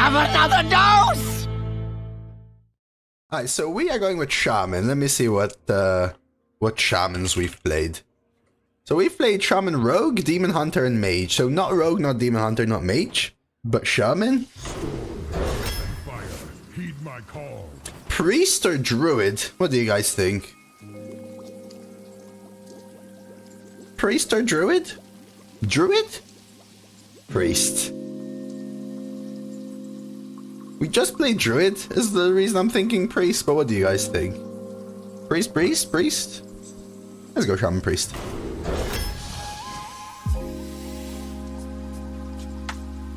have another dose? Alright, so we are going with Shaman. Let me see what Shamans we've played. So we've played Shaman Rogue, Demon Hunter, and Mage. So not Rogue, not Demon Hunter, not Mage, but Shaman. Fire, heed my call. Priest or Druid? What do you guys think? Priest or Druid? Druid? Priest. We just played Druid is the reason I'm thinking Priest, but what do you guys think? Priest, Priest, Priest? Let's go Shaman Priest.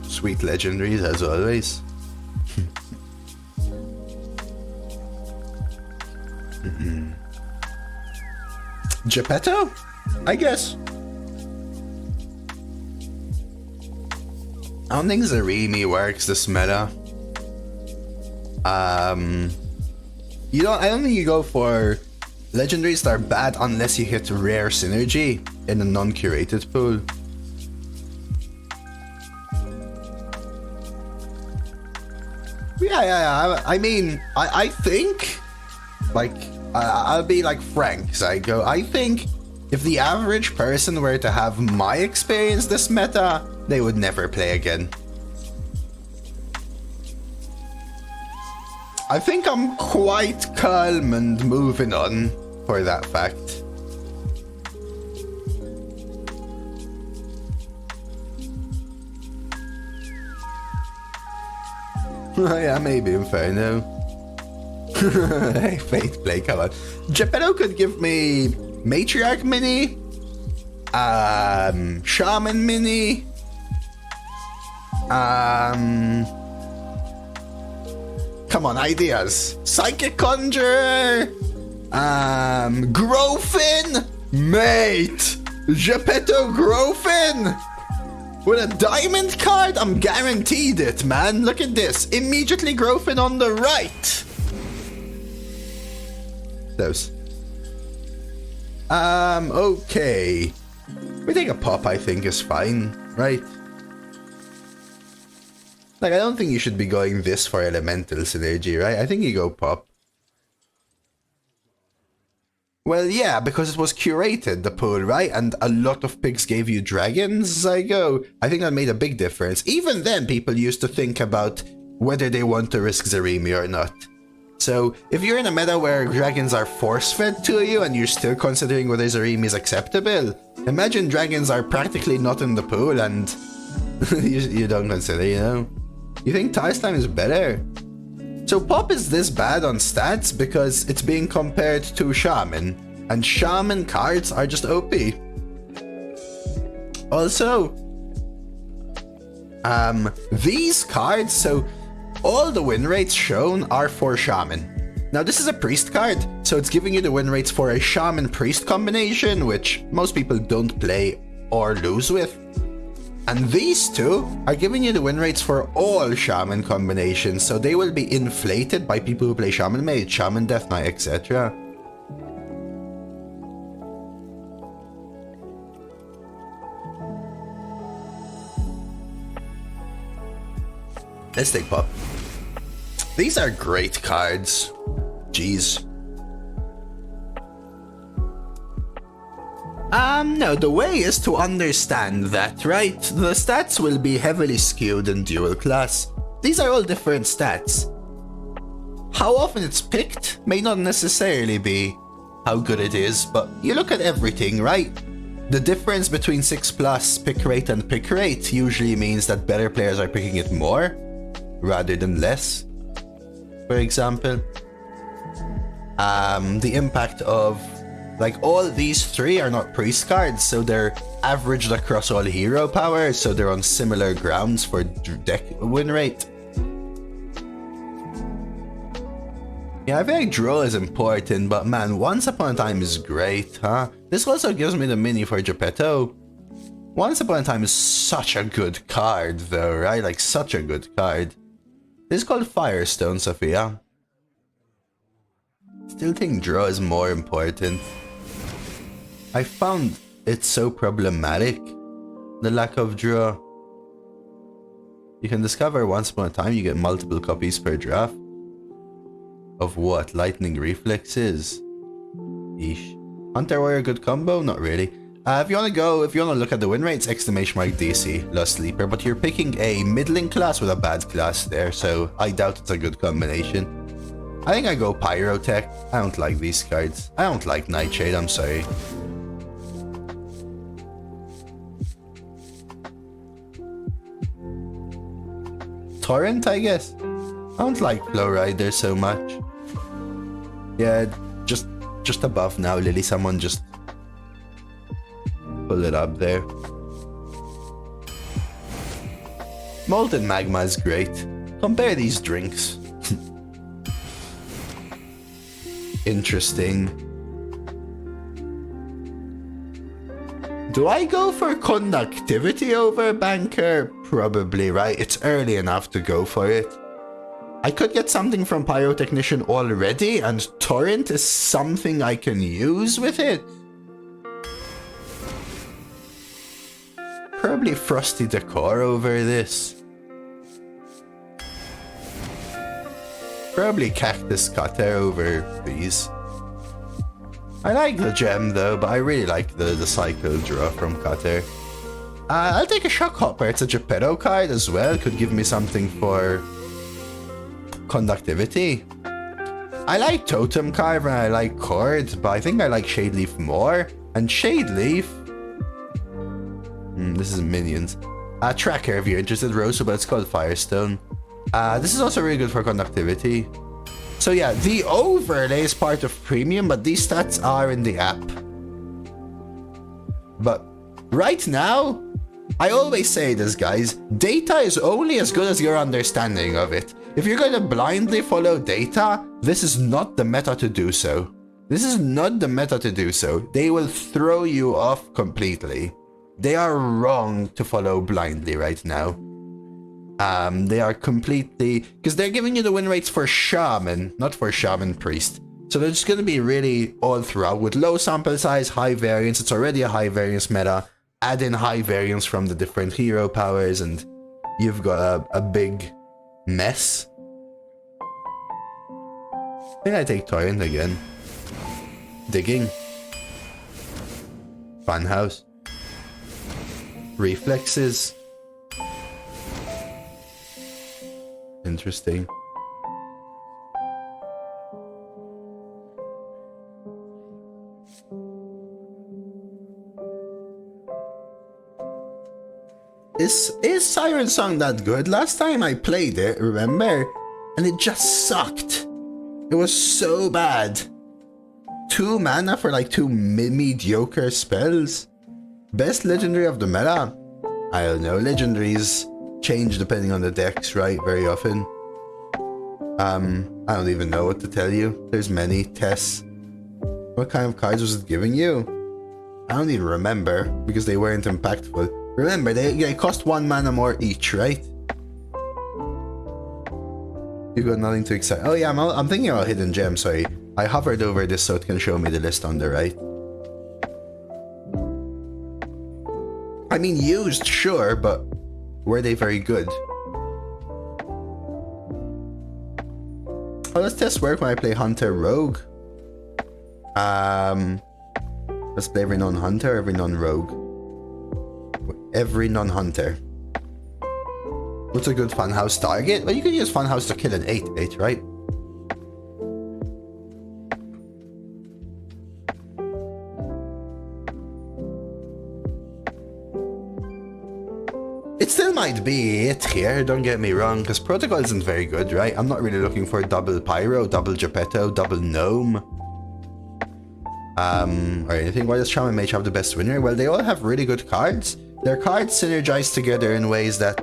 Sweet legendaries as always. Geppetto? I guess. I don't think Zarimi works this meta. I don't think you go for legendaries that are bad unless you hit rare synergy in a non-curated pool. Yeah. I mean, I think, like, I'll be like frank, Psycho. I think if the average person were to have my experience this meta, they would never play again. I think I'm quite calm and moving on for that fact. Yeah, maybe Inferno. Hey, Fate play, come on. Geppetto could give me Matriarch mini, Shaman mini, come on, ideas. Psychic Conjurer, Grofin, mate, Geppetto Grofin. With a diamond card, I'm guaranteed it, man. Look at this. Immediately Grofin on the right. Those. Okay. We take a pop, I think, is fine, right? Like, I don't think you should be going this for elemental synergy, right? I think you go pop. Well, yeah, because it was curated, the pool, right? And a lot of picks gave you dragons, I think that made a big difference. Even then, people used to think about whether they want to risk Zarimi or not. So, if you're in a meta where dragons are force-fed to you and you're still considering whether Zarimi is acceptable, imagine dragons are practically not in the pool and you don't consider, you know? You think Tie Slime is better? So Pop is this bad on stats because it's being compared to Shaman, and Shaman cards are just OP. Also, these cards, so all the win rates shown are for Shaman. Now this is a Priest card, so it's giving you the win rates for a Shaman Priest combination, which most people don't play or lose with. And these two are giving you the win rates for all Shaman combinations, so they will be inflated by people who play Shaman Mage, Shaman Death Knight, etc. Let's take Pop. These are great cards. Jeez. No, the way is to understand that, right? The stats will be heavily skewed in dual class. These are all different stats. How often it's picked may not necessarily be how good it is, but you look at everything, right? The difference between 6+ pick rate and pick rate usually means that better players are picking it more rather than less, for example. The impact of, like, all these three are not Priest cards, so they're averaged across all hero powers, so they're on similar grounds for deck win rate. Yeah, I feel like draw is important, but man, Once Upon a Time is great, huh? This also gives me the mini for Geppetto. Once Upon a Time is such a good card though, right? Like, such a good card. This is called Firestone, Sophia. Still think draw is more important. I found it so problematic, the lack of draw. You can discover once upon a time you get multiple copies per draft. Of what? Lightning reflexes. Eesh. Hunter Warrior good combo? Not really. If you want to look at the win rates, exclamation mark DC, Lost Sleeper, but you're picking a middling class with a bad class there, so I doubt it's a good combination. I think I go Pyrotech. I don't like these cards. I don't like Nightshade, I'm sorry. Torrent, I guess? I don't like Flowrider so much. Yeah, just above now, Lily. Someone just pull it up there. Molten Magma is great. Compare these drinks. Interesting. Do I go for conductivity over Banker? Probably, right? It's early enough to go for it. I could get something from Pyrotechnician already, and Torrent is something I can use with it. Probably Frosty Decor over this. Probably Cactus Cutter over these. I like the gem though, but I really like the cycle draw from Cutter. I'll take a Shock Hopper. It's a Geppetto card as well. Could give me something for conductivity. I like Totem Carver and I like Cord, but I think I like Shadeleaf more. And Shadeleaf... this is minions. Tracker if you're interested, Rosa, but it's called Firestone. This is also really good for conductivity. So yeah, the overlay is part of premium, but these stats are in the app. But right now, I always say this, guys, data is only as good as your understanding of it. If you're going to blindly follow data, this is not the meta to do so. This is not the meta to do so. They will throw you off completely. They are wrong to follow blindly right now. They are completely... because they're giving you the win rates for Shaman, not for Shaman Priest. So they're just going to be really all throughout with low sample size, high variance. It's already a high variance meta. Add in high variance from the different hero powers and you've got a big mess. I think I take Torrent again. Digging. Funhouse. Reflexes. Interesting. Is Siren Song that good? Last time I played it, remember? And it just sucked. It was so bad. 2 mana for like 2 mediocre spells. Best legendary of the meta? I don't know. Legendaries change depending on the decks, right? Very often. I don't even know what to tell you. There's many. Tess. What kind of cards was it giving you? I don't even remember because they weren't impactful. Remember, they cost 1 mana more each, right? You got nothing to excite. Oh yeah, I'm thinking about Hidden Gem, sorry. I hovered over this so it can show me the list on the right. I mean, used, sure, but were they very good? Oh, let's test work when I play Hunter Rogue. Let's play every non-hunter, every non-rogue. Every non-hunter. What's a good funhouse target? Well, you can use funhouse to kill an 8/8, right? It still might be it here, don't get me wrong, because Protocol isn't very good, right? I'm not really looking for double Pyro, double Geppetto, double Gnome. Or anything. Why does Shaman Mage have the best winner? Well, they all have really good cards. Their cards synergize together in ways that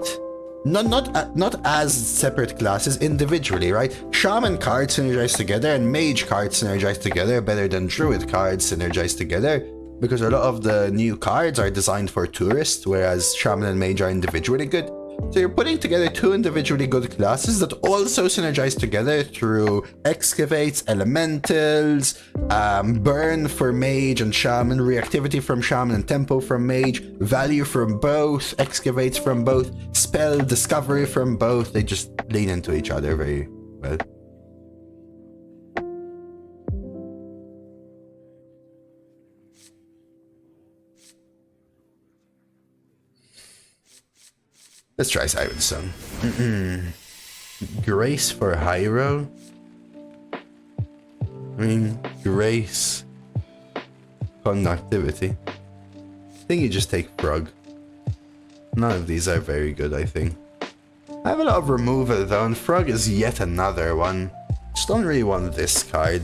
not as separate classes, individually, right? Shaman cards synergize together and Mage cards synergize together better than Druid cards synergize together, because a lot of the new cards are designed for tourists, whereas Shaman and Mage are individually good. So you're putting together 2 individually good classes that also synergize together through Excavates, Elementals, Burn for Mage and Shaman, Reactivity from Shaman and Tempo from Mage, Value from both, Excavates from both, spell discovery from both. They just lean into each other very well. Let's try Siren's Song. Grace for Hyro? I mean, Grace. Conductivity. I think you just take Frog. None of these are very good, I think. I have a lot of removal though, and Frog is yet another one. Just don't really want this card.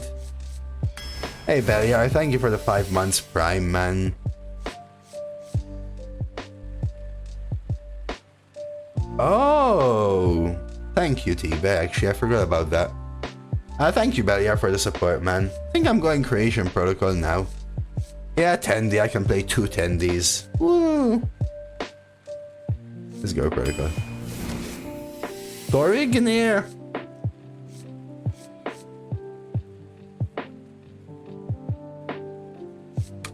Hey Beliar, thank you for the 5 months Prime, man. Oh, thank you, T-Bear. Actually, I forgot about that. Thank you, Beliar, for the support, man. I think I'm going Creation Protocol now. Yeah, Tendy. I can play 2 Tendies. Woo! Let's go, Protocol. Thorignir!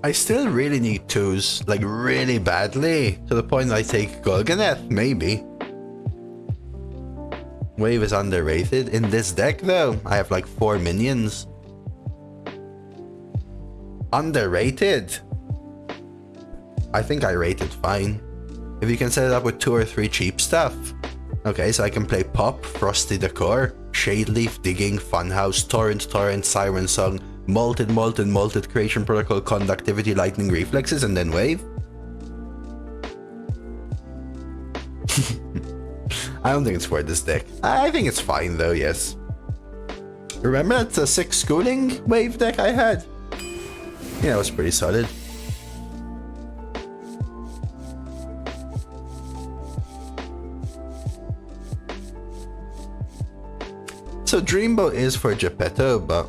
I still really need 2s, like really badly, to the point I take Golganeth, maybe. Wave is underrated. In this deck though, I have like 4 minions. Underrated? I think I rate it fine. If you can set it up with 2 or 3 cheap stuff. Okay, so I can play Pop, Frosty Decor, Shadeleaf, Digging, Funhouse, Torrent, Siren Song, Molted, Creation Protocol, Conductivity, Lightning Reflexes, and then Wave. I don't think it's for this deck. I think it's fine though, yes. Remember that 6 Schooling Wave deck I had? Yeah, it was pretty solid. So Dreamboat is for Geppetto, but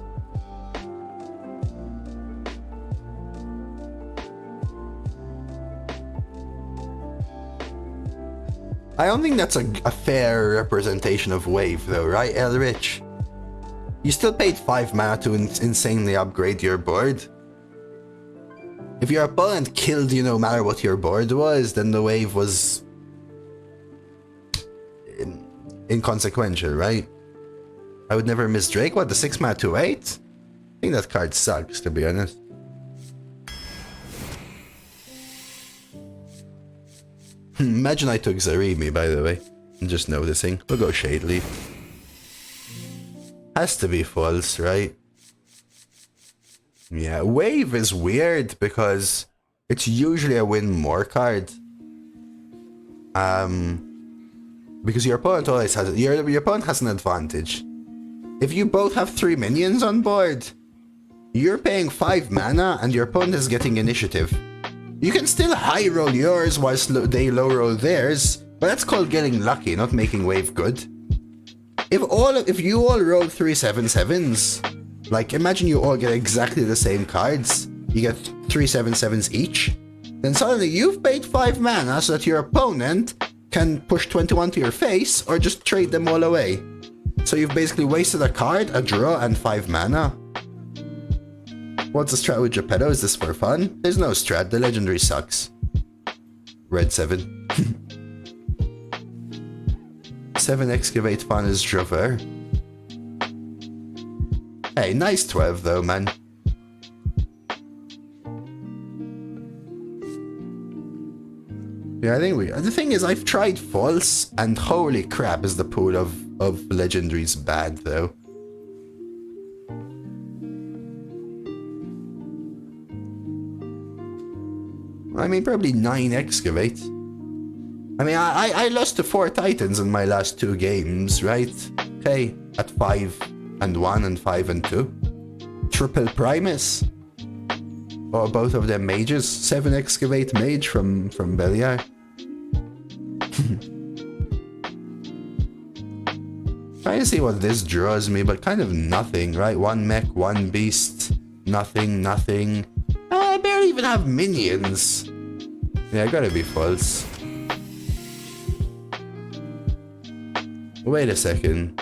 I don't think that's a fair representation of Wave though, right, Elrich? You still paid 5 mana to insanely upgrade your board. If your opponent killed you no matter what your board was, then the Wave was inconsequential, right? I would never miss Drake. What, the 6 mana 2/8? I think that card sucks, to be honest. Imagine I took Zarimi, by the way. I'm just noticing. We'll go Shadeleaf. Has to be false, right? Yeah, Wave is weird because it's usually a win more card. Because your opponent always has your opponent has an advantage. If you both have 3 minions on board, you're paying 5 mana and your opponent is getting initiative. You can still high roll yours whilst they low roll theirs, but that's called getting lucky, not making Wave good. If you all roll 3 7/7s, like imagine you all get exactly the same cards, you get 3 7/7s each, then suddenly you've paid 5 mana so that your opponent can push 21 to your face or just trade them all away. So you've basically wasted a card, a draw, and 5 mana. What's the strat with Geppetto? Is this for fun? There's no strat, the legendary sucks. Red 7. 7 Excavate Fun is Drover. Hey, nice 12 though, man. Yeah, I think the thing is, I've tried false, and holy crap is the pool of legendaries bad though. I mean, probably 9 Excavate. I mean, I lost to 4 Titans in my last 2 games, right? Okay, at 5-1 and 5-2. Triple Primus. Or both of them mages. 7 Excavate Mage from Beliar. Trying to see what this draws me, but kind of nothing, right? 1 mech, 1 beast. Nothing. I barely even have minions. Yeah, gotta be false. Wait a second.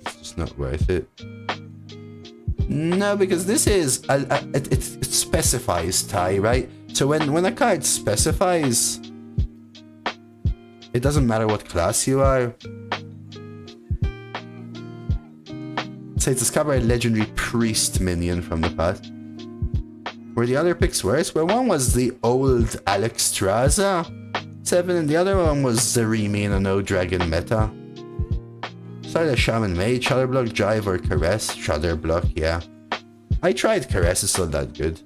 It's just not worth it. No, because this is it specifies tie, right? So when a card specifies, It doesn't matter what class you are. Say discover a legendary priest minion from the past. Were the other picks worse? Well, one was the old Alexstrasza 7 and the other one was Zarimi in a no dragon meta. Start a Shaman Mage, Shudder Block, Drive or Caress. Shudder Block, yeah. I tried Caress, it's not that good.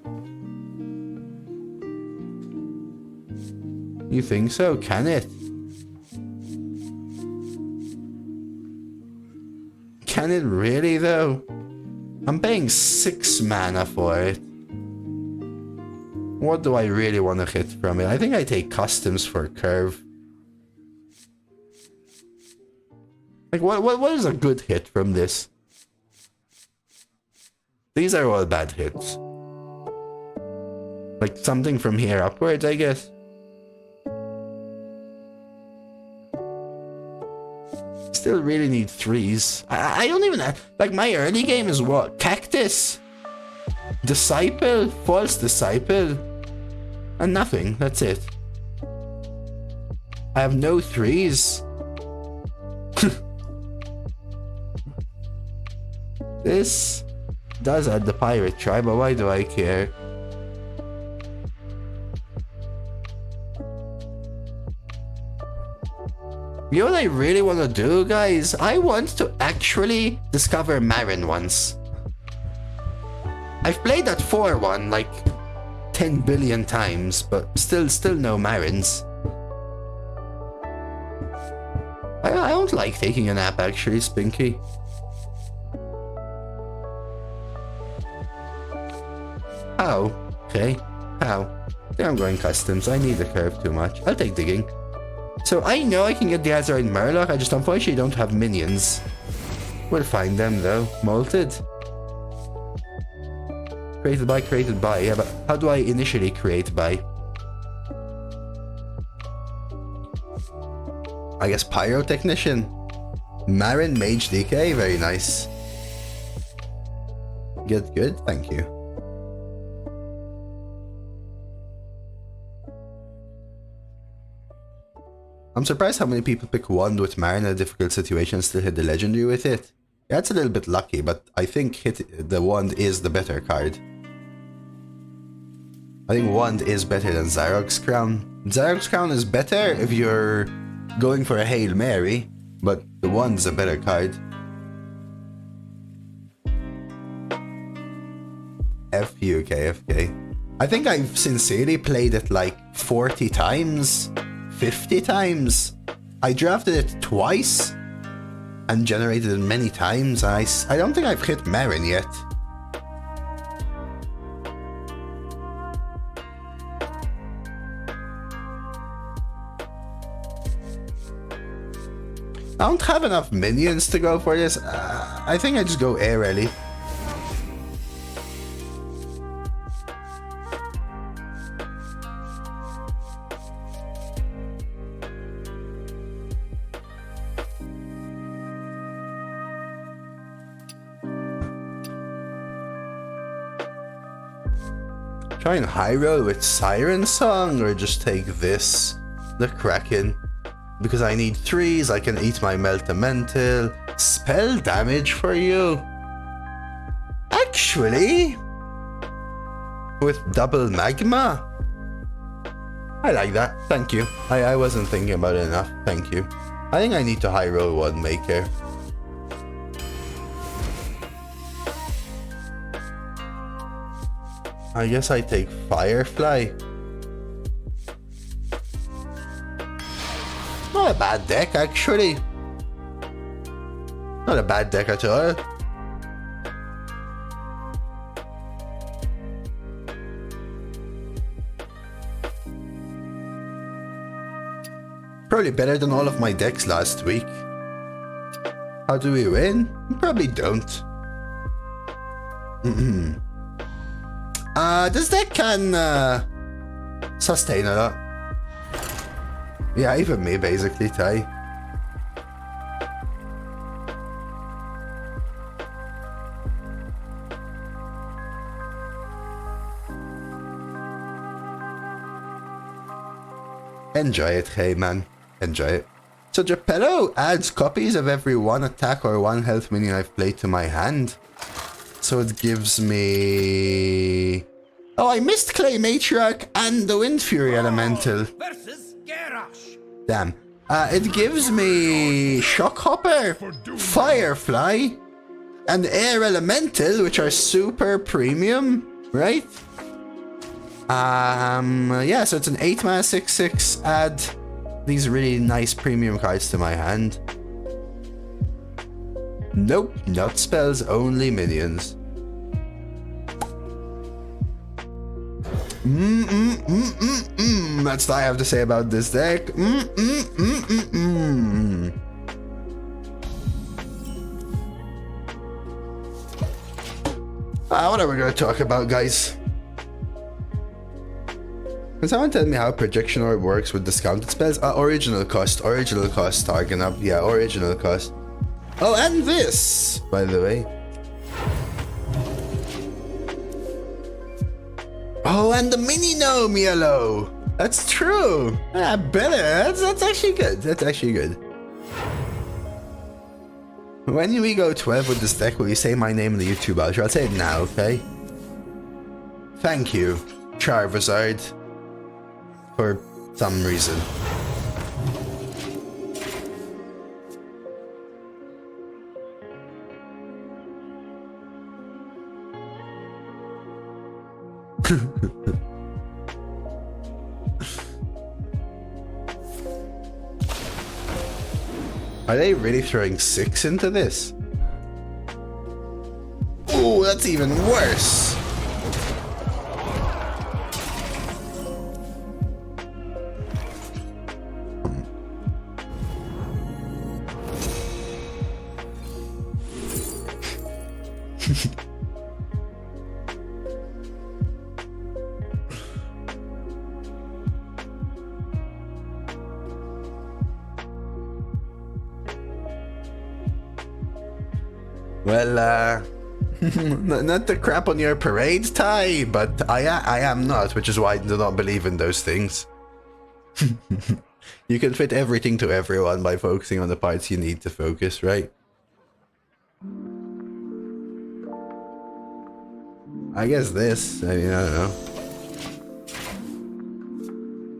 You think so? Can it? Can it really though? I'm paying 6 mana for it. What do I really want to hit from it? I think I take customs for curve. Like what is a good hit from this? These are all bad hits. Like something from here upwards, I guess. Still really need 3s. I don't even have, like my early game is what? Cactus, Disciple, False Disciple, and nothing. That's it. I have no 3s. This does add the pirate tribe, but why do I care? You know what I really want to do, guys? I want to actually discover Marin once. I've played that 4-1 like 10 billion times, but still no Marins. I don't like taking a nap actually, Spinky. How? Okay. How? I think I'm going customs. I need the curve too much. I'll take digging. So I know I can get the Azeroth Murloc, I just unfortunately don't have minions. We'll find them though. Molted. Created by. Yeah, but how do I initially create by? I guess Pyrotechnician. Marin Mage DK, very nice. Good, thank you. I'm surprised how many people pick Wand with Marin in a difficult situation and still hit the legendary with it. Yeah, it's a little bit lucky, but I think the Wand is the better card. I think Wand is better than Zarog's Crown. Zarog's Crown is better if you're going for a Hail Mary, but the Wand's a better card. FU, KFK. I think I've sincerely played it like 40 times. 50 times. I drafted it twice and generated it many times. I don't think I've hit Marin yet. I don't have enough minions to go for this. I think I just go air rally. Try and high roll with Siren Song or just take this, the Kraken. Because I need 3s, I can eat my Meltamental. Spell damage for you. Actually, with double magma. I like that, thank you. I wasn't thinking about it enough, thank you. I think I need to high roll one maker. I guess I take Firefly. Not a bad deck, actually. Not a bad deck at all. Probably better than all of my decks last week. How do we win? Probably don't. This deck can sustain a lot. Yeah, even me basically, Ty. Enjoy it, hey man. enjoy it. So Geppetto adds copies of every 1 attack or 1 health minion I've played to my hand. So it gives me... Oh, I missed Clay Matriarch and the Wind Fury Elemental. Damn. It gives me Shockhopper, Firefly, and Air Elemental, which are super premium, right? Yeah, so it's an 8 mana 6/6. Add these really nice premium cards to my hand. Nope, not spells, only minions. That's all I have to say about this deck. What are we gonna talk about, guys? Can someone tell me how Projection Orb works with discounted spells? Original cost, target up. Yeah, original cost. Oh, and this, by the way. Oh, and the mini gnome yellow. That's true. Better. That's actually good. That's actually good. When we go 12 with this deck, will you say my name in the YouTube outro? I'll say it now, okay? Thank you, Charizard, for some reason. Are they really throwing 6 into this? Oh, that's even worse. Well, not to crap on your parade, Ty, but I am not, which is why I do not believe in those things. You can fit everything to everyone by focusing on the parts you need to focus, right? I guess this, I mean, I don't know.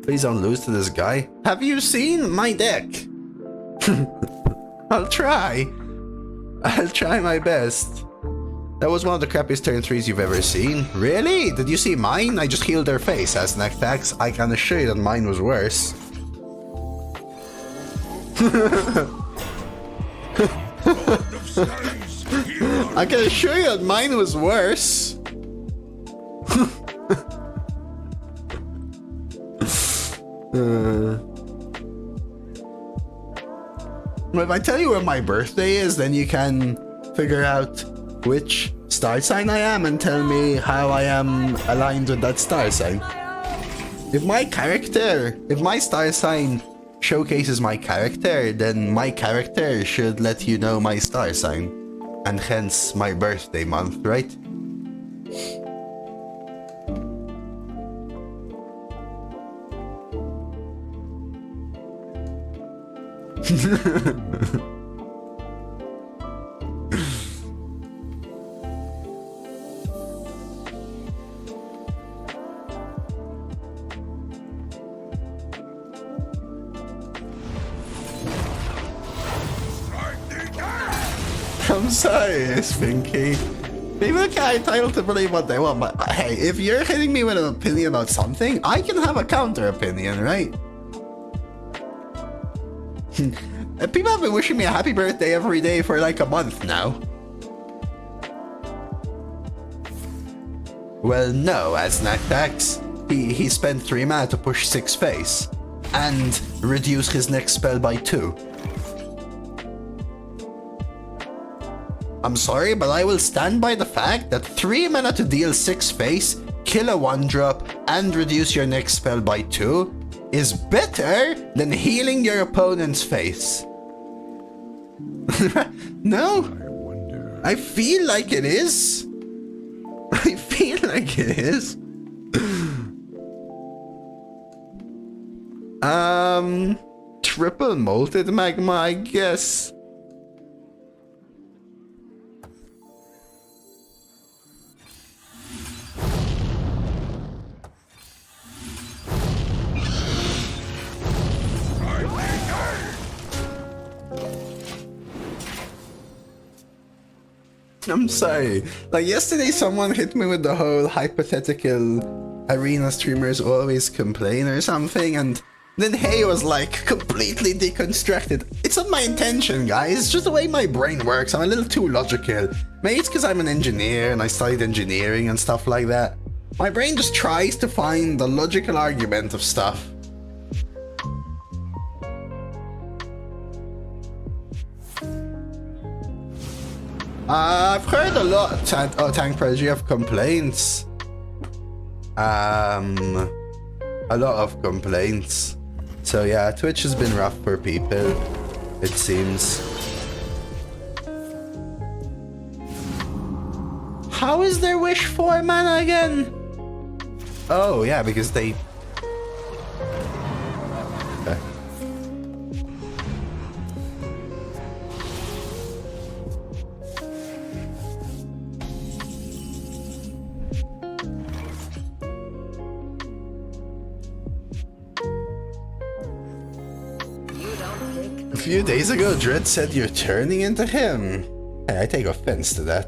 Please don't lose to this guy. Have you seen my deck? I'll try my best. That was one of the crappiest turn 3s you've ever seen. Really? Did you see mine? I just healed their face as an attacks. I can assure you that mine was worse. I can assure you that mine was worse. Well, if I tell you where my birthday is, then you can figure out which star sign I am and tell me how I am aligned with that star sign. If my star sign showcases my character, then my character should let you know my star sign. And hence my birthday month, right? I'm sorry, Spinky. People can't entitled to believe what they want, but hey, if you're hitting me with an opinion about something, I can have a counter opinion, right? People have been wishing me a happy birthday every day for like a month now. Well, no, as Naktax, he spent 3 mana to push 6 face and reduce his next spell by 2. I'm sorry, but I will stand by the fact that 3 mana to deal 6 face, kill a 1-drop, and reduce your next spell by 2 is better than healing your opponent's face. No? I feel like it is. I feel like it is. triple molted magma, I guess. I'm sorry. Like yesterday someone hit me with the whole hypothetical arena streamers always complain or something, and then Hey was like completely deconstructed. It's not my intention, guys. It's just the way my brain works. I'm a little too logical. Maybe it's because I'm an engineer and I studied engineering and stuff like that. My brain just tries to find the logical argument of stuff. I've heard a lot, Tank Prodigy, of complaints. A lot of complaints. So yeah, Twitch has been rough for people, it seems. How is their wish 4 mana again? Oh yeah, because they... Okay. A few days ago, Dread said you're turning into him. Hey, I take offense to that.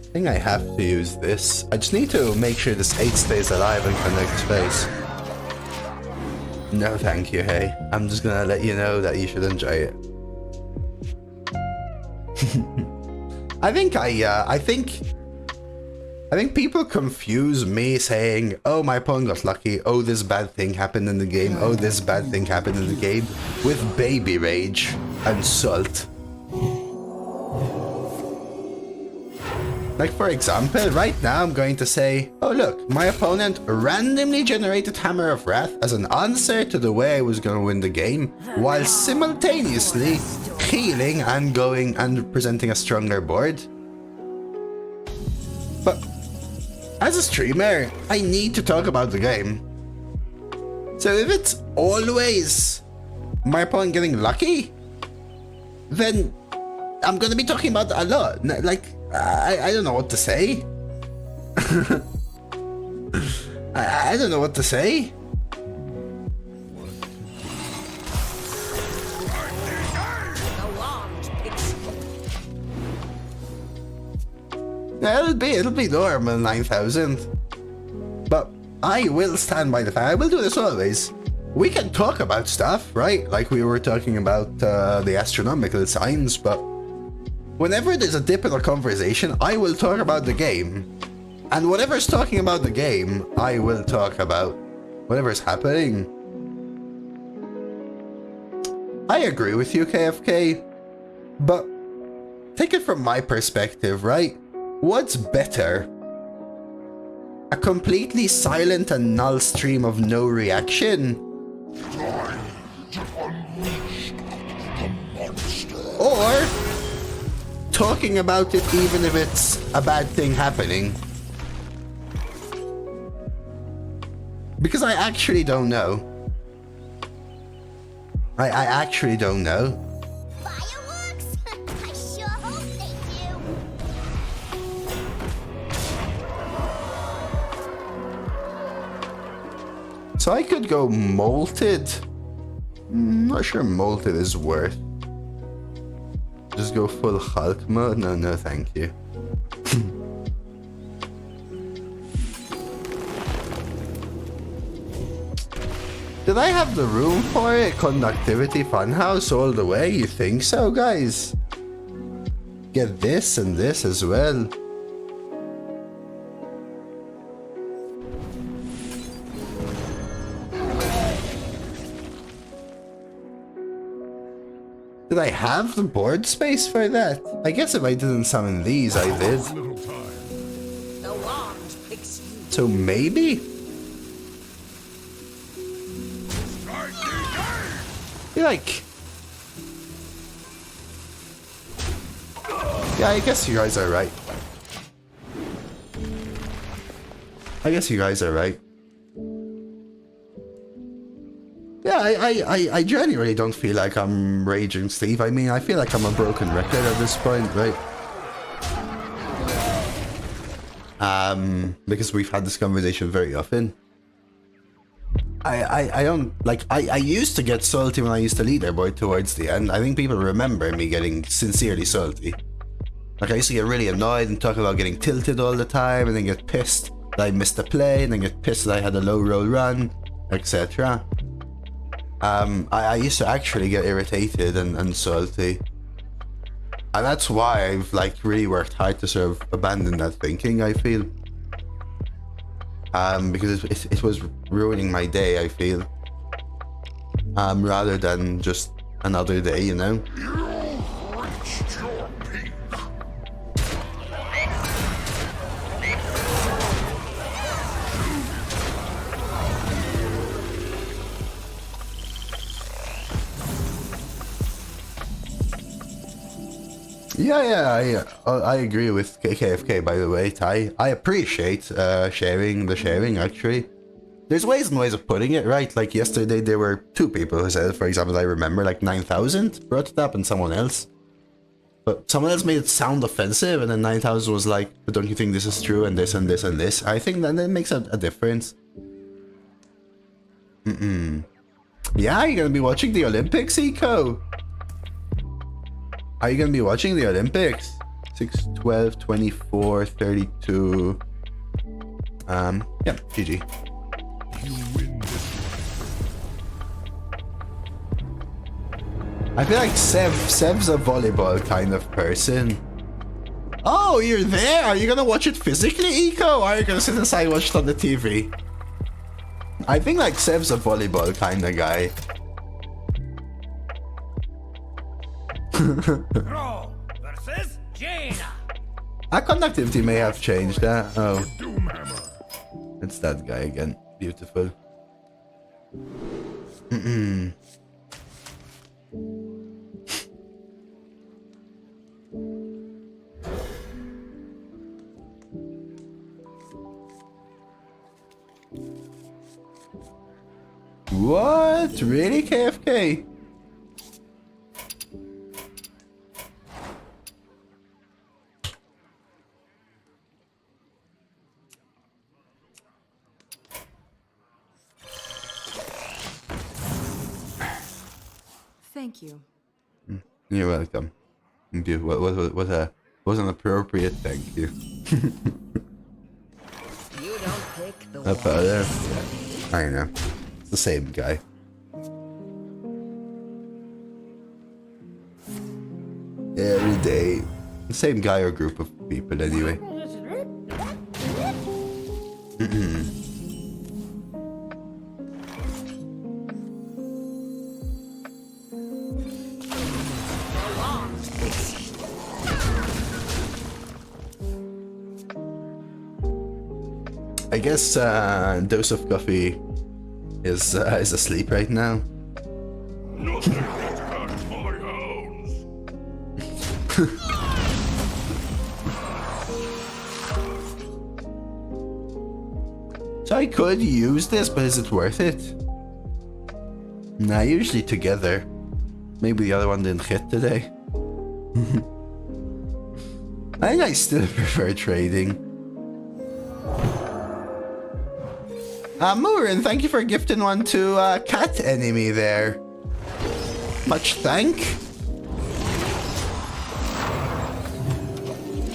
I think I have to use this. I just need to make sure this 8 stays alive and connects face. No thank you, Hey. I'm just gonna let you know that you should enjoy it. I think people confuse me saying, oh, my opponent got lucky, oh, this bad thing happened in the game, oh, this bad thing happened in the game, with baby rage and salt. Like, for example, right now I'm going to say, oh look, my opponent randomly generated Hammer of Wrath as an answer to the way I was going to win the game, while simultaneously healing and going and presenting a stronger board. But as a streamer, I need to talk about the game. So if it's always my opponent getting lucky, then I'm gonna be talking about that a lot. Like, I don't know what to say. I don't know what to say. Yeah, it'll be normal 9,000. But I will stand by the fact. I will do this always. We can talk about stuff, right? Like we were talking about the astronomical signs, but whenever there's a dip in a conversation, I will talk about the game. And whatever's talking about the game, I will talk about whatever's happening. I agree with you, KFK, but take it from my perspective, right? What's better? A completely silent and null stream of no reaction? Or talking about it even if it's a bad thing happening? Because I actually don't know. I actually don't know. Fireworks? I sure hope they do. So I could go molted. Not sure molted is worth. Just go full Hulk mode? No, thank you. Did I have the room for it? Conductivity funhouse all the way? You think so, guys? Get this and this as well. Did I have the board space for that? I guess if I didn't summon these, I did. So maybe? I feel like Yeah, I guess you guys are right. I guess you guys are right. Yeah, I genuinely don't feel like I'm raging Steve. I mean, I feel like I'm a broken record at this point, right? Because we've had this conversation very often. I don't, like, I used to get salty when I used to leaderboard towards the end. I think people remember me getting sincerely salty. Like, I used to get really annoyed and talk about getting tilted all the time, and then get pissed that I missed a play, and then get pissed that I had a low roll run, etc. I used to actually get irritated and salty. And that's why I've, like, really worked hard to sort of abandon that thinking, I feel. Because it was ruining my day, I feel. Rather than just another day, you know? Yeah, I agree with KFK, by the way, Ty. I appreciate sharing, actually. There's ways and ways of putting it, right? Like, yesterday there were two people who said, for example, I remember, like, 9,000 brought it up, and someone else. But someone else made it sound offensive, and then 9,000 was like, but don't you think this is true, and this, and this, and this? I think that makes a difference. Yeah, you're gonna be watching the Olympics, Eco? Are you gonna be watching the Olympics? 6, 12, 24, 32. Yeah, GG. You win this I feel like Sev's a volleyball kind of person. Oh, you're there? Are you gonna watch it physically, Eco? Or are you gonna sit inside and watch it on the TV? I think like Sev's a volleyball kind of guy. Roll versus Jaina. Our conductivity may have changed. Oh, Doomhammer. it's that guy again. Beautiful. What? Really, KFK? Thank you. You're welcome. What an appropriate thank you. You don't pick the Up out there. I know. It's the same guy. Every day. The same guy or group of people anyway. I guess DoseofCoffee is asleep right now. Nothing can catch my hounds. So I could use this, but is it worth it? Nah, usually together. Maybe the other one didn't hit today. I think I still prefer trading. Murin, thank you for gifting one to Cat Enemy there. Much thank.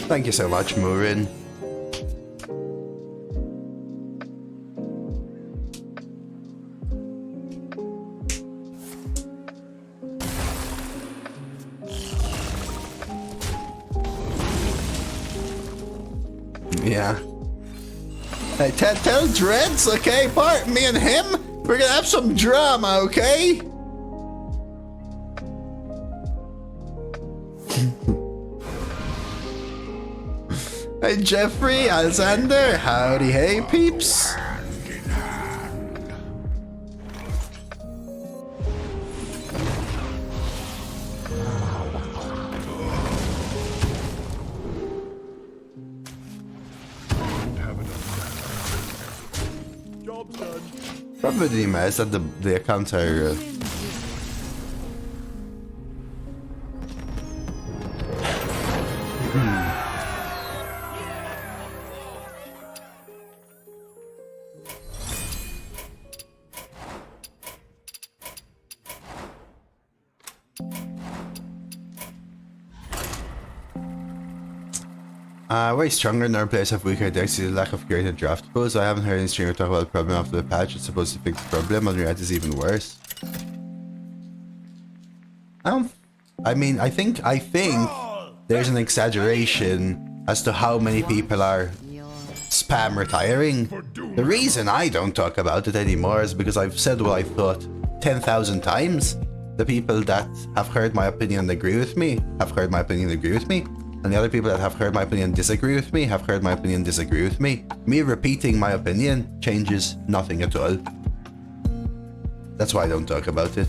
Thank you so much, Murin. Yeah. Hey, tell Dreads, okay? Part me and him, we're gonna have some drama, okay? Hey, Jeffrey, Alexander, howdy, hey, peeps. Probably mess that the accounts are. Way stronger in our players have weaker decks due to lack of creative draft pools. I haven't heard any streamer talk about the problem after the patch. It's supposed to fix the problem, and reality is even worse. I mean, I think there's an exaggeration as to how many people are spam retiring. The reason I don't talk about it anymore is because I've said what I thought 10,000 times. The people that have heard my opinion and agree with me have heard my opinion and agree with me. And the other people that have heard my opinion and disagree with me have heard my opinion and disagree with me. Me repeating my opinion changes nothing at all. That's why I don't talk about it.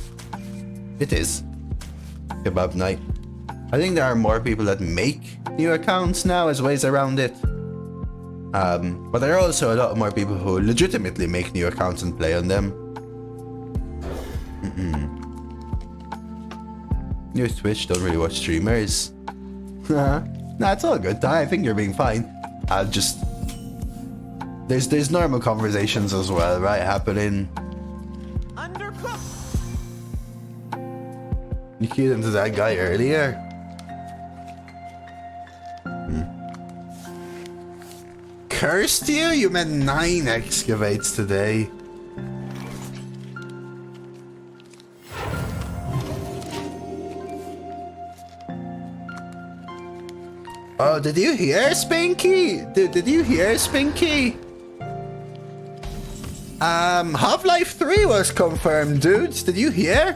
It is kebab night. I think there are more people that make new accounts now as ways around it. But there are also a lot more people who legitimately make new accounts and play on them. New Twitch, don't really watch streamers. Nah, it's all good. I think you're being fine. I'll just... There's normal conversations as well, right, happening. You keyed into that guy earlier? Cursed you? You meant 9 excavates today. Oh, did you hear, Spinky? Did you hear, Spinky? Half-Life 3 was confirmed, dudes. Did you hear?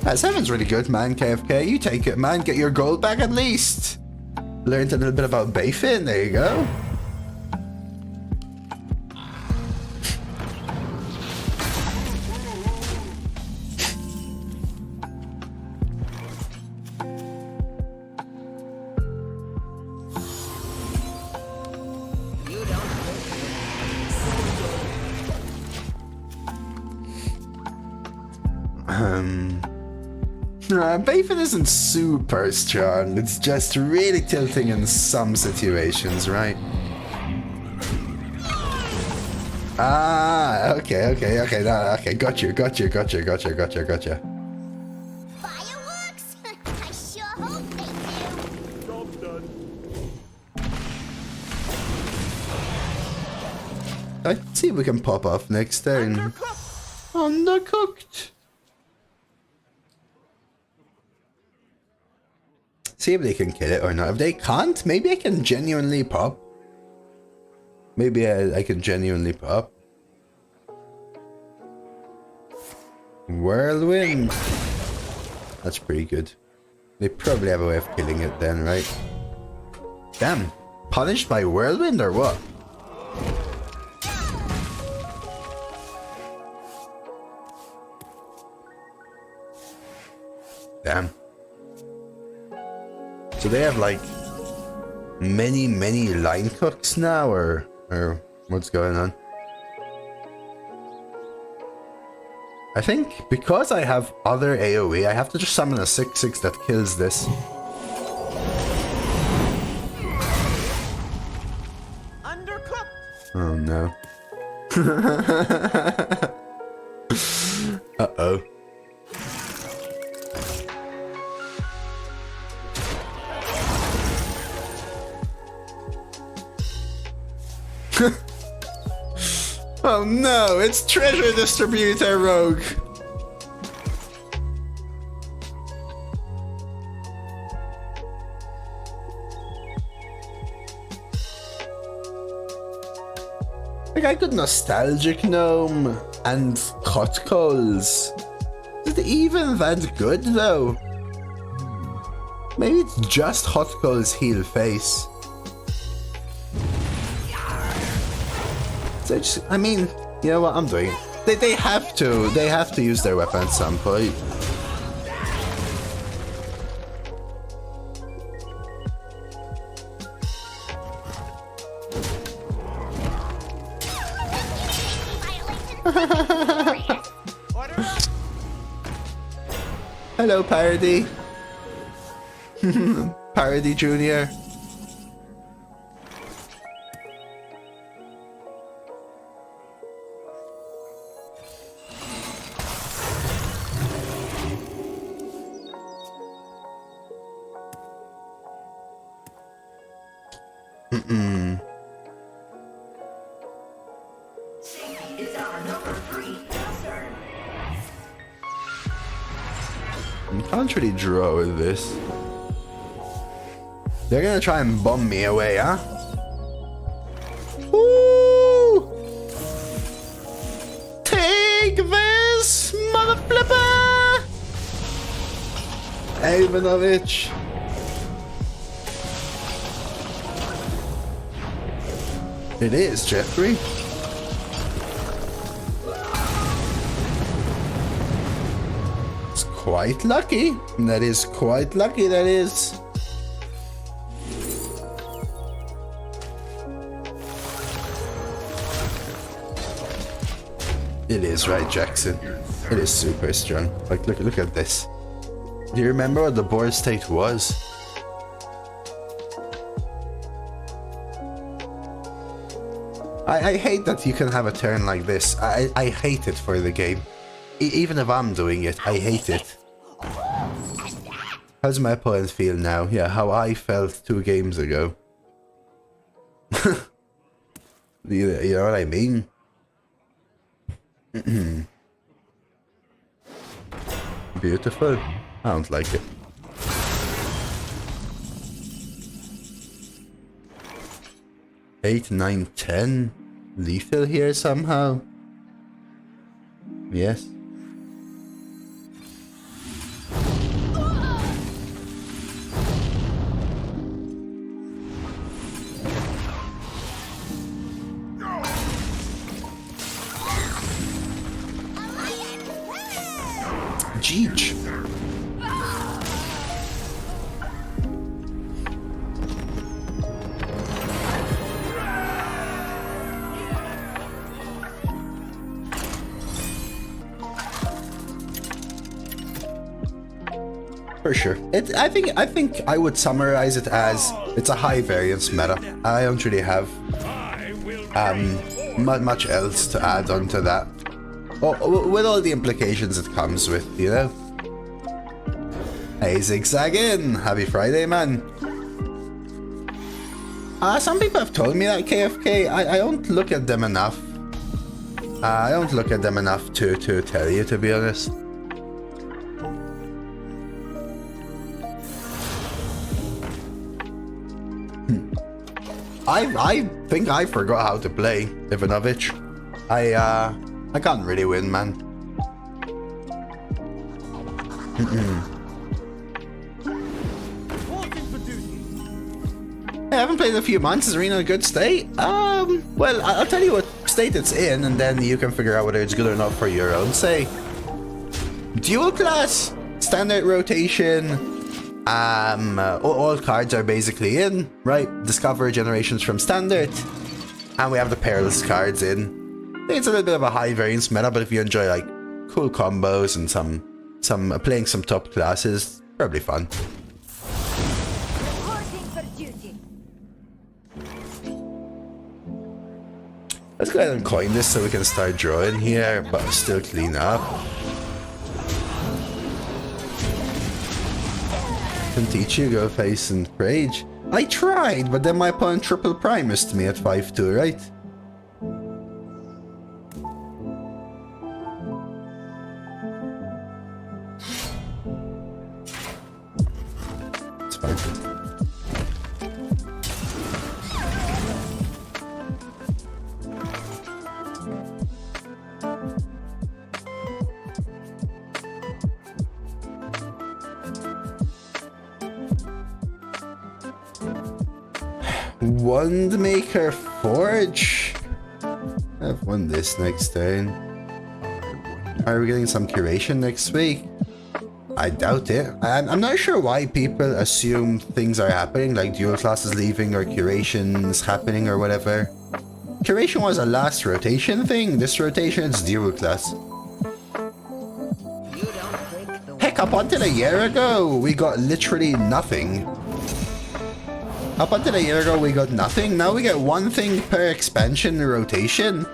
7's really good, man, KFK. You take it, man. Get your gold back at least. Learned a little bit about Bayfin. There you go. Bayfin isn't super strong, it's just really tilting in some situations, right? Ah, okay, no, okay, gotcha. Fireworks? I sure hope they do. Job done. Let's see if we can pop off next turn. Undercooked. See if they can kill it or not. If they can't, maybe I can genuinely pop. Maybe I can genuinely pop. Whirlwind. That's pretty good. They probably have a way of killing it then, right? Damn. Punished by Whirlwind or what? Damn. So they have like many line cooks now, or what's going on? I think because I have other AoE, I have to just summon a 6/6 that kills this. Undercooked. Oh no. Uh-oh. Oh no, it's treasure distributor rogue. Like I could nostalgic gnome and hot coals. Is it even that good though? Maybe it's just hot coals heal face. I mean, you know what I'm doing? They have to use their weapon at some point. Order up. Hello, Parody. Parody Junior. Can't really draw with this. They're gonna try and bum me away, huh? Woo! Take this, mother flipper! Ivanovich. It is, Jeffrey. Quite lucky. That is quite lucky, that is. It is, right, Jackson? It is super strong. Like, look at this. Do you remember what the board state was? I hate that you can have a turn like this. I hate it for the game. Even if I'm doing it, I hate it. How does my opponent feel now? Yeah, how I felt 2 games ago. You know what I mean? Beautiful. I don't like it. Eight, 9, 10. Lethal here somehow. Yes. Jeech. For sure. I think I would summarize it as it's a high variance meta. I don't really have much else to add on to that. With all the implications it comes with, you know? Hey, Zigzagging! Happy Friday, man! Some people have told me that KFK. I don't look at them enough. I don't look at them enough to tell you, to be honest. I think I forgot how to play Ivanovich. I can't really win, man. I haven't played in a few months. Is Arena in a good state? Well, I'll tell you what state it's in, and then you can figure out whether it's good or not for your own say. Dual class, standard rotation. All cards are basically in, right? Discover generations from standard, and we have the perilous cards in. It's a little bit of a high variance meta, but if you enjoy like cool combos and some playing some top classes, probably fun. Reporting for duty. Let's go ahead and coin this so we can start drawing here, but still clean up. Can teach you, go face and rage. I tried, but then my opponent triple primest me at 5-2, right? It's fine. Wandmaker Forge. I've won this next turn. Are we getting some curation next week? I doubt it. I'm not sure why people assume things are happening, like dual classes leaving or curations happening or whatever. Curation was a last rotation thing. This rotation it's zero class. You don't pick the Heck, up until a year ago, we got literally nothing. Up until a year ago, we got nothing. Now we get one thing per expansion rotation.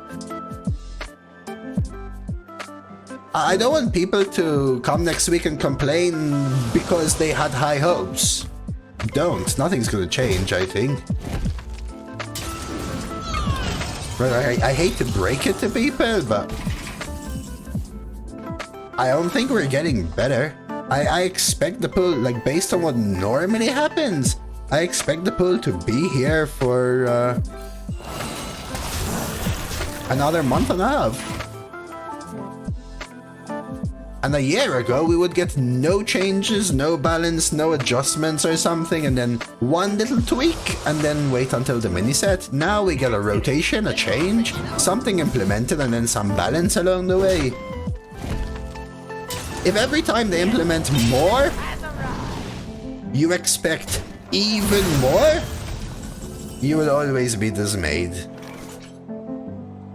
I don't want people to come next week and complain because they had high hopes. Don't. Nothing's gonna change, I think. Right, I hate to break it to people, but I don't think we're getting better. I expect the pool, like, based on what normally happens, I expect the pool to be here for another month and a half. And a year ago, we would get no changes, no balance, no adjustments or something, and then one little tweak, and then wait until the mini set. Now we get a rotation, a change, something implemented, and then some balance along the way. If every time they implement more, you expect even more, you will always be dismayed.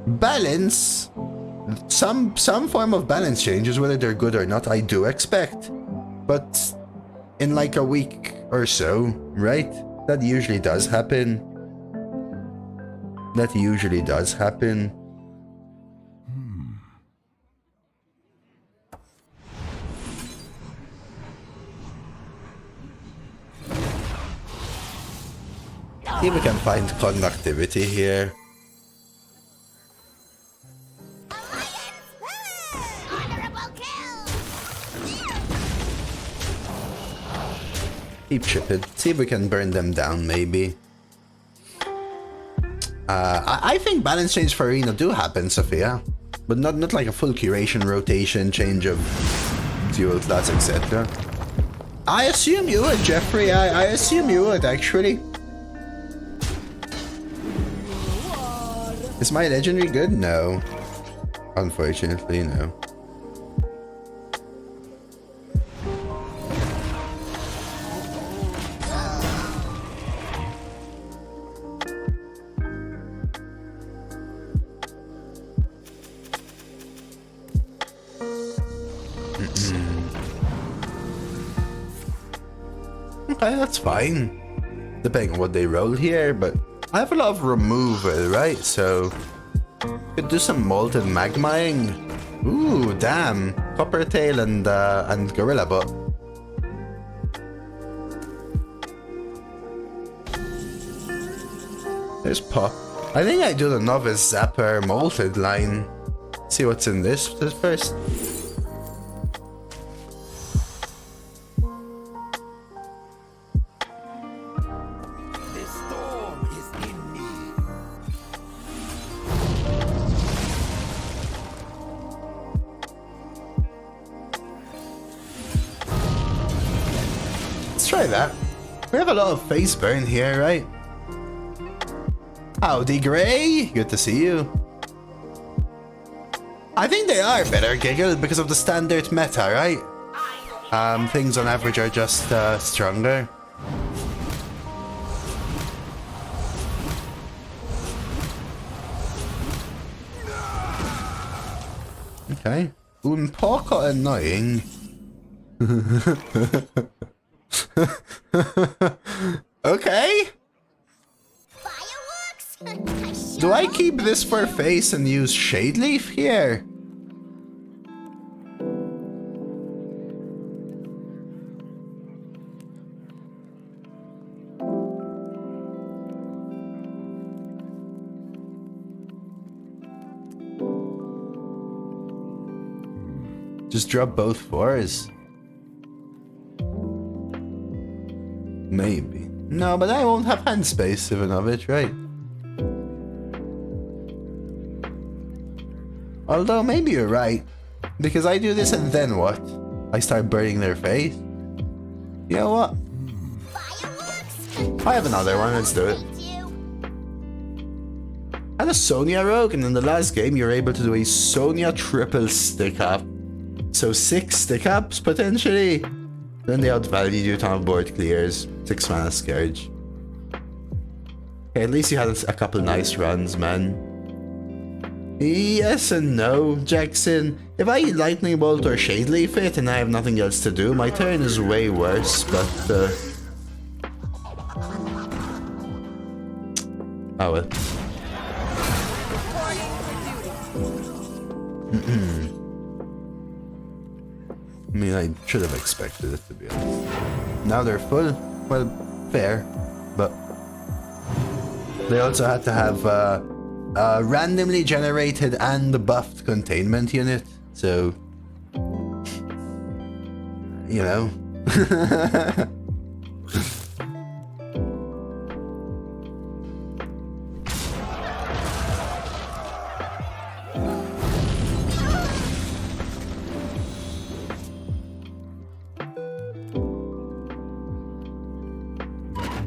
Balance, some form of balance changes, whether they're good or not, I do expect. But in like a week or so, right? That usually does happen. That usually does happen. See if we can find conductivity here. Honorable kill! Keep chipping. See if we can burn them down, maybe. I think balance change for Arena do happen, Sophia. But not like a full curation, rotation, change of dual class, etc. I assume you would, Jeffrey. I assume you would, actually. Is my legendary good? No. Unfortunately, no. Okay, that's fine. Depending on what they roll here, but I have a lot of removal, right? So could do some molten magmaing. Ooh, damn. Coppertail and Gorilla Butt. There's Pop. I think I do the Novice Zapper Molted line. See what's in this first. Try that. We have a lot of face burn here, right? Howdy, Gray. Good to see you. I think they are better, Giggle, because of the standard meta, right? Things on average are just stronger. Okay. Un poco annoying. Okay. Fireworks? Do I keep this for face and use Shade Leaf here? Just drop both fours. Maybe. No, but I won't have hand space even of it, right? Although maybe you're right. Because I do this and then what? I start burning their face? You know what? I have another one, let's do it. I had a Sonya Rogue, and in the last game you're able to do a Sonya triple stick up. So 6 stick ups potentially. Then they outvalued you, ton of board clears, 6 mana Scourge. Okay, at least you had a couple nice runs, man. Yes and no, Jackson. If I Lightning Bolt or Shade Leaf it and I have nothing else to do, my turn is way worse, but oh well. I mean, I should have expected it, to be honest. Now they're full. Well, fair, but they also had to have a randomly generated and buffed containment unit, so you know.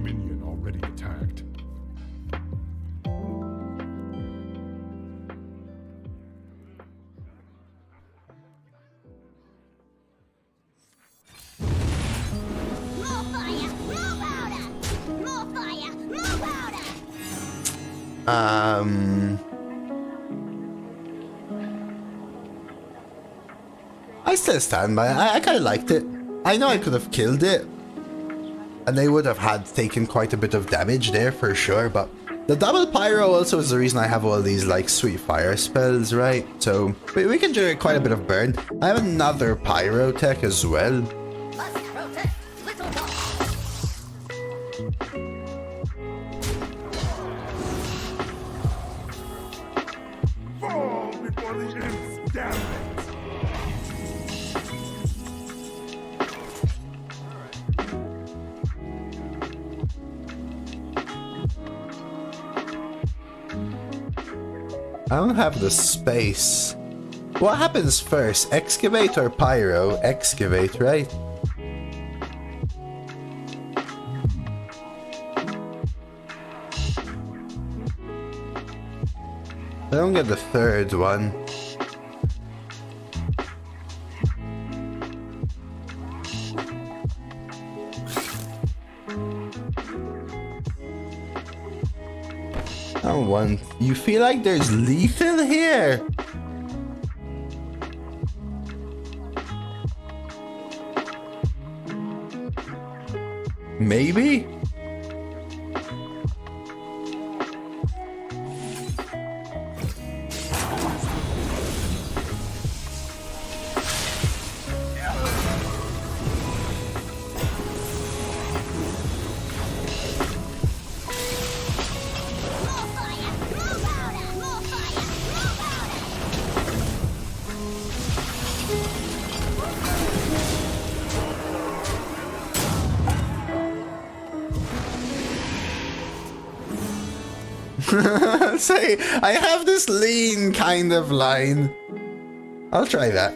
Minion already attacked. More fire, more powder! More fire, more powder! I still stand by it. I kind of liked it. I know I could have killed it, and they would have had taken quite a bit of damage there for sure, but the double pyro also is the reason I have all these like sweet fire spells, right? So we can generate quite a bit of burn. I have another pyro tech as well. Must protect little one. Fall before the imps damn it! I don't have the space. What happens first? Excavate or pyro? Excavate, right? I don't get the third one. I don't want. You feel like there's lethal here? Maybe? More fire, more powder! More fire, more powder! Say, I have this lean kind of line. I'll try that.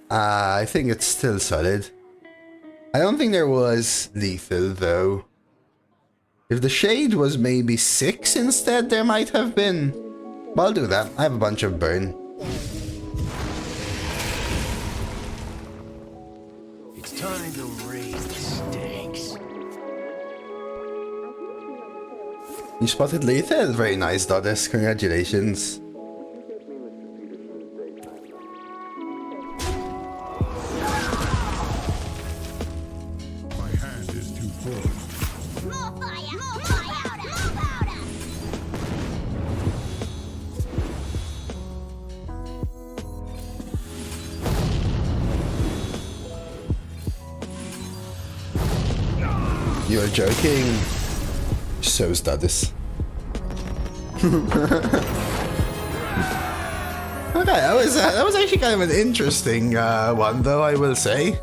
I think it's still solid. I don't think there was lethal though. If the shade was maybe 6 instead, there might have been. But I'll do that. I have a bunch of burn. It's time to raise the stakes. You spotted lethal? Very nice, Doddis. Congratulations. My hand is too full. More fire, more powder! More powder! You're joking. So's Doddis. Okay, that was actually kind of an interesting one, though, I will say.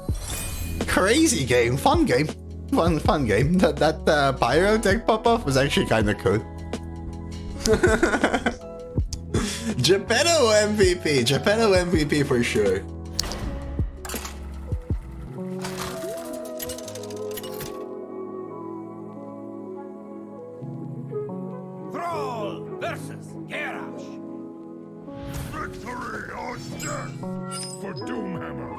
Crazy game, fun game, fun game. That Pyrotech pop-off was actually kind of cool. Geppetto MVP for sure. Thrall versus Garrosh. Victory or death for Doomhammer.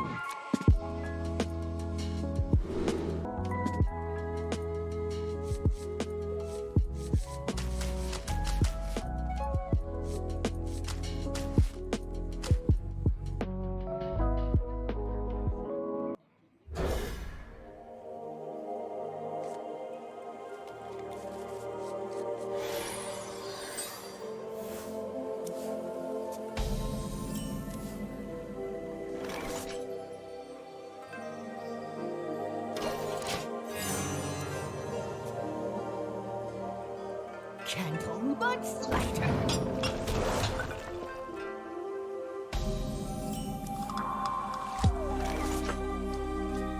but slighter.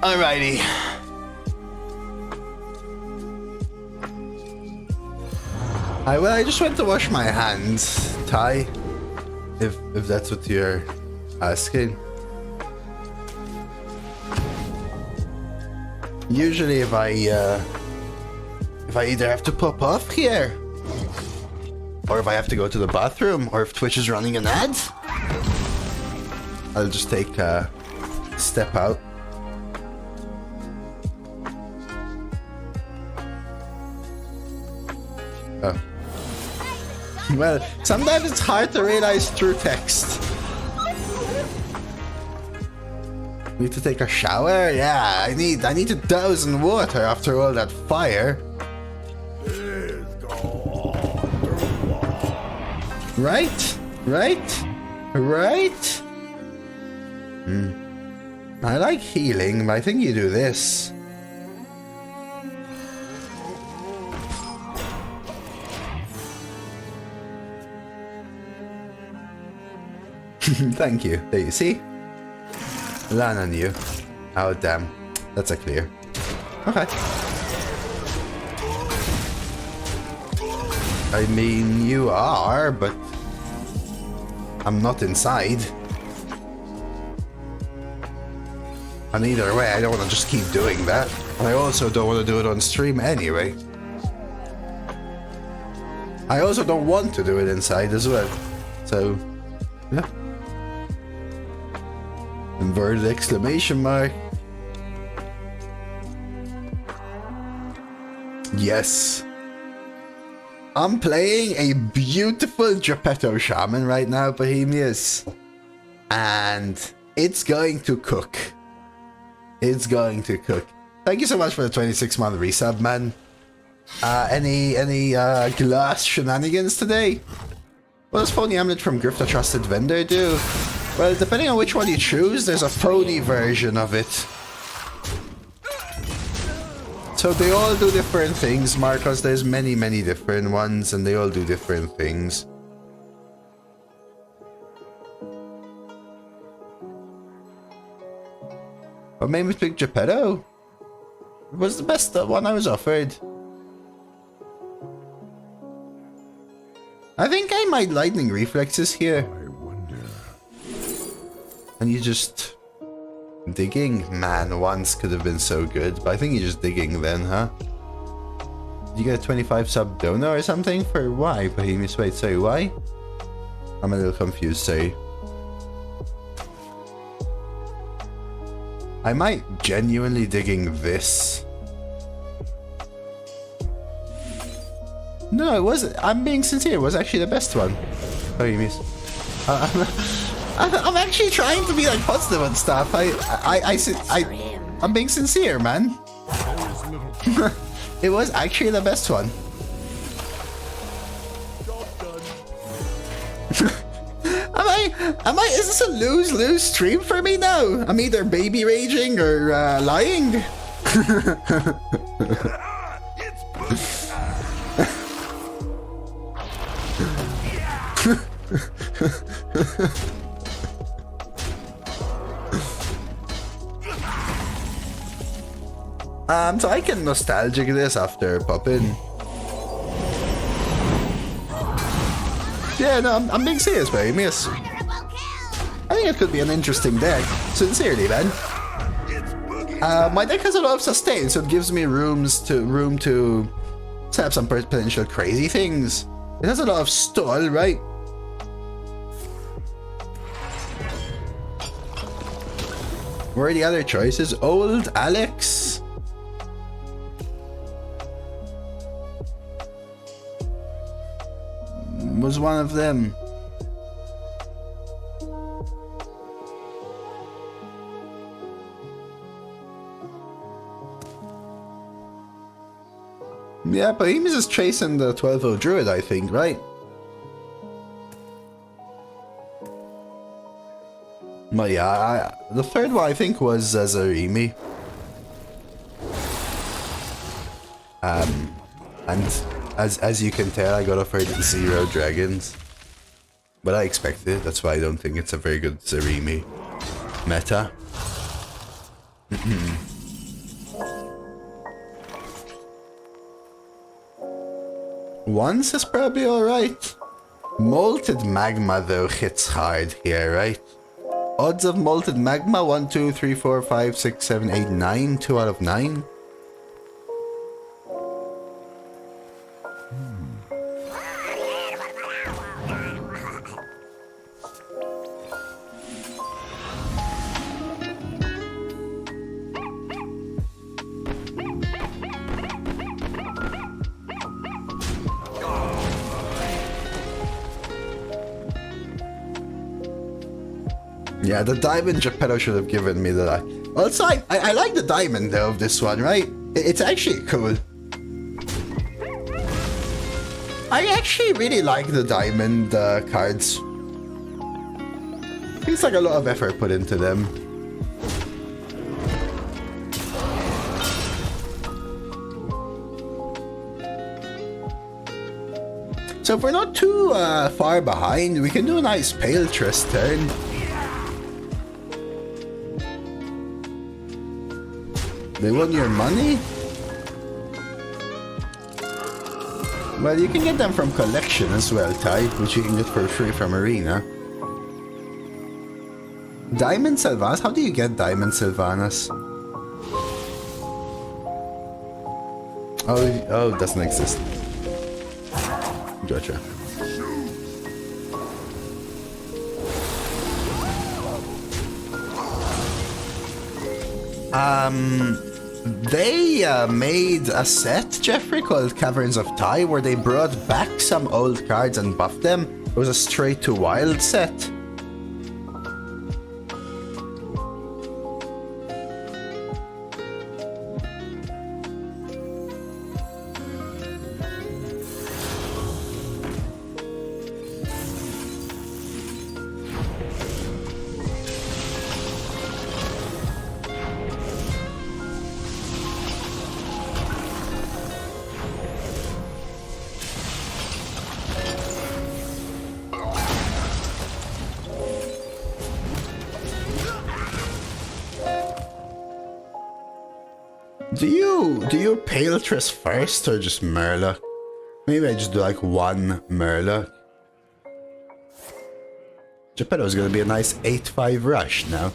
Alrighty. I just went to wash my hands, Ty. If that's what you're asking. Usually if I either have to pop off here, or if I have to go to the bathroom, or if Twitch is running an ad, I'll just take a step out. Oh. Well, sometimes it's hard to realize through text. Need to take a shower? Yeah, I need to douse in water after all that fire. Right? I like healing, but I think you do this. Thank you. There you see? Land on you. Oh damn. That's a clear. Okay. I mean, you are, but I'm not inside. And either way, I don't want to just keep doing that. And I also don't want to do it on stream anyway. I also don't want to do it inside as well. So, yeah. Inverted exclamation mark. Yes. I'm playing a beautiful Geppetto Shaman right now, Bohemians. And it's going to cook. It's going to cook. Thank you so much for the 26-month resub, man. Any glass shenanigans today? What does Phony Amulet from Griff the Trusted Vendor do? Well, depending on which one you choose, there's a phony version of it. So they all do different things, Marcos. There's many different ones, and they all do different things. What made me pick Geppetto? It was the best one I was offered. I think I might lightning reflexes here. And you just digging? Man, once could have been so good, but I think you're just digging then, huh? Did you get a 25 sub donor or something? For why? Bohemius, wait, sorry, why? I'm a little confused, sorry. I might genuinely digging this. No, it wasn't. I'm being sincere. It was actually the best one. Bohemius. I'm actually trying to be like positive and stuff. I'm being sincere, man. It was actually the best one. Am I? Is this a lose-lose stream for me now? I'm either baby raging or lying. So I can nostalgic this after popping. Yeah, no, I'm being serious, baby. Miss. I think it could be an interesting deck. Sincerely, man. My deck has a lot of sustain, so it gives me room to set up some potential crazy things. It has a lot of stall, right? Where are the other choices? Old Alex. Was one of them. Yeah, but he is chasing the 12-0 Druid, I think, right? But yeah, the third one I think was Zarimi. And As you can tell, I got offered 0 dragons. But I expected it, that's why I don't think it's a very good Zarimi meta. Once is probably alright. Molted magma though hits hard here, right? Odds of molted magma 1, 2, 3, 4, 5, 6, 7, 8, 9. 2 out of 9. Yeah, the diamond Geppetto should have given me the... Also, I like the diamond though of this one, right? It's actually cool. I actually really like the diamond cards. It's like a lot of effort put into them. So if we're not too far behind, we can do a nice Paletress turn. They want your money? Well, you can get them from collection as well, Ty, which you can get for free from Arena. Diamond Sylvanas? How do you get Diamond Sylvanas? Oh, it doesn't exist. Gotcha. They made a set, Jeffrey, called Caverns of Ty, where they brought back some old cards and buffed them. It was a straight to wild set. Do you Paletress first or just Murloc? Maybe I just do like one Murloc. Geppetto's gonna be a nice 8-5 rush now.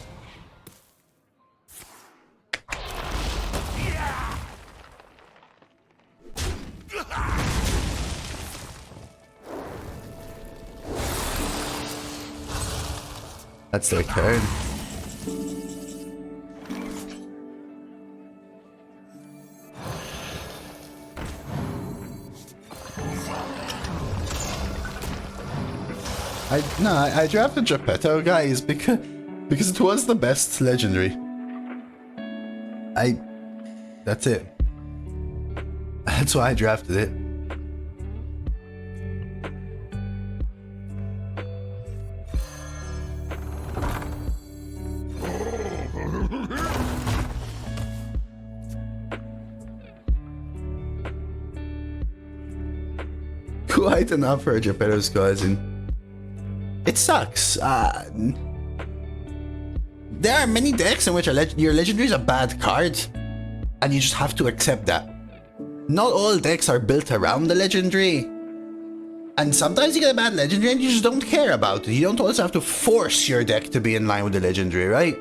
That's their turn. I drafted Geppetto, guys, because it was the best legendary. That's it. That's why I drafted it. Quite enough for Geppetto's cousin. It sucks. There are many decks in which your legendary is a bad card, and you just have to accept that. Not all decks are built around the legendary, and sometimes you get a bad legendary and you just don't care about it. You don't also have to force your deck to be in line with the legendary, right?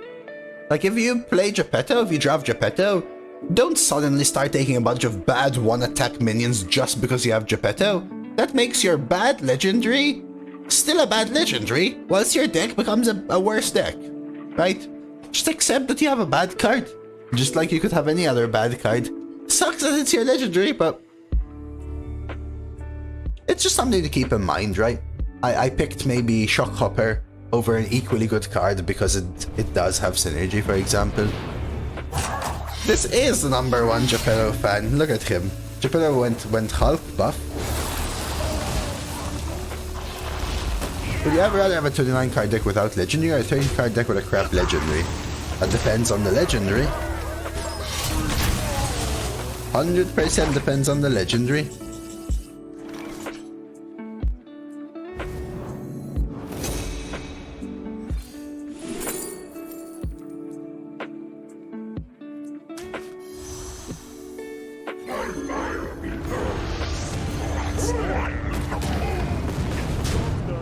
Like if you play Geppetto, if you draft Geppetto, don't suddenly start taking a bunch of bad one-attack minions just because you have Geppetto. That makes your bad legendary still a bad legendary, whilst your deck becomes a worse deck, right? Just accept that you have a bad card, just like you could have any other bad card. Sucks that it's your legendary, but it's just something to keep in mind, right? I picked maybe Shockhopper over an equally good card because it does have synergy, for example. This is the #1 Geppetto fan. Look at him. Geppetto went Hulk buff. Would you ever rather have a 29 card deck without legendary or a 30 card deck with a crap legendary? That depends on the legendary. 100% depends on the legendary.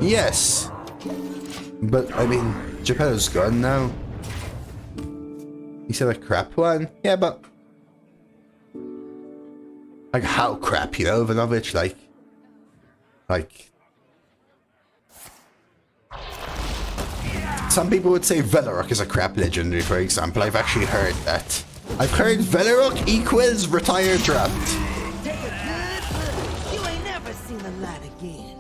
Yes. But, I mean, Geppetto's gone now. He said a crap one? Yeah, but... Like, how crap, you know, Ivanovich? Like... Some people would say Velarok is a crap legendary, for example. I've actually heard that. I've heard Velarok equals retire draft. Take a good look. You ain't never seen the light again.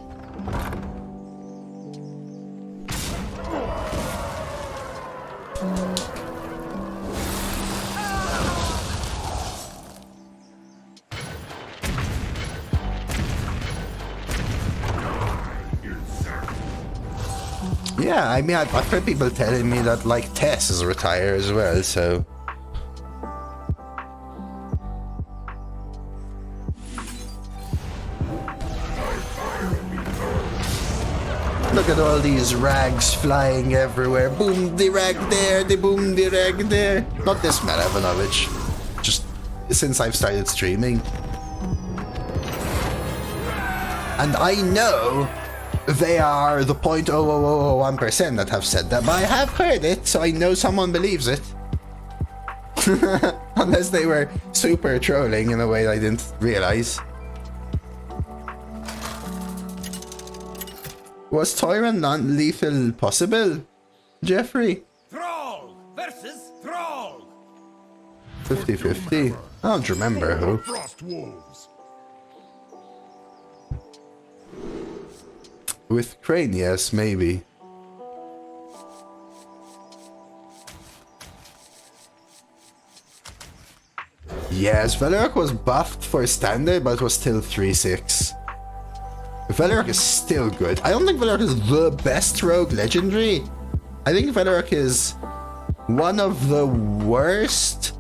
Yeah, I mean, I've heard people telling me that, like, Tess is a retire as well, so... Look at all these rags flying everywhere. Boom, the rag there, the boom, the rag there. Not this meta, Ivanovich. Just since I've started streaming. And I know they are the 0.00001% that have said that, but I have heard it, so I know someone believes it. Unless they were super trolling in a way I didn't realize. Was Tyrant non-lethal possible, Jeffrey? Thrall versus Thrall. 50-50? I don't remember who. Frost wolves. With Crane, yes, maybe. Yes, Velarok was buffed for standard, but was still 3-6. Velarok is still good. I don't think Velarok is the best rogue legendary. I think Velarok is one of the worst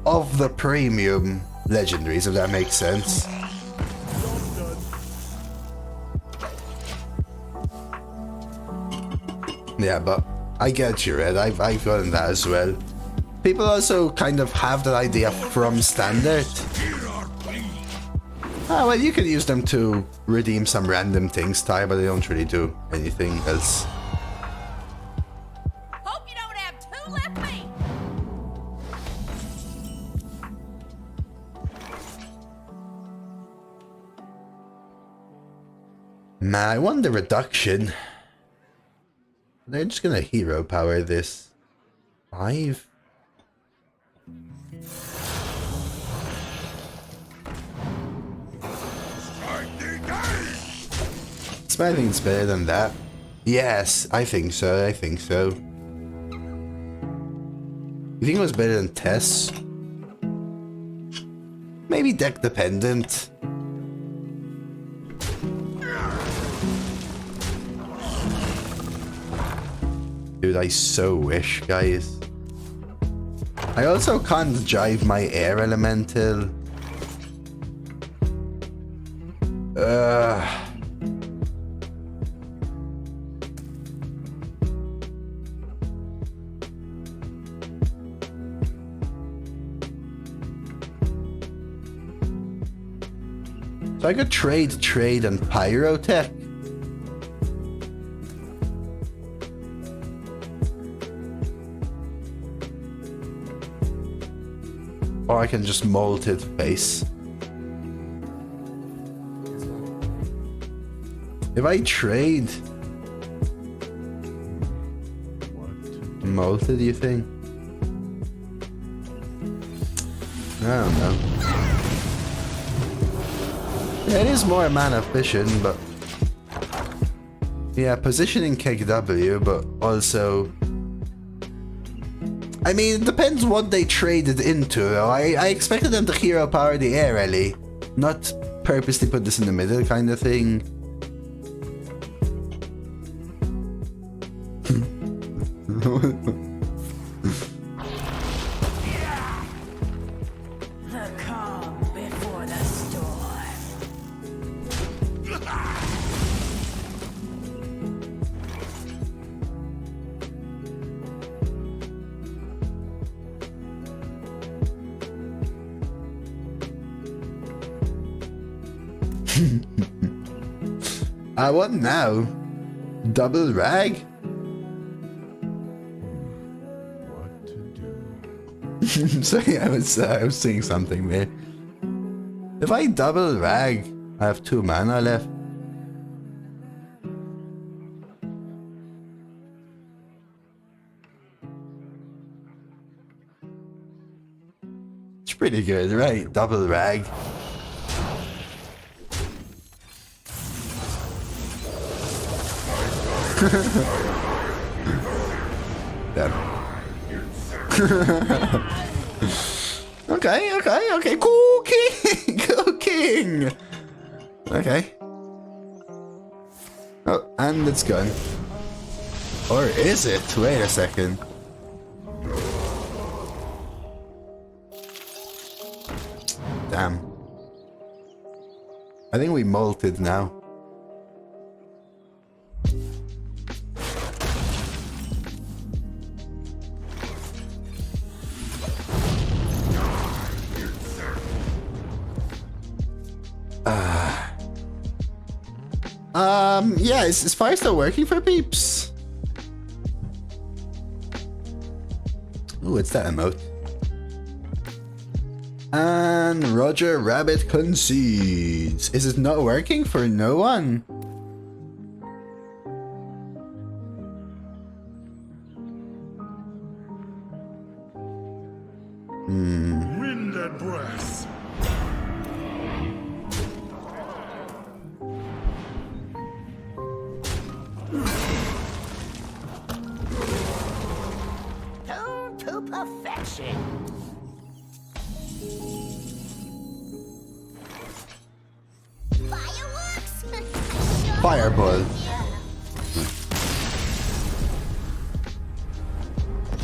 of the premium legendaries, if that makes sense. Yeah, but I get you, Red. I've gotten that as well. People also kind of have that idea from standard. Ah, well, you can use them to redeem some random things, Ty, but they don't really do anything else. Hope you don't have two left feet. Man, I want the reduction. They're just gonna hero power this. 5? I think it's better than that. Yes, I think so. I think so. You think it was better than Tess? Maybe deck dependent. Dude, I so wish, guys. I also can't jive my air elemental. So I could trade and Pyrotech. Or I can just mold it face. If I trade molted, do you think? I don't know. Yeah, it is more mana efficient, but yeah, positioning KW, but also, I mean, it depends what they traded into, though. I expected them to hero power the air rally, not purposely put this in the middle kind of thing. The calm before the storm. What now? Double rag? What to do? Sorry, I was saying something there. If I double rag, I have 2 mana left. It's pretty good, right? Double rag. Damn. Okay. Cooking! Cooking! Okay. Oh, and it's gone. Or is it? Wait a second. Damn. I think we molted now. Yeah, is fire still working for peeps? Ooh, it's that emote. And Roger Rabbit concedes. Is it not working for no one? Wind and breath. Tuned to perfection. Fireworks? Sure. Fireball.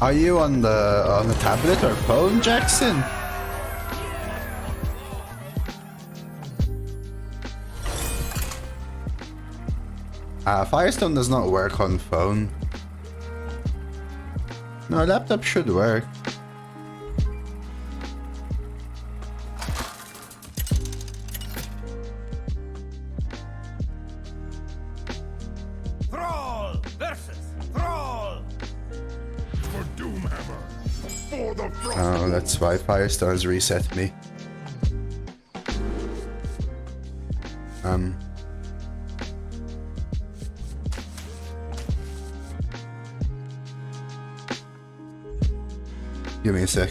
Are you on the tablet or phone, Jackson? Firestone does not work on phone. No, laptop should work. Thrall versus Thrall. For Doomhammer. For the Frost. Oh, that's why Firestone's reset me. Give me a sec.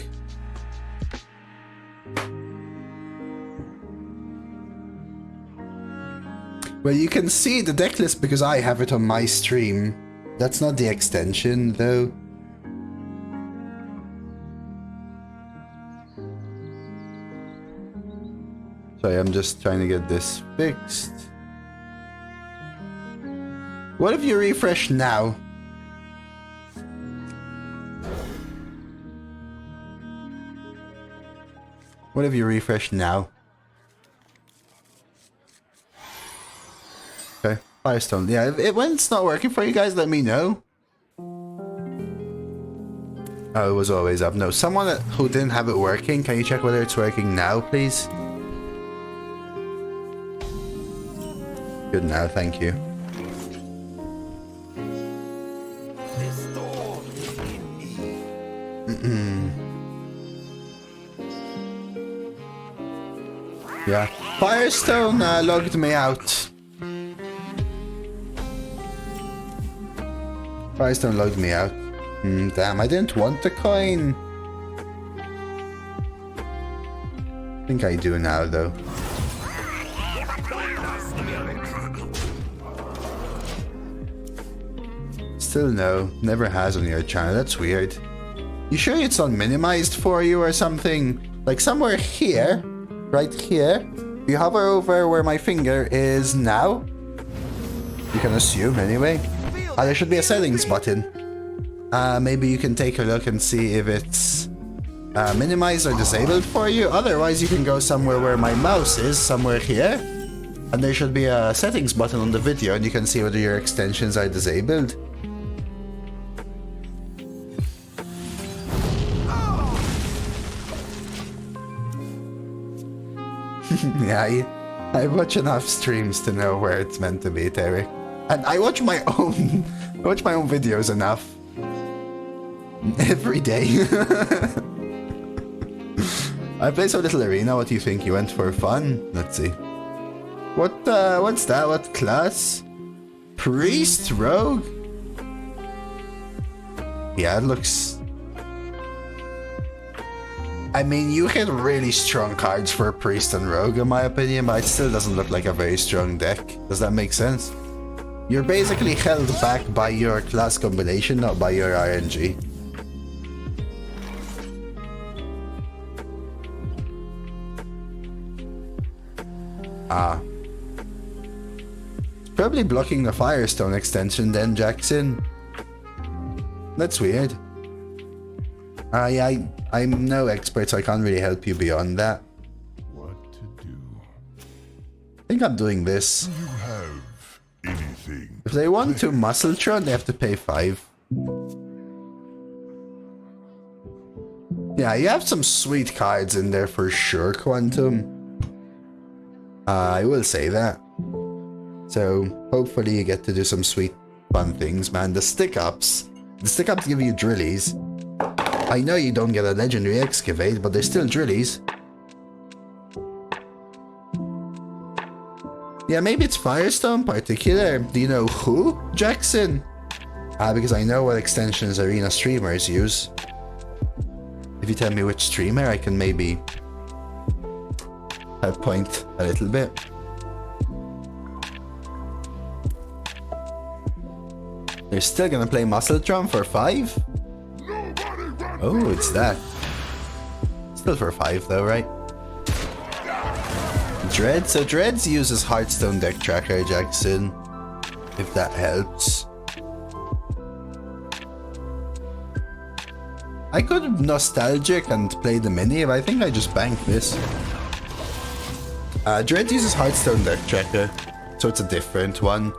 Well, you can see the deck list because I have it on my stream. That's not the extension, though. Sorry, I'm just trying to get this fixed. What if you refresh now? What if you refresh now? Okay, Firestone. Yeah, when it's not working for you guys, let me know. Oh, it was always up. No, someone who didn't have it working, can you check whether it's working now, please? Good now, thank you. Yeah, Firestone logged me out. Firestone logged me out. Damn, I didn't want the coin. I think I do now, though. Still no, never has on your channel. That's weird. You sure it's on minimized for you or something? Like somewhere here. Right here, if you hover over where my finger is now, you can assume anyway. There should be a settings button. Maybe you can take a look and see if it's minimized or disabled for you. Otherwise, you can go somewhere where my mouse is, somewhere here. And there should be a settings button on the video and you can see whether your extensions are disabled. Yeah, I watch enough streams to know where it's meant to be, Terry. And I watch my own videos enough. Every day. I play so little arena, what do you think? You went for fun? Let's see. What's that? What class? Priest? Rogue? Yeah, it looks... I mean, you hit really strong cards for Priest and Rogue, in my opinion, but it still doesn't look like a very strong deck. Does that make sense? You're basically held back by your class combination, not by your RNG. Ah. It's probably blocking the Firestone extension then, Jackson. That's weird. Yeah, I'm no expert, so I can't really help you beyond that. What to do? I think I'm doing this. Do you have anything? If they want to Muscletron, they have to pay 5. Yeah, you have some sweet cards in there for sure, Quantum. I will say that. So, hopefully you get to do some sweet fun things, man. The stick-ups give you drillies. I know you don't get a legendary excavate, but they're still drillies. Yeah, maybe it's Firestone particular. Do you know who, Jackson? Because I know what extensions arena streamers use. If you tell me which streamer, I can maybe point a little bit. They're still gonna play Muscletron for 5? Oh, it's that. Still for 5 though, right? Dread? So Dreads uses Hearthstone deck tracker, Jackson. If that helps. I could nostalgic and play the mini, but I think I just bank this. Dread uses Hearthstone deck tracker, so it's a different one.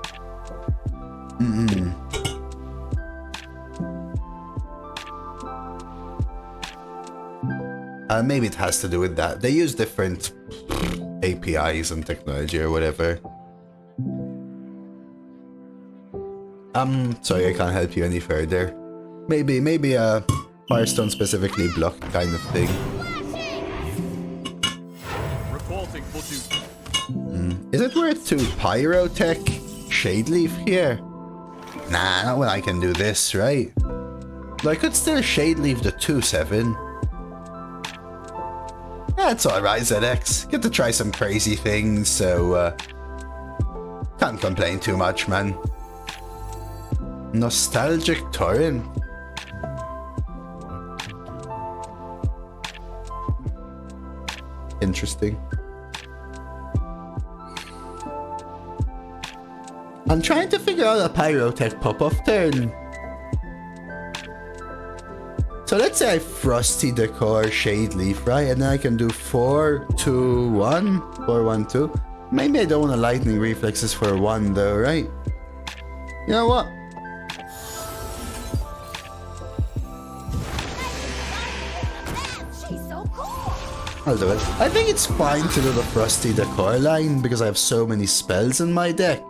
Maybe it has to do with that. They use different APIs and technology or whatever. Sorry, I can't help you any further. Maybe a Firestone specifically blocked kind of thing. Reporting for duty. Is it worth to Pyrotech Shadeleaf here? Nah, not when I can do this, right? Though I could still Shadeleaf the 2/7. That's alright, ZX. Get to try some crazy things, so can't complain too much, man. Nostalgic Tauren. Interesting. I'm trying to figure out a Pyrotech pop-off turn. So let's say I Frosty Decor Shadeleaf, right? And then I can do 4-2-1, 4-1-2. Maybe I don't want a Lightning Reflexes for 1 though, right? You know what? She's so cool. I'll do it. I think it's fine to do the Frosty Decor line because I have so many spells in my deck.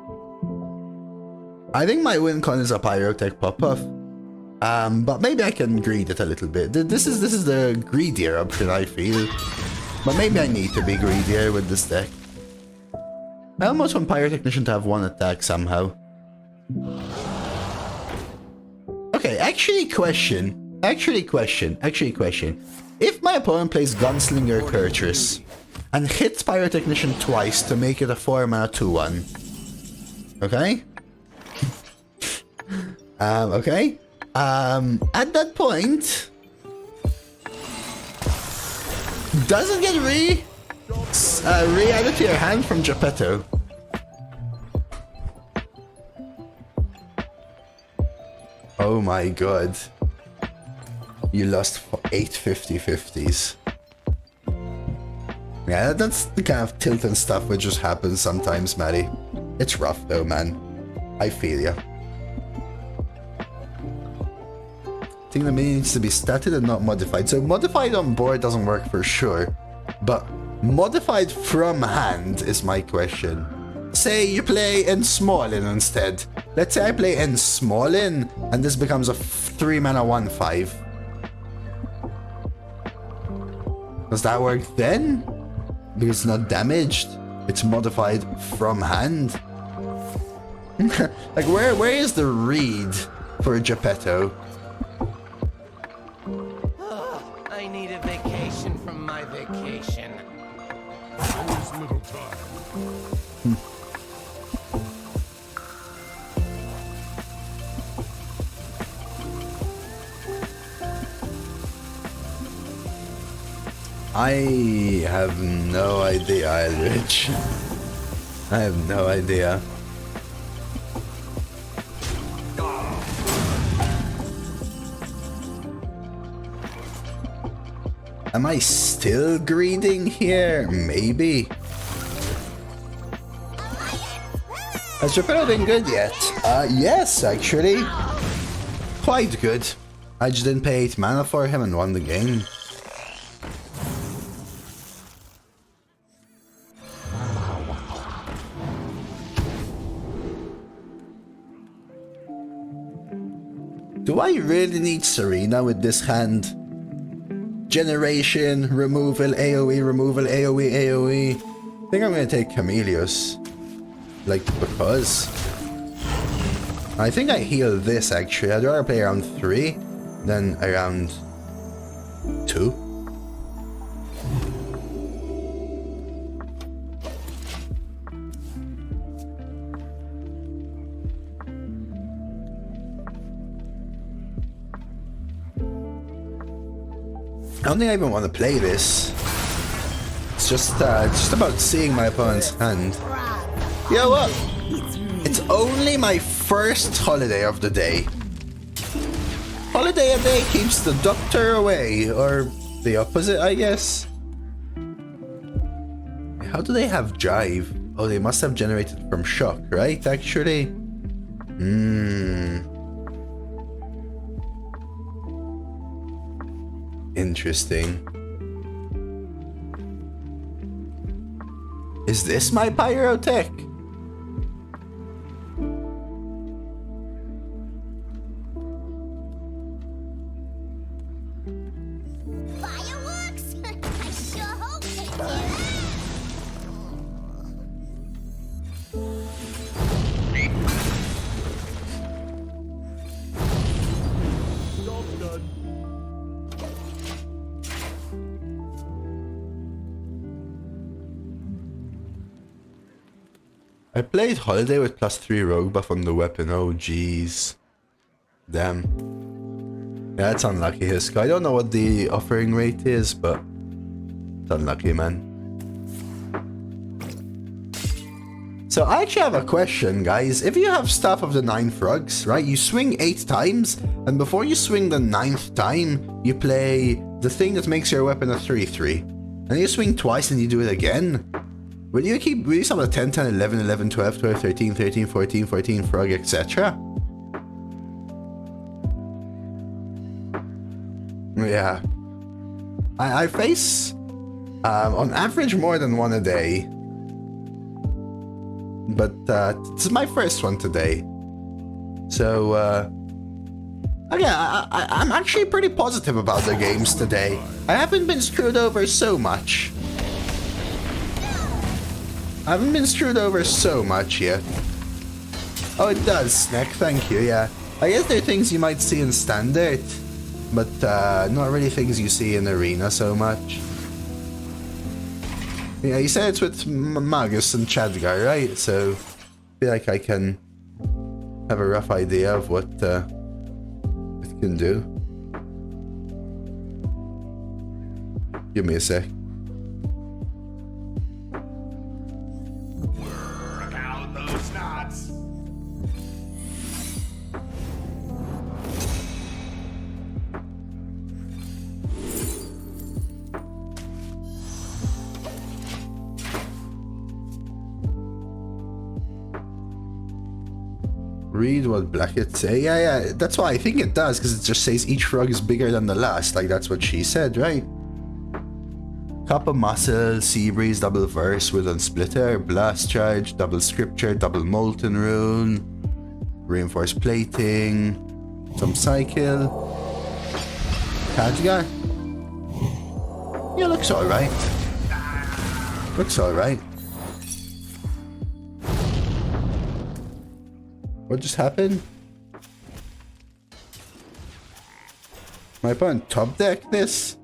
I think my win con is a Pyrotech pop-off. But maybe I can greed it a little bit. This is the greedier option, I feel. But maybe I need to be greedier with this deck. I almost want Pyrotechnician to have 1 attack somehow. Okay, actually question. If my opponent plays Gunslinger Kurtrus and hits Pyrotechnician twice to make it a 4-mana 2/1. Okay? Okay? At that point, does it get re-added to your hand from Geppetto? Oh my god. You lost 8 50/50s. Yeah, that's the kind of tilt and stuff which just happens sometimes, Maddie. It's rough though, man. I feel ya. I think the mini needs to be statted and not modified. So modified on board doesn't work for sure. But modified from hand is my question. say you play in Smallin instead. Let's say I play in Smallin and this becomes a 3 mana 1/5. Does that work then? Because it's not damaged. It's modified from hand. Like where is the read for Geppetto? I need a vacation from my vacation. Always little time. I have no idea, Eldritch. I have no idea. Am I still greeting here? Maybe. Has Geppetto been good yet? Yes, actually. Quite good. I just didn't pay 8 mana for him and won the game. Do I really need Serena with this hand? Generation, removal, AoE, removal, AoE, AoE. I think I'm gonna take Chameleos. Like, because. I think I heal this actually. I'd rather play around 3 than around 2. I don't think I even want to play this. It's just about seeing my opponent's hand. Yo, what? It's only my first holiday of the day. Holiday a day keeps the doctor away, or the opposite, I guess. How do they have jive? Oh, they must have generated from shock, right? Actually. Interesting. Is this my Pyrotech? Fireworks? I sure hope they do. I played Holiday with +3 rogue buff on the weapon. Oh jeez. Damn. Yeah, that's unlucky, Hiska. I don't know what the offering rate is, but it's unlucky, man. So I actually have a question, guys. If you have Staff of the 9 Frogs, right, you swing 8 times, and before you swing the 9th time, you play the thing that makes your weapon a 3/3. And you swing twice and you do it again. Will you summon a 10, 10, 11, 11, 12, 12, 13, 13, 14, 14, frog, etc.? Yeah. I face, on average, more than one a day. But this is my first one today. So, again, I'm actually pretty positive about the games today. I haven't been screwed over so much. I haven't been screwed over so much yet. Oh, it does, Snack, thank you, yeah. I guess there are things you might see in Standard, but not really things you see in Arena so much. Yeah, you said it's with Magus and Chadgar, right? So, I feel like I can have a rough idea of what it can do. Give me a sec. Read what Blackett say. Yeah, that's why I think it does, because it just says each frog is bigger than the last. Like, that's what she said, right? Cup of Muscle, Sea Breeze, Double Verse with Unsplitter, Blast Charge, Double Scripture, Double Molten Rune, Reinforced Plating, some Cycle, Khadgar. Yeah, looks alright. Looks alright. What just happened? My opponent top deck this?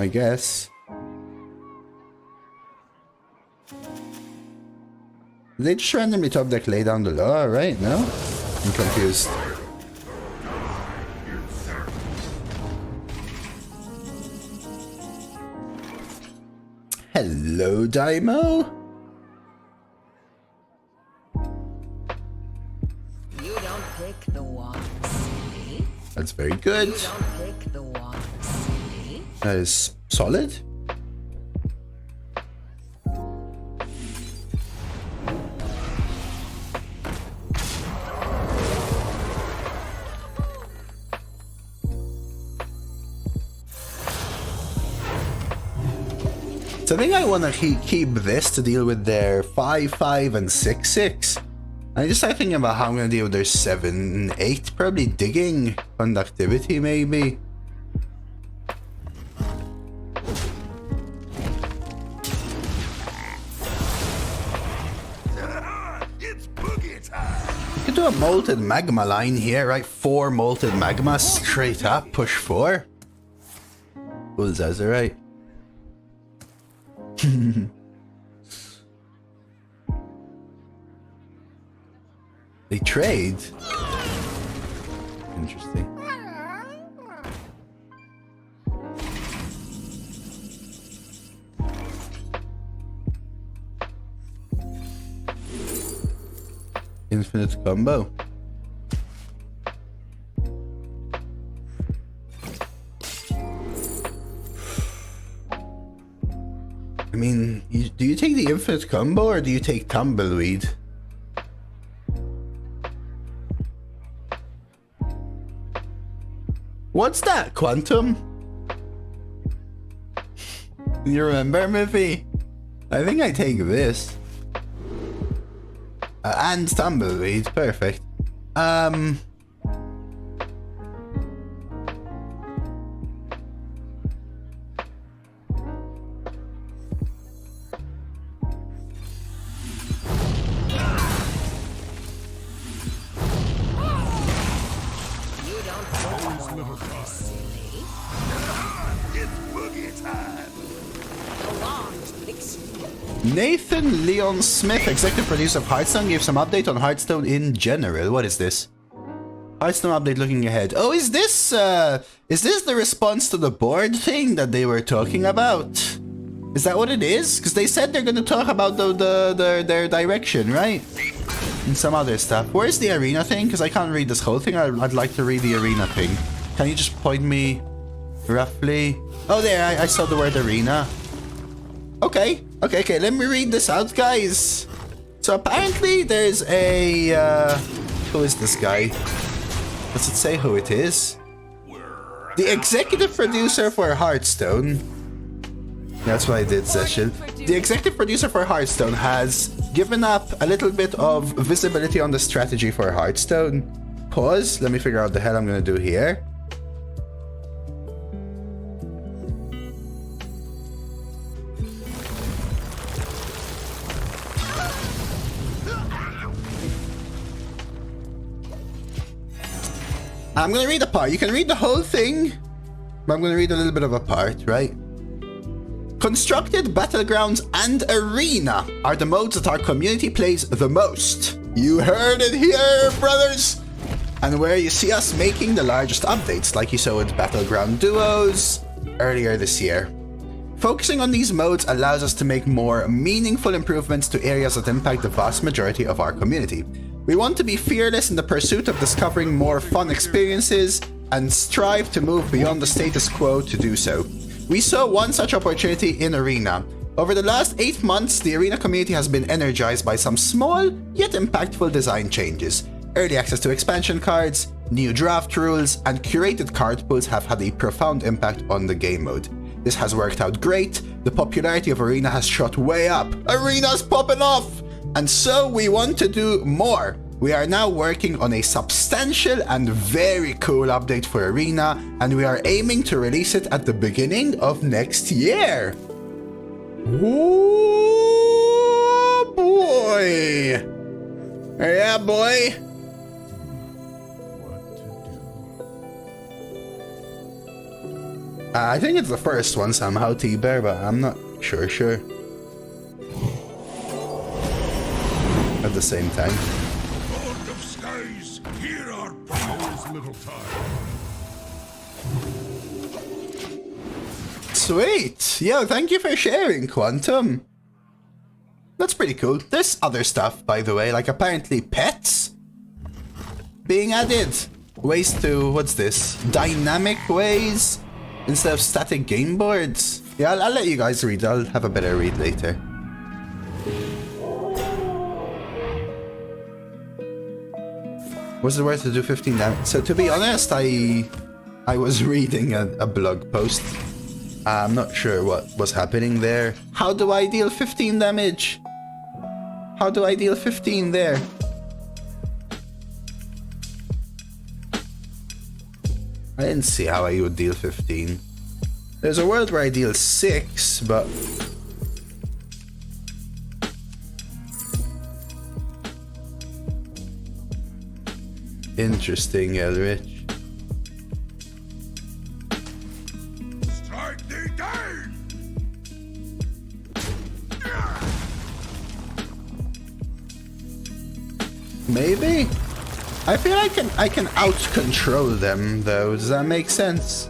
I guess. Did they just randomly top deck Lay Down the Law, right? No? I'm confused. Hello, Daimo? You don't pick the one, silly. That's very good. You don't pick the one, silly. That is solid. So I think I want to keep this to deal with their 5-5 and 6-6. I just started thinking about how I'm going to deal with their 7-8. Probably digging, conductivity maybe. It's boogie time. You could do a Molten Magma line here, right? 4 Molten Magma straight up, push 4. Well, that's alright. They trade? Interesting. Infinite combo. I mean, do you take the infinite combo or do you take Tumbleweed? What's that, Quantum? You remember, Miffy? I think I take this. And Tumbleweed, perfect. Nathan Leon Smith, executive producer of Hearthstone, gave some update on Hearthstone in general. What is this? Hearthstone update looking ahead. Oh, is this the response to the board thing that they were talking about? Is that what it is? Because they said they're going to talk about their direction, right? And some other stuff. Where's the arena thing? Because I can't read this whole thing. I'd like to read the arena thing. Can you just point me roughly? Oh, there, I saw the word arena. Okay, let me read this out, guys. So apparently there's a, who is this guy? Does it say who it is? The executive producer for Hearthstone. That's what I did, Session. The executive producer for Hearthstone has given up a little bit of visibility on the strategy for Hearthstone. Pause, let me figure out what the hell I'm gonna do here. I'm gonna read a part. You can read the whole thing, but I'm gonna read a little bit of a part, right? Constructed, Battlegrounds, and Arena are the modes that our community plays the most. You heard it here, brothers! And where you see us making the largest updates, like you saw with Battleground Duos earlier this year. Focusing on these modes allows us to make more meaningful improvements to areas that impact the vast majority of our community. We want to be fearless in the pursuit of discovering more fun experiences and strive to move beyond the status quo to do so. We saw one such opportunity in Arena. Over the last 8 months, the Arena community has been energized by some small yet impactful design changes. Early access to expansion cards, new draft rules, and curated card pools have had a profound impact on the game mode. This has worked out great. The popularity of Arena has shot way up. Arena's popping off! And so we want to do more. We are now working on a substantial and very cool update for Arena, and we are aiming to release it at the beginning of next year. Ooh, boy! Yeah, boy! I think it's the first one somehow, T-Bear, but I'm not sure. At the same time. Lord of skies, hear our prayers, little time. Sweet! Yo, thank you for sharing, Quantum. That's pretty cool. There's other stuff, by the way, like apparently pets being added. Ways to, what's this? Dynamic ways instead of static game boards. Yeah, I'll let you guys read. I'll have a better read later. Was it worth to do 15 damage? So to be honest, I was reading a blog post. I'm not sure what was happening there. How do I deal 15 damage? How do I deal 15 there? I didn't see how I would deal 15. There's a world where I deal 6, but... Interesting, Elrich. Strike thee down! Maybe? I feel I can out-control them, though. Does that make sense?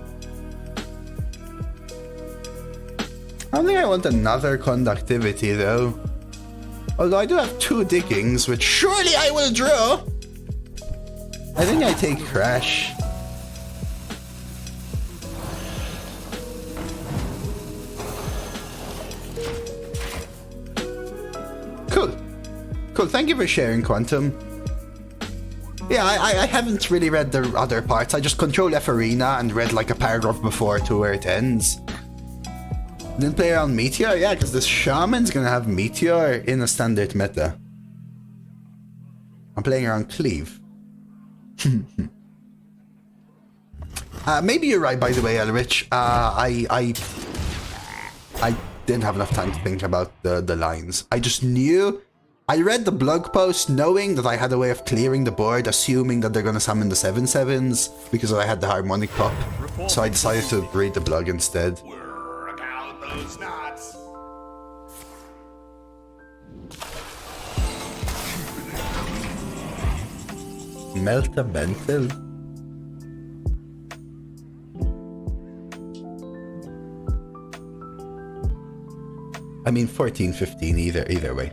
I don't think I want another conductivity, though. Although I do have 2 diggings, which surely I will draw! I think I take Crash. Cool. Cool, thank you for sharing, Quantum. Yeah, I haven't really read the other parts. I just control F Arena and read like a paragraph before to where it ends. Didn't play around Meteor? Yeah, because this Shaman's gonna have Meteor in a standard meta. I'm playing around Cleave. Maybe you're right, by the way, Elrich. I didn't have enough time to think about the lines. I just knew. I read the blog post knowing that I had a way of clearing the board, assuming that they're gonna summon the 7/7s because I had the harmonic pop. So I decided to read the blog instead. Work out those knots. Meltamental. I mean 14, 15 either way.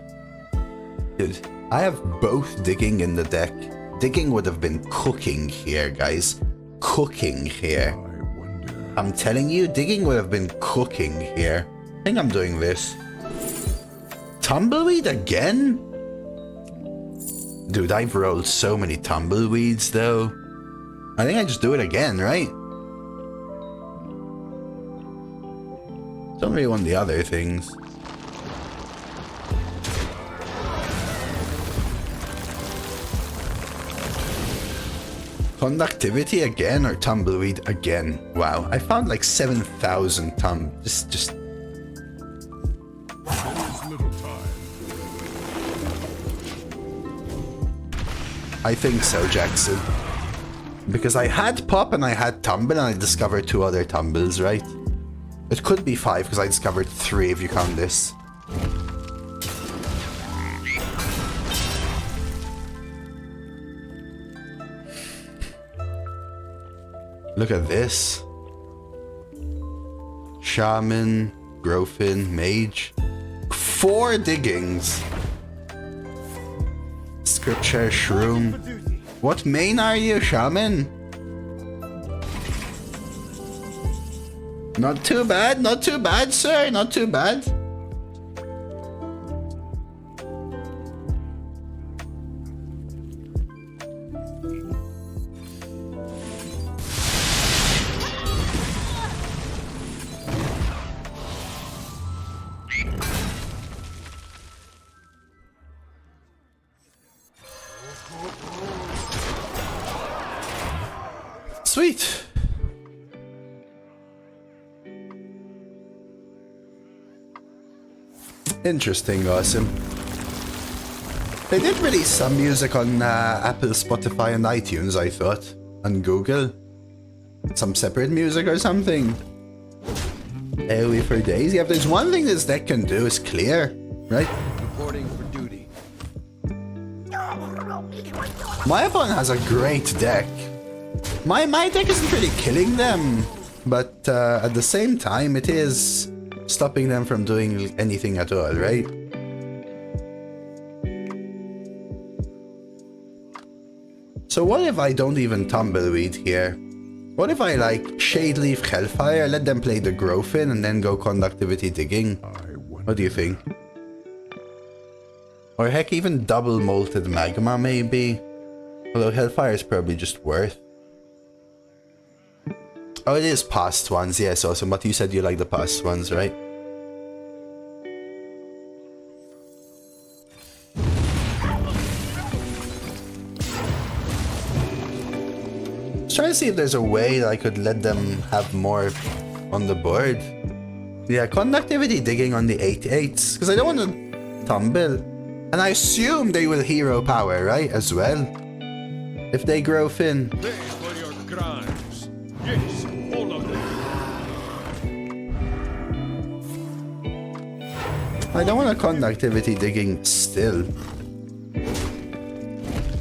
Dude, I have both digging in the deck. Digging would have been cooking here, guys. Cooking here. I'm telling you, digging would have been cooking here. I think I'm doing this. Tumbleweed again? Dude, I've rolled so many tumbleweeds, though. I think I just do it again, right? Don't really want the other things. Conductivity again or tumbleweed again? Wow, I found like 7,000 just... I think so, Jackson. Because I had Pop and I had Tumble and I discovered 2 other Tumbles, right? It could be 5 because I discovered 3 if you count this. Look at this. Shaman, Growfin, Mage. 4 diggings. Scripture, Shroom. What main are you, Shaman? Not too bad, sir, not too bad. Interesting, awesome. They did release some music on Apple, Spotify, and iTunes, I thought. On Google. Some separate music or something. AoE for days. Yeah, if there's one thing this deck can do is clear, right? Reporting for duty. My opponent has a great deck. My deck isn't really killing them, but at the same time, it is stopping them from doing anything at all, right? So what if I don't even Tumbleweed here? What if I like Shadeleaf Hellfire, let them play the Growfin, and then go Conductivity Digging? What do you think? Or heck, even double Molted Magma maybe? Although Hellfire is probably just worth. Oh, it is past ones, yes, awesome, but you said you like the past ones, right? Trying to see if there's a way that I could let them have more on the board. Yeah, Conductivity Digging on the 8/8s, because I don't want to tumble. And I assume they will hero power, right, as well? If they grow thin. Pay for your crimes. Yes, all of them. I don't want a Conductivity Digging still.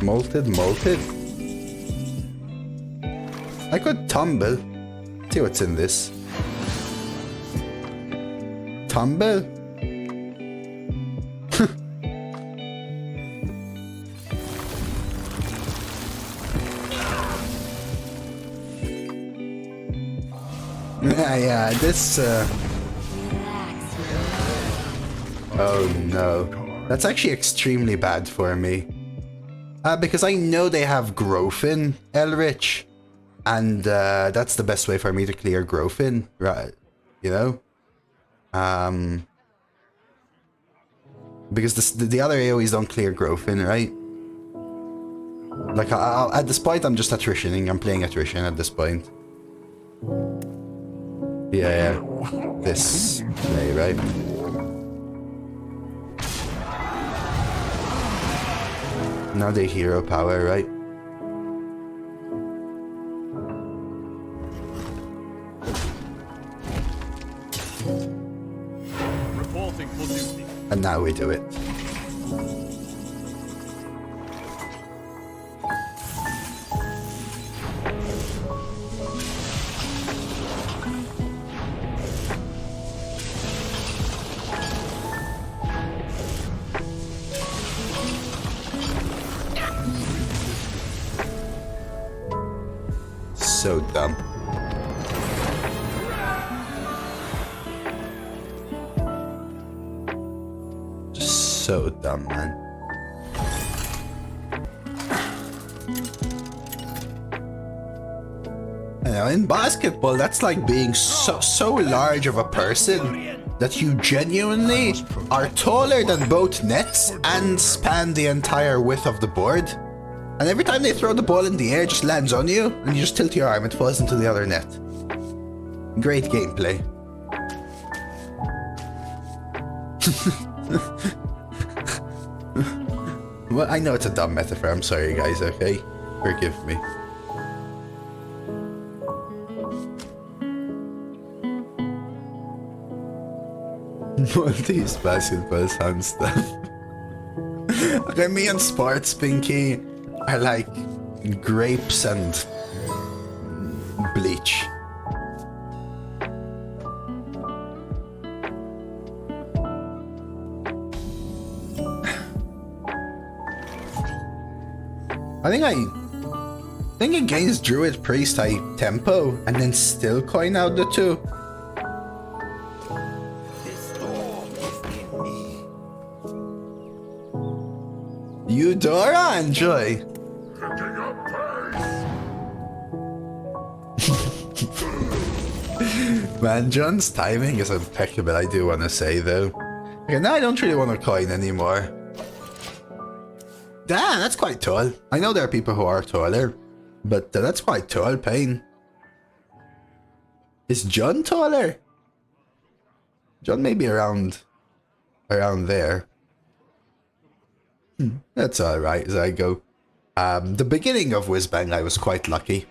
Molted. I could tumble. See what's in this. Tumble? yeah, this Oh no. That's actually extremely bad for me. Because I know they have Growfin, Elrich. And that's the best way for me to clear Growfin, right? You know? Because the other AoEs don't clear Growfin, right? Like, at this point, I'm just attritioning. I'm playing attrition at this point. Yeah. This play, right? Now they hero power, right? Reporting for duty. And now we do it. So dumb. So dumb, man. You know, in basketball, that's like being so large of a person that you genuinely are taller than both nets and span the entire width of the board. And every time they throw the ball in the air, it just lands on you, and you just tilt your arm, it falls into the other net. Great gameplay. Well, I know it's a dumb metaphor, I'm sorry guys, okay? Forgive me. Multi's basketball sound stuff. Okay, me and Sports Pinky are like grapes and bleach. I think against Druid Priest I tempo and then still coin out the two. Eudora, enjoy. Man, John's timing is impeccable, I do want to say though. Okay, now I don't really want to coin anymore. Damn, that's quite tall. I know there are people who are taller, but that's quite tall, Pain. Is John taller? John may be around around there. That's alright as I go. The beginning of Whizbang I was quite lucky.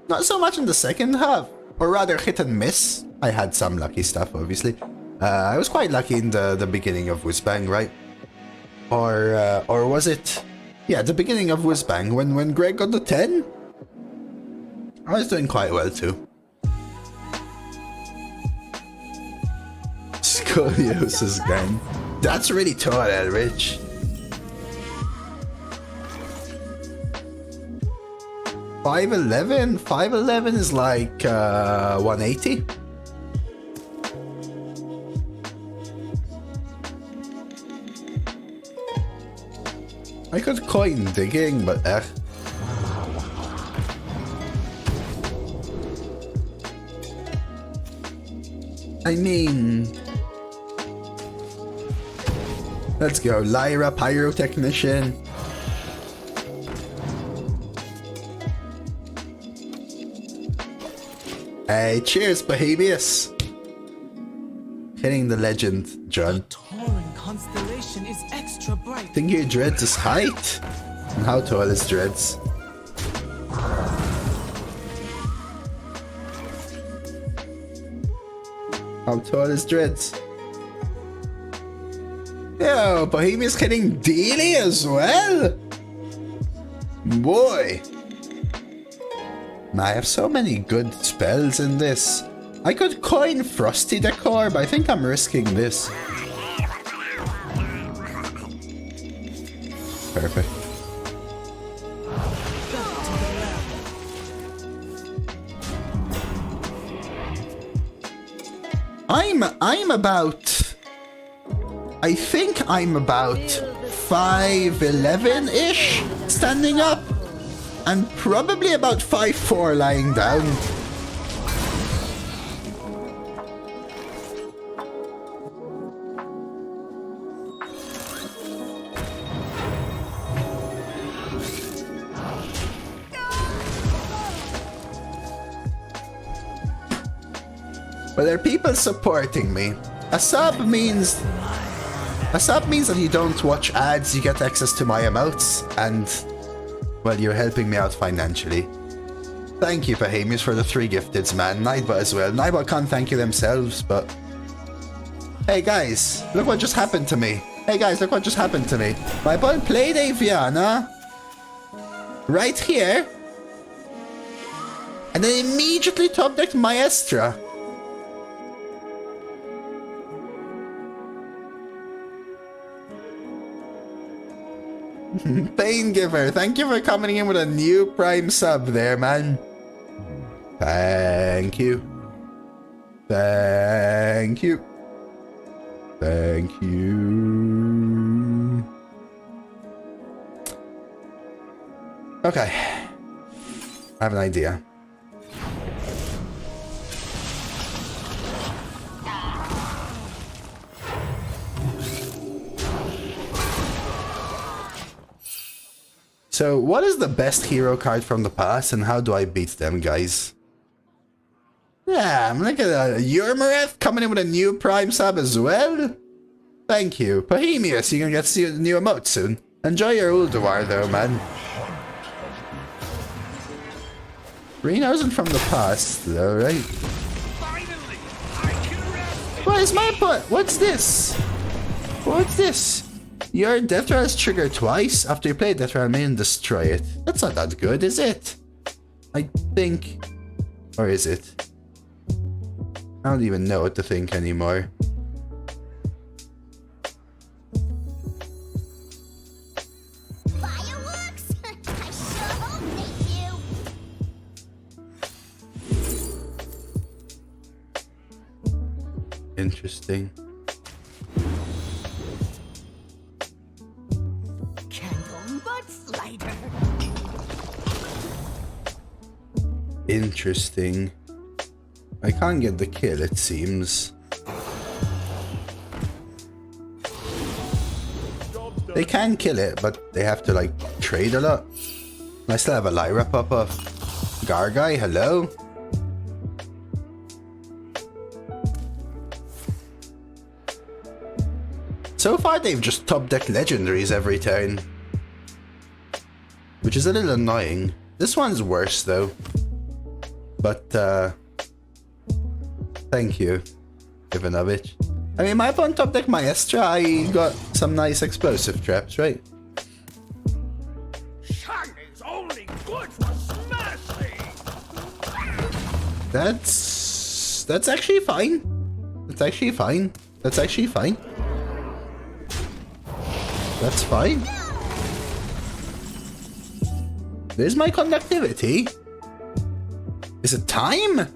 Not so much in the second half, or rather hit and miss. I had some lucky stuff, obviously. I was quite lucky in the beginning of Whizbang, right? Or was it... Yeah, the beginning of Whizbang, when Greg got the 10? I was doing quite well too. Scoliosis gang. That's really tall, Elrich. 5'11"? 5'11" is like 180. I could coin digging, but I mean... Let's go, Lyra, Pyrotechnician. Hey, cheers, Bohemius. Hitting the legend, John. Tauren constellation is extra bright. Think your dreads is height? And how tall is dreads? How tall is dreads? Yo, Bohemia's getting dealy as well? Boy. I have so many good spells in this. I could coin Frosty Decor, but I think I'm risking this. Perfect. I'm about... I think I'm about 5'11"-ish standing up. And probably about 5'4" lying down. But there are people supporting me. A sub means that you don't watch ads, you get access to my emotes, and well, you're helping me out financially. Thank you, Bohemians, for the 3 gifteds, man. Nightbot as well. Nightbot can't thank you themselves, but... Hey guys, look what just happened to me. Hey guys, look what just happened to me. My ball played Aviana. Right here. And then immediately top decked Maestra. Pain Giver, thank you for coming in with a new Prime sub there, man. Thank you. Thank you. Thank you. Okay. I have an idea. So, what is the best hero card from the past, and how do I beat them, guys? Yeah, I'm looking at Yurmareth coming in with a new Prime sub as well. Thank you. Bohemius, you're gonna get to see a new emote soon. Enjoy your Ulduar though, man. Reno isn't from the past though, right? What is my point? What's this? What's this? Your Death Rattle is triggered twice. After you play Death Rattle, main destroy it. That's not that good, is it? I think... Or is it? I don't even know what to think anymore. Fireworks? I sure hope they do. Interesting. Interesting. I can't get the kill, it seems. They can kill it, but they have to, like, trade a lot. I still have a Lyra pop up. Gargai, hello? so far they've just top deck legendaries every turn. Which is a little annoying. This one's worse though. But, thank you, Ivanovich. I mean, my opponent top deck Maestra, I got some nice explosive traps, right? Shiny's only good for smashing. That's actually fine. That's actually fine. That's actually fine. That's fine. There's my conductivity. Is it time?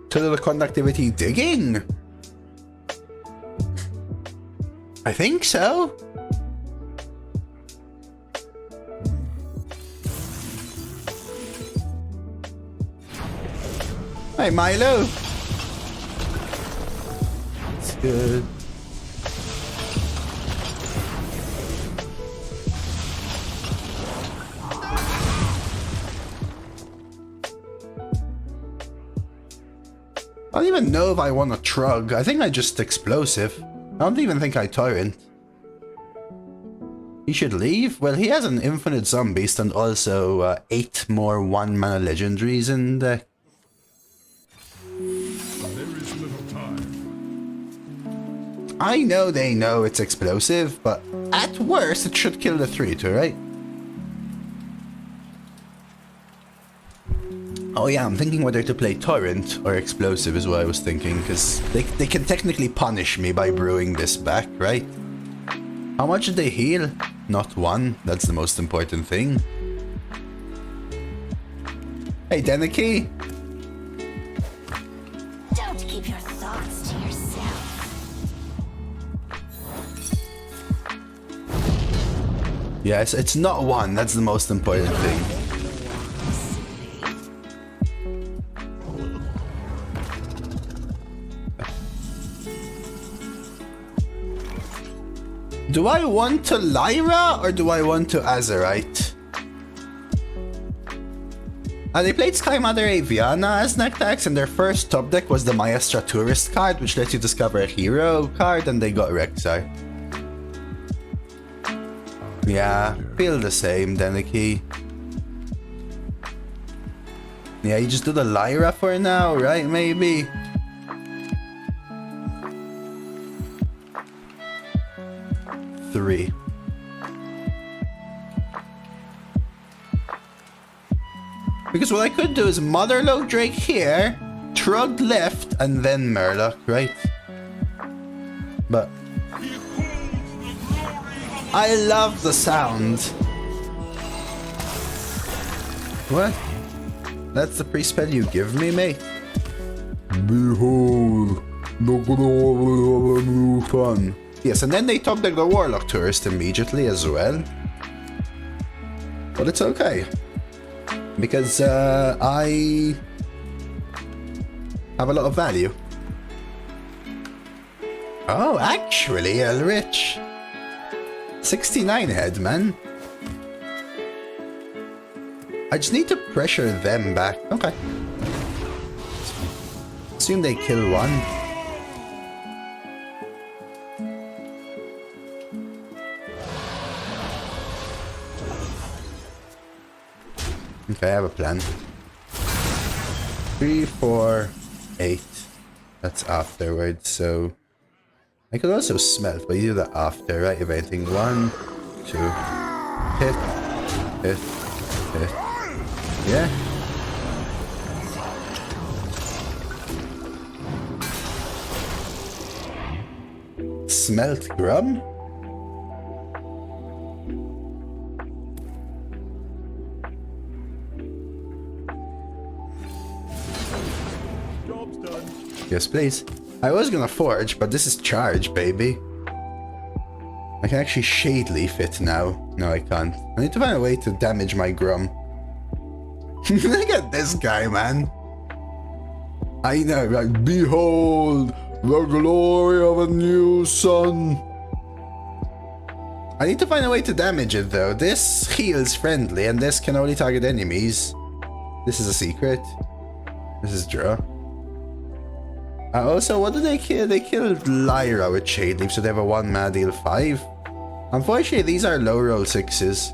To the conductivity digging? I think so. Hey, Milo. It's good. I don't even know if I want a Trug. I think I just explosive. I don't even think I Torrent. He should leave? Well, he has an infinite zombies and also 8 more 1-mana legendaries in the... There is little time. I know they know it's explosive, but at worst it should kill the 3-2, right? Oh yeah, I'm thinking whether to play Torrent or Explosive is what I was thinking, because they can technically punish me by brewing this back, right? How much did they heal? Not 1, that's the most important thing. Hey, Denicky! Don't keep your thoughts to yourself. Yes, it's not 1, that's the most important thing. Do I want to Lyra or do I want to Azerite? They played Sky Mother Aviana as neck decks, and their first top deck was the Maestra Tourist card, which lets you discover a hero card, and they got Rek'Sai. Yeah, feel the same, Denicky. Yeah, you just do the Lyra for now, right? Maybe. Three. Because what I could do is Motherlode Drake here, Trug left, and then Murloc, right? But I love the sound. What? That's the pre-spell you give me, mate? Behold, the glory of a new fun. Yes, and then they top deck the Warlock Tourist immediately as well. But it's okay. Because I have a lot of value. Oh, actually, Elrich. 69 head, man. I just need to pressure them back. Okay. Assume they kill one. Okay, I have a plan. 3, 4, 8. That's afterwards, so... I could also smelt, but you do that after, right? If anything. 1, 2. Hit. Hit. Hit. Yeah. Smelt Grum? Yes, please. I was gonna forge, but this is charge, baby. I can actually Shade Leaf it now. No, I can't. I need to find a way to damage my Grum. Look at this guy, man. I know, like, behold the glory of a new sun. I need to find a way to damage it, though. This heals friendly, and this can only target enemies. This is a secret. This is draw. Also, what did they kill? They killed Lyra with Shade Leaf, so they have a 1 mana deal 5. Unfortunately, these are low roll 6s.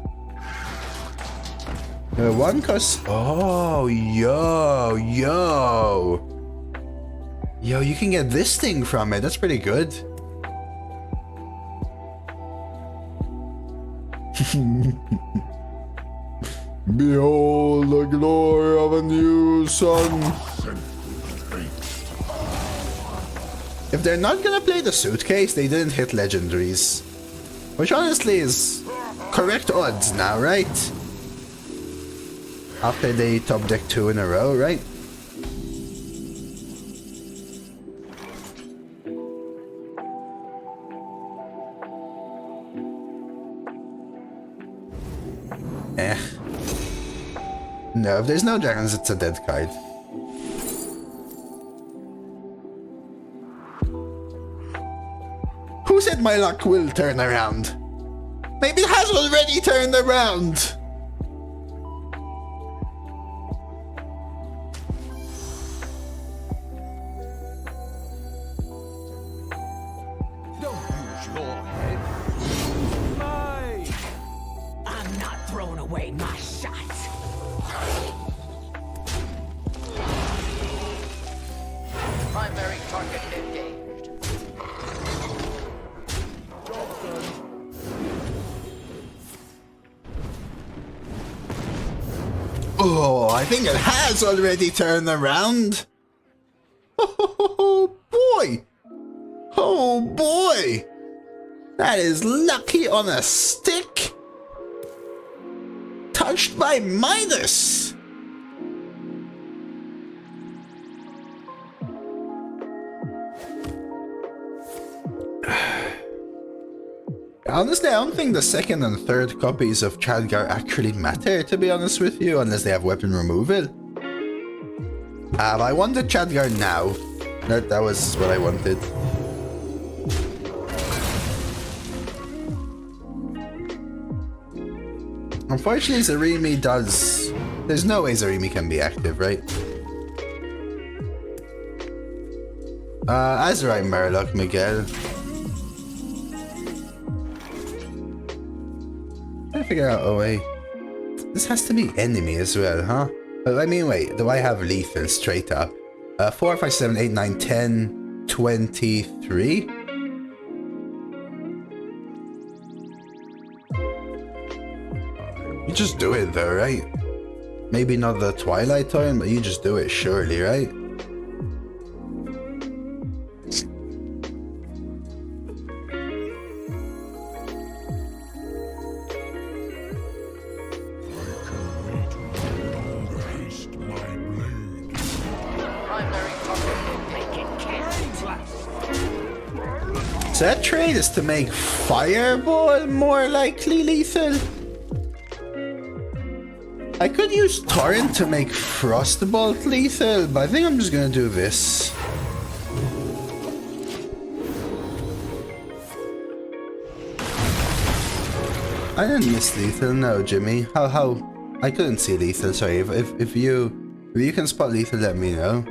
One cost. Oh, yo. Yo, you can get this thing from it. That's pretty good. Behold the glory of a new sun. If they're not gonna play the suitcase, they didn't hit legendaries. Which honestly is correct odds now, right? After they top deck 2 in a row, right? No, if there's no dragons, it's a dead card. Who said my luck will turn around? Maybe it has already turned around! Don't use your head. Mine. I'm not throwing away my shots. Primary target engaged. Oh, I think it has already turned around. Oh boy! Oh boy! That is lucky on a stick! Touched by Midas! Honestly, I don't think the second and third copies of Chadgar actually matter, to be honest with you, unless they have weapon removal. I wanted Chadgar now. That was what I wanted. Unfortunately, Zarimi does... There's no way Zarimi can be active, right? Azrai Murloc, Miguel. I figure out a way. This has to be enemy as well, huh? I mean, wait, do I have lethal straight up? 4, 5, 7, 8, 9, 10, 23? You just do it though, right? Maybe not the Twilight Time, but you just do it surely, right? So that trade is to make Fireball more likely lethal. I could use Torrent to make Frostbolt lethal, but I think I'm just gonna do this. I didn't miss lethal, no, Jimmy. How? I couldn't see lethal. Sorry. If you can spot lethal, let me know.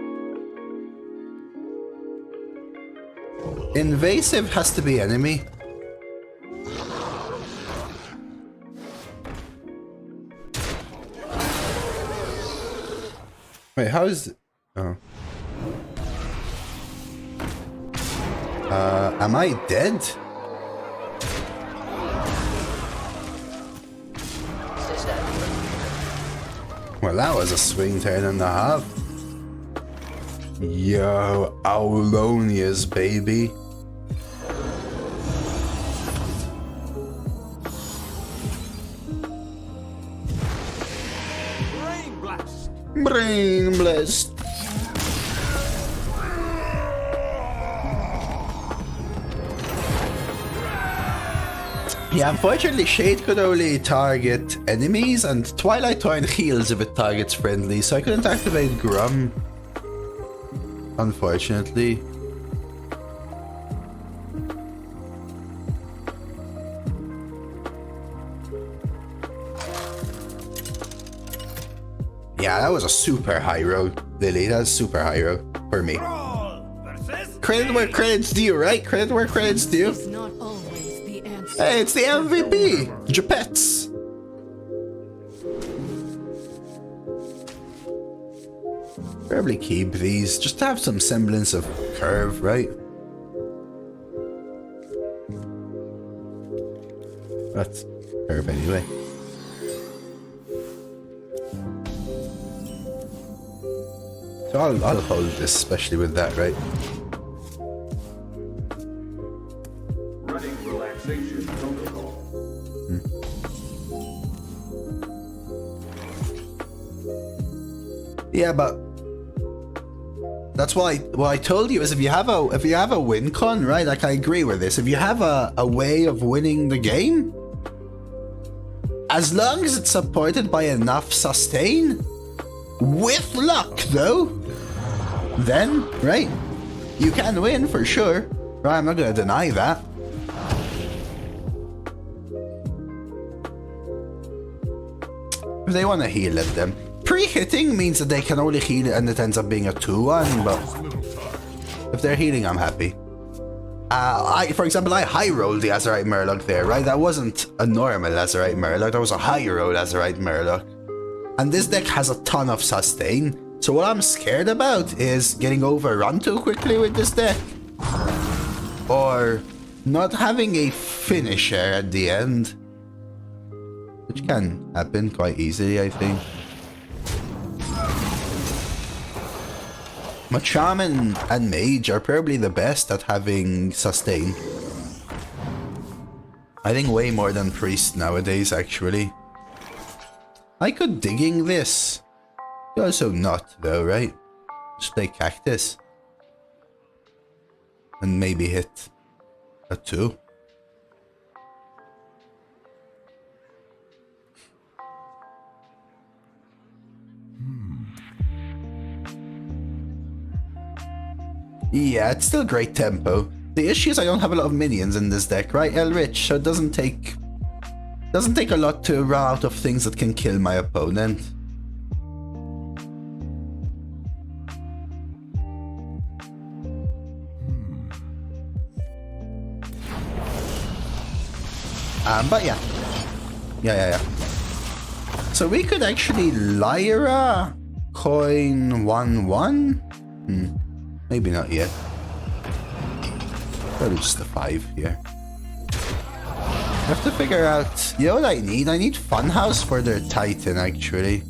Invasive has to be enemy. Wait, how is... Oh. Am I dead? Well, that was a swing turn and a half. Yo, Aulonia's baby. Brain blast. Yeah, unfortunately Shade could only target enemies and Twilight Torrent heals if it targets friendly, so I couldn't activate Grum. Unfortunately. Yeah, that was a super high roll, Lily. That's super high roll for me. Brawl, credit where credit's due, right? Credit where credit's due. It's not always the answer. Hey, it's the MVP, Japets. Probably keep these, just to have some semblance of curve, right? That's curve anyway. So I'll hold this, especially with that, right? Running relaxation protocol. Yeah, but that's why what I told you is if you have a win con, right? Like I agree with this. If you have a way of winning the game, as long as it's supported by enough sustain, with luck though, then right, you can win for sure. Right, I'm not gonna deny that. If they want to heal it, then pre-hitting means that they can only heal it and it ends up being a 2-1, but if they're healing, I'm happy. For example, I high rolled the Azerite Murloc there, right? That wasn't a normal Azerite Murloc, that was a high roll Azerite Murloc. And this deck has a ton of sustain, so what I'm scared about is getting overrun too quickly with this deck. Or not having a finisher at the end. Which can happen quite easily, I think. But Shaman and Mage are probably the best at having sustain. I think way more than Priest nowadays, actually. I could digging this. Also not, though, right? Just play Cactus. And maybe hit a 2. Yeah, it's still great tempo. The issue is I don't have a lot of minions in this deck, right, Elrich? So it doesn't take a lot to run out of things that can kill my opponent. But yeah. Yeah. So we could actually Lyra coin 1-1? Maybe not yet. Probably just a 5 here. I have to figure out... You know what I need? I need Funhouse for their Titan, actually.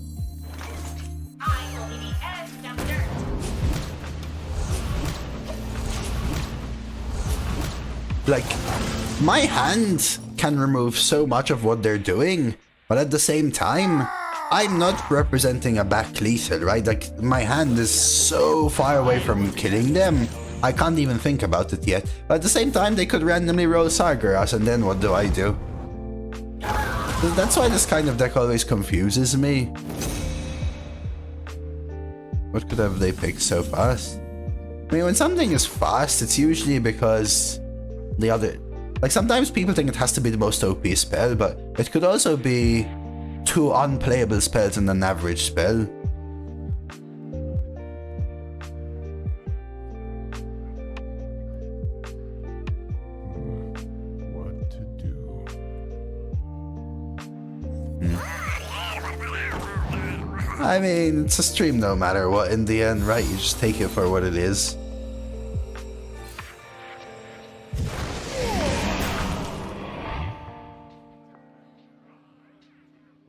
Like, my hand can remove so much of what they're doing, but at the same time, I'm not representing a back lethal, right? Like, my hand is so far away from killing them, I can't even think about it yet. But at the same time, they could randomly roll Sargeras, and then what do I do? That's why this kind of deck always confuses me. What could have they picked so fast? I mean, when something is fast, it's usually because the other... Like, sometimes people think it has to be the most OP spell, but it could also be 2 unplayable spells and an average spell. What to do? I mean, it's a stream no matter what in the end, right? You just take it for what it is.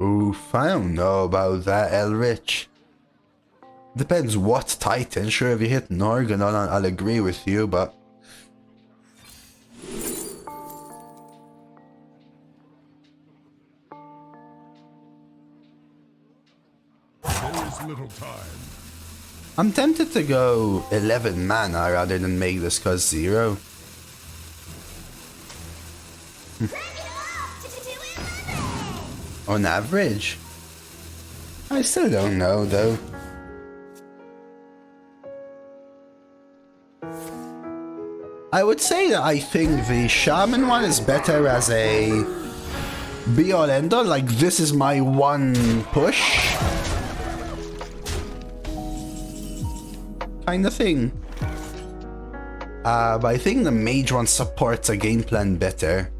Oof, I don't know about that, Elrich. Depends what Titan. Sure, if you hit Norgon, I'll agree with you, but... There's little time. I'm tempted to go 11 mana rather than make this cost 0. On average? I still don't know, though. I would say that I think the Shaman one is better as a be-all end-all, like this is my one push kind of thing. But I think the mage one supports a game plan better.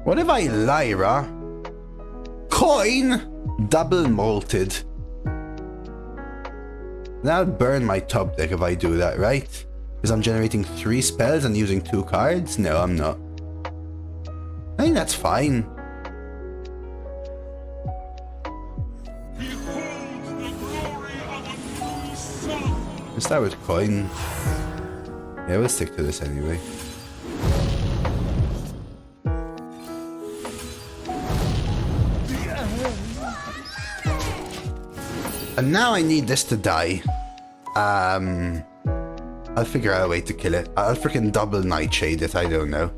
What if I Lyra? Coin! Double malted. That'll burn my top deck if I do that, right? Because I'm generating 3 spells and using 2 cards? No, I'm not. I think that's fine. Let's start with coin. Yeah, we'll stick to this anyway. And now I need this to die. I'll figure out a way to kill it. I'll freaking double nightshade it, I don't know.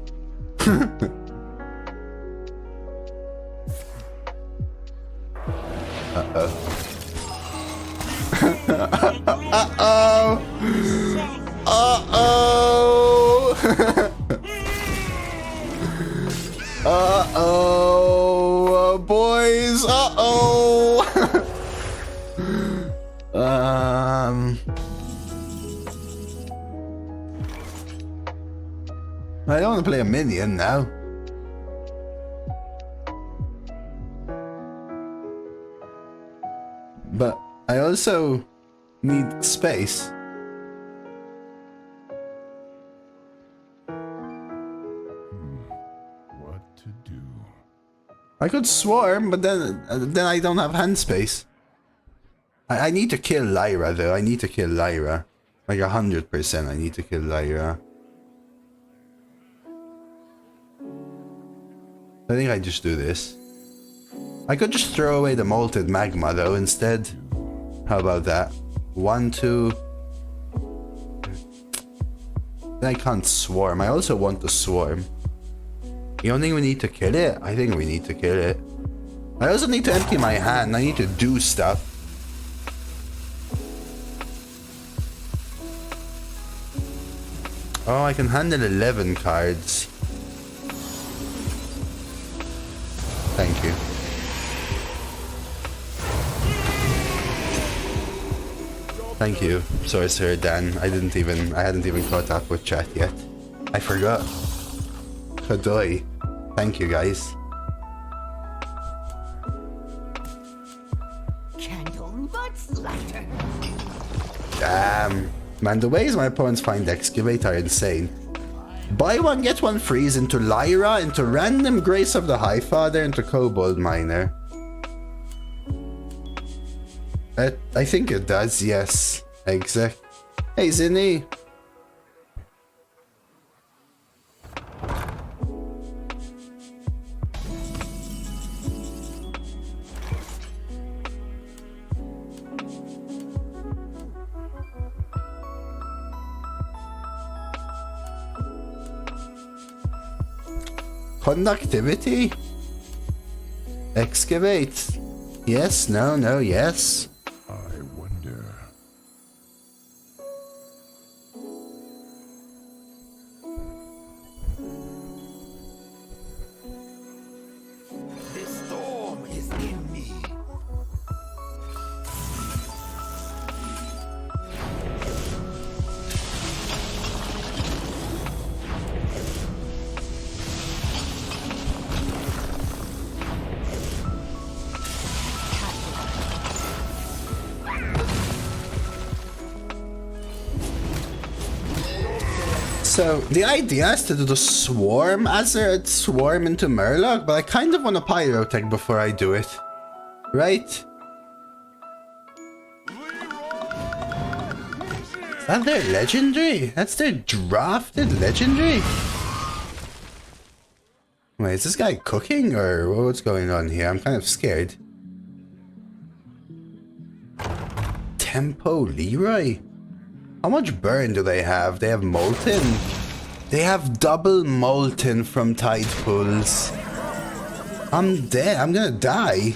Uh-oh. Uh-oh! Uh-oh! Uh-oh! Boys! Uh-oh! I don't want to play a minion now. But I also need space. What to do? I could swarm, but then I don't have hand space. I need to kill Lyra though. I need to kill Lyra. Like 100% I need to kill Lyra. I think I just do this. I could just throw away the malted magma though instead. How about that? 1, 2. Then I can't swarm. I also want to swarm. You don't think we need to kill it? I think we need to kill it. I also need to empty my hand. I need to do stuff. Oh, I can handle 11 cards. Thank you. Thank you. Sorry, sir, Dan. I hadn't even caught up with chat yet. I forgot. Hodoi. Thank you, guys. Candle much lighter. Damn. Man, the ways my opponents find Excavate are insane. Buy one, get one freeze into Lyra, into Random Grace of the Highfather, into Kobold Miner. I think it does, yes. Exact. Hey, Zinni. Conductivity? Excavate? Yes, no, no, yes. I wonder. This storm is in me. So, the idea is to do the swarm as a swarm into Murloc, but I kind of want a Pyrotech before I do it. Right? Is that their legendary? That's their drafted legendary? Wait, is this guy cooking or what's going on here? I'm kind of scared. Tempo Leroy? How much burn do they have? They have Molten? They have double Molten from Tide Pools. I'm dead. I'm gonna die.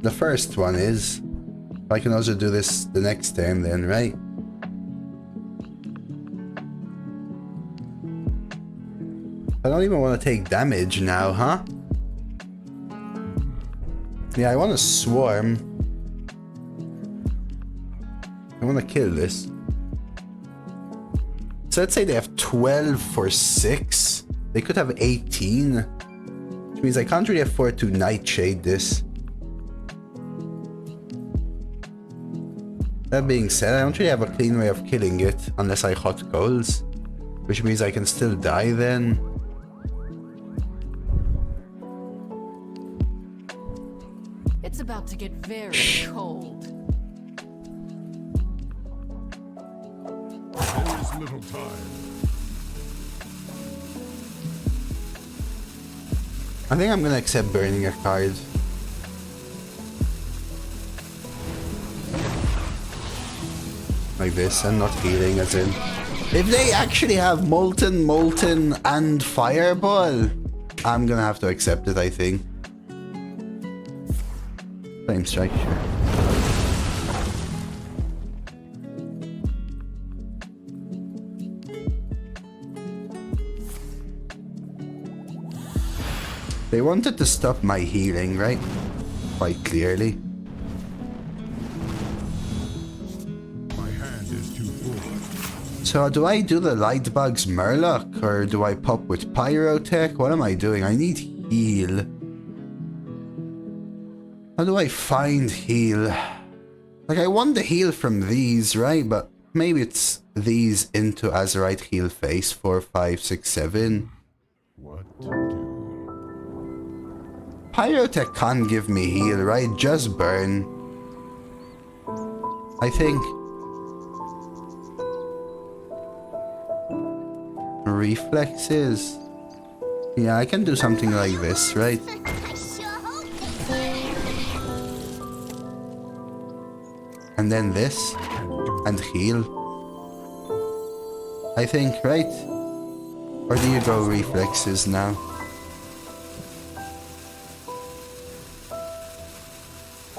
The first one is. I can also do this the next turn then, right? I don't even want to take damage now, huh? Yeah, I want to swarm. I want to kill this. So let's say they have 12 for 6. They could have 18. Which means I can't really afford to Nightshade this. That being said, I don't really have a clean way of killing it unless I hot goals. Which means I can still die then. It's about to get very cold. There is little time. I think I'm gonna accept burning a card. Like this, and not healing as in. If they actually have Molten, and Fireball, I'm gonna have to accept it, I think. Flame Strike, sure. They wanted to stop my healing, right? Quite clearly. My hand is too full. So do I do the Lightbug's Murloc, or do I pop with Pyrotech? What am I doing? I need heal. How do I find heal? Like, I want the heal from these, right? But maybe it's these into Azerite heal face 4, 5, 6, 7. What to do? Pyrotech can't give me heal, right? Just burn. I think. Reflexes. Yeah, I can do something like this, right? I sure hope And then this. And heal. I think, right? Or do you go reflexes now?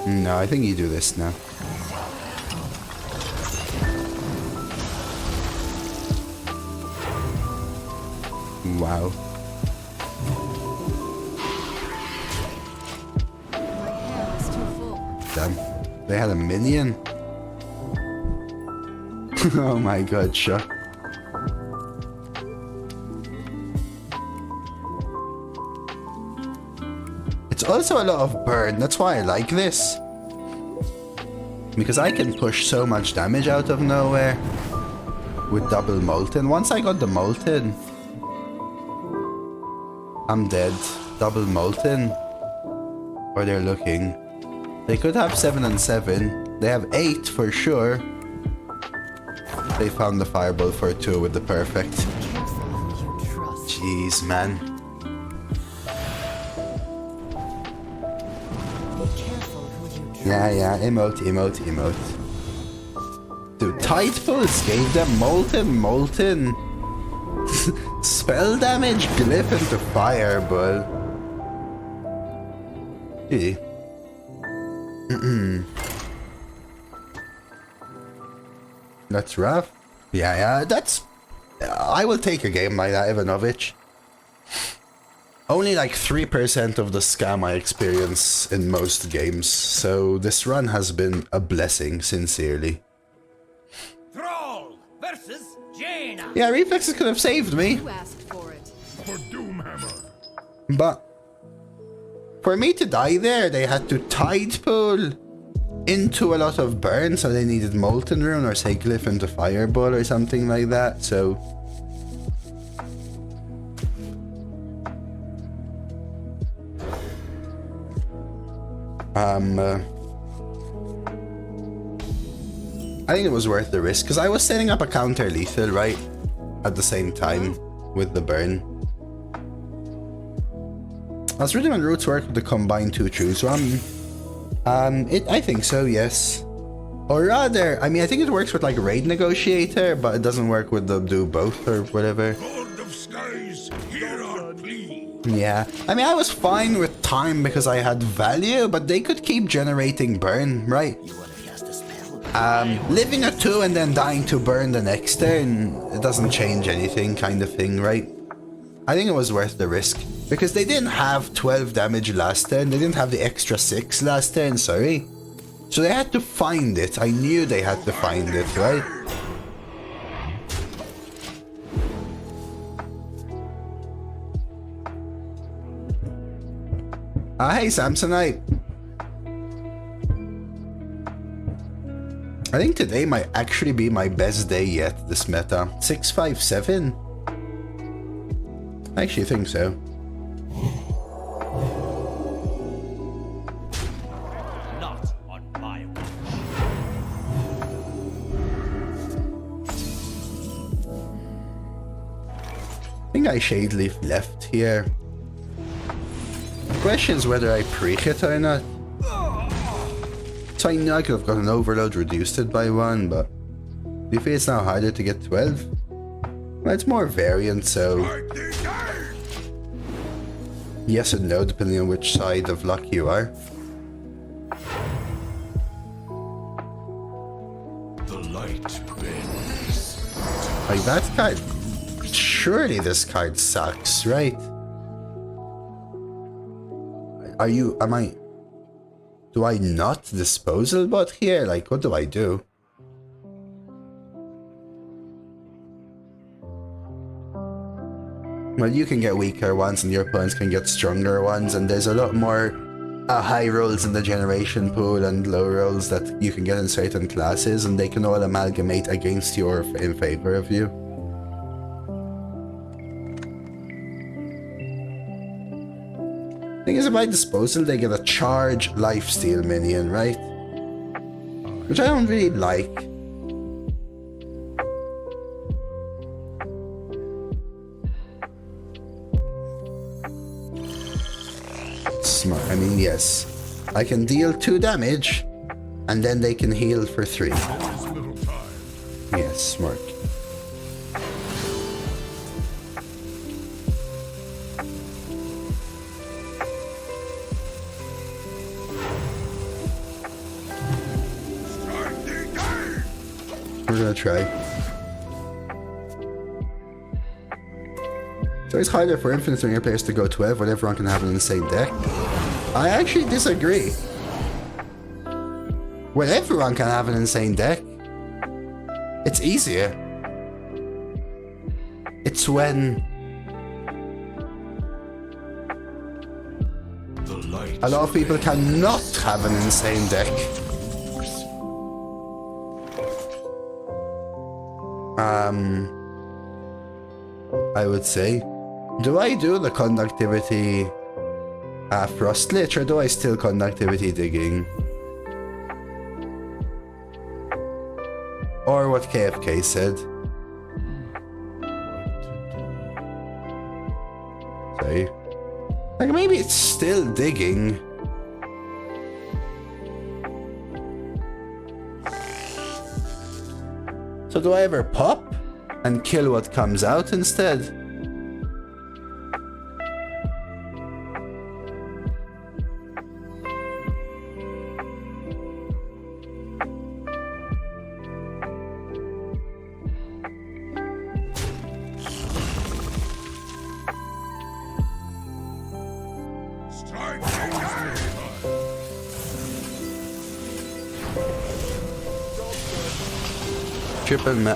No, I think you do this now. Wow. My hand is too full. Damn. They had a minion? Oh my god, sure. It's also a lot of burn, that's why I like this. Because I can push so much damage out of nowhere with double Molten. Once I got the Molten, I'm dead. Double Molten. Or they're looking. They could have 7 and 7. They have 8 for sure. They found the Fireball for 2 with the perfect. Careful who you trust. Jeez, man. Be careful who you trust. Yeah, emote. Dude, Tide Pulse gave them Molten. Spell damage, Glyph into Fireball. Gee. That's rough. Yeah, that's... I will take a game like that, Ivanovich. Only like 3% of the scam I experience in most games, so this run has been a blessing, sincerely. Thrall versus Jaina. Yeah, reflexes could have saved me, You asked for it. For Doomhammer. but for me to die there, they had to Tide Pool into a lot of burn, so they needed Molten Rune or say Glyph into Fireball or something like that, so... I think it was worth the risk, because I was setting up a counter lethal, right? At the same time, with the burn. Does Rhythm and Roots work with the combined 2 choose one? I think so, yes. Or rather, I mean, I think it works with like Raid Negotiator, but it doesn't work with the do both or whatever. Lord of Skies, hear our plea. Yeah, I mean, I was fine with time because I had value, but they could keep generating burn, right? Living at 2 and then dying to burn the next turn, it doesn't change anything kind of thing, right? I think it was worth the risk. Because they didn't have 12 damage last turn. They didn't have the extra 6 last turn, sorry. So they had to find it. I knew they had to find it, right? Hey, Samsonite. I think today might actually be my best day yet, this meta. 657? I actually think so. Not on my watch. I think I shade leaf left here. The question is whether I preach it or not. So I know I could have got an overload, reduced it by 1, but do you feel it's now harder to get 12? Well, it's more variant, so yes and no, depending on which side of luck you are. The light bends. Like that card. Surely this card sucks, right? Do I not disposal bot here? Like, what do I do? Well, you can get weaker ones and your opponents can get stronger ones, and there's a lot more high rolls in the generation pool and low rolls that you can get in certain classes, and they can all amalgamate against you or in favor of you. Thing is, by disposal, they get a charge lifesteal minion, right? Which I don't really like. Smart. I mean, yes. I can deal 2 damage, and then they can heal for 3. There's little time. Yes, smart. We're gonna try. So it's harder for infinite ringer players to go 12 when everyone can have an insane deck. I actually disagree. When everyone can have an insane deck, it's easier. It's when a lot of people cannot have an insane deck. I would say, do I do the conductivity frost lich, or do I still conductivity digging? Or what KFK said. Say, like, maybe it's still digging. So do I ever pop and kill what comes out instead?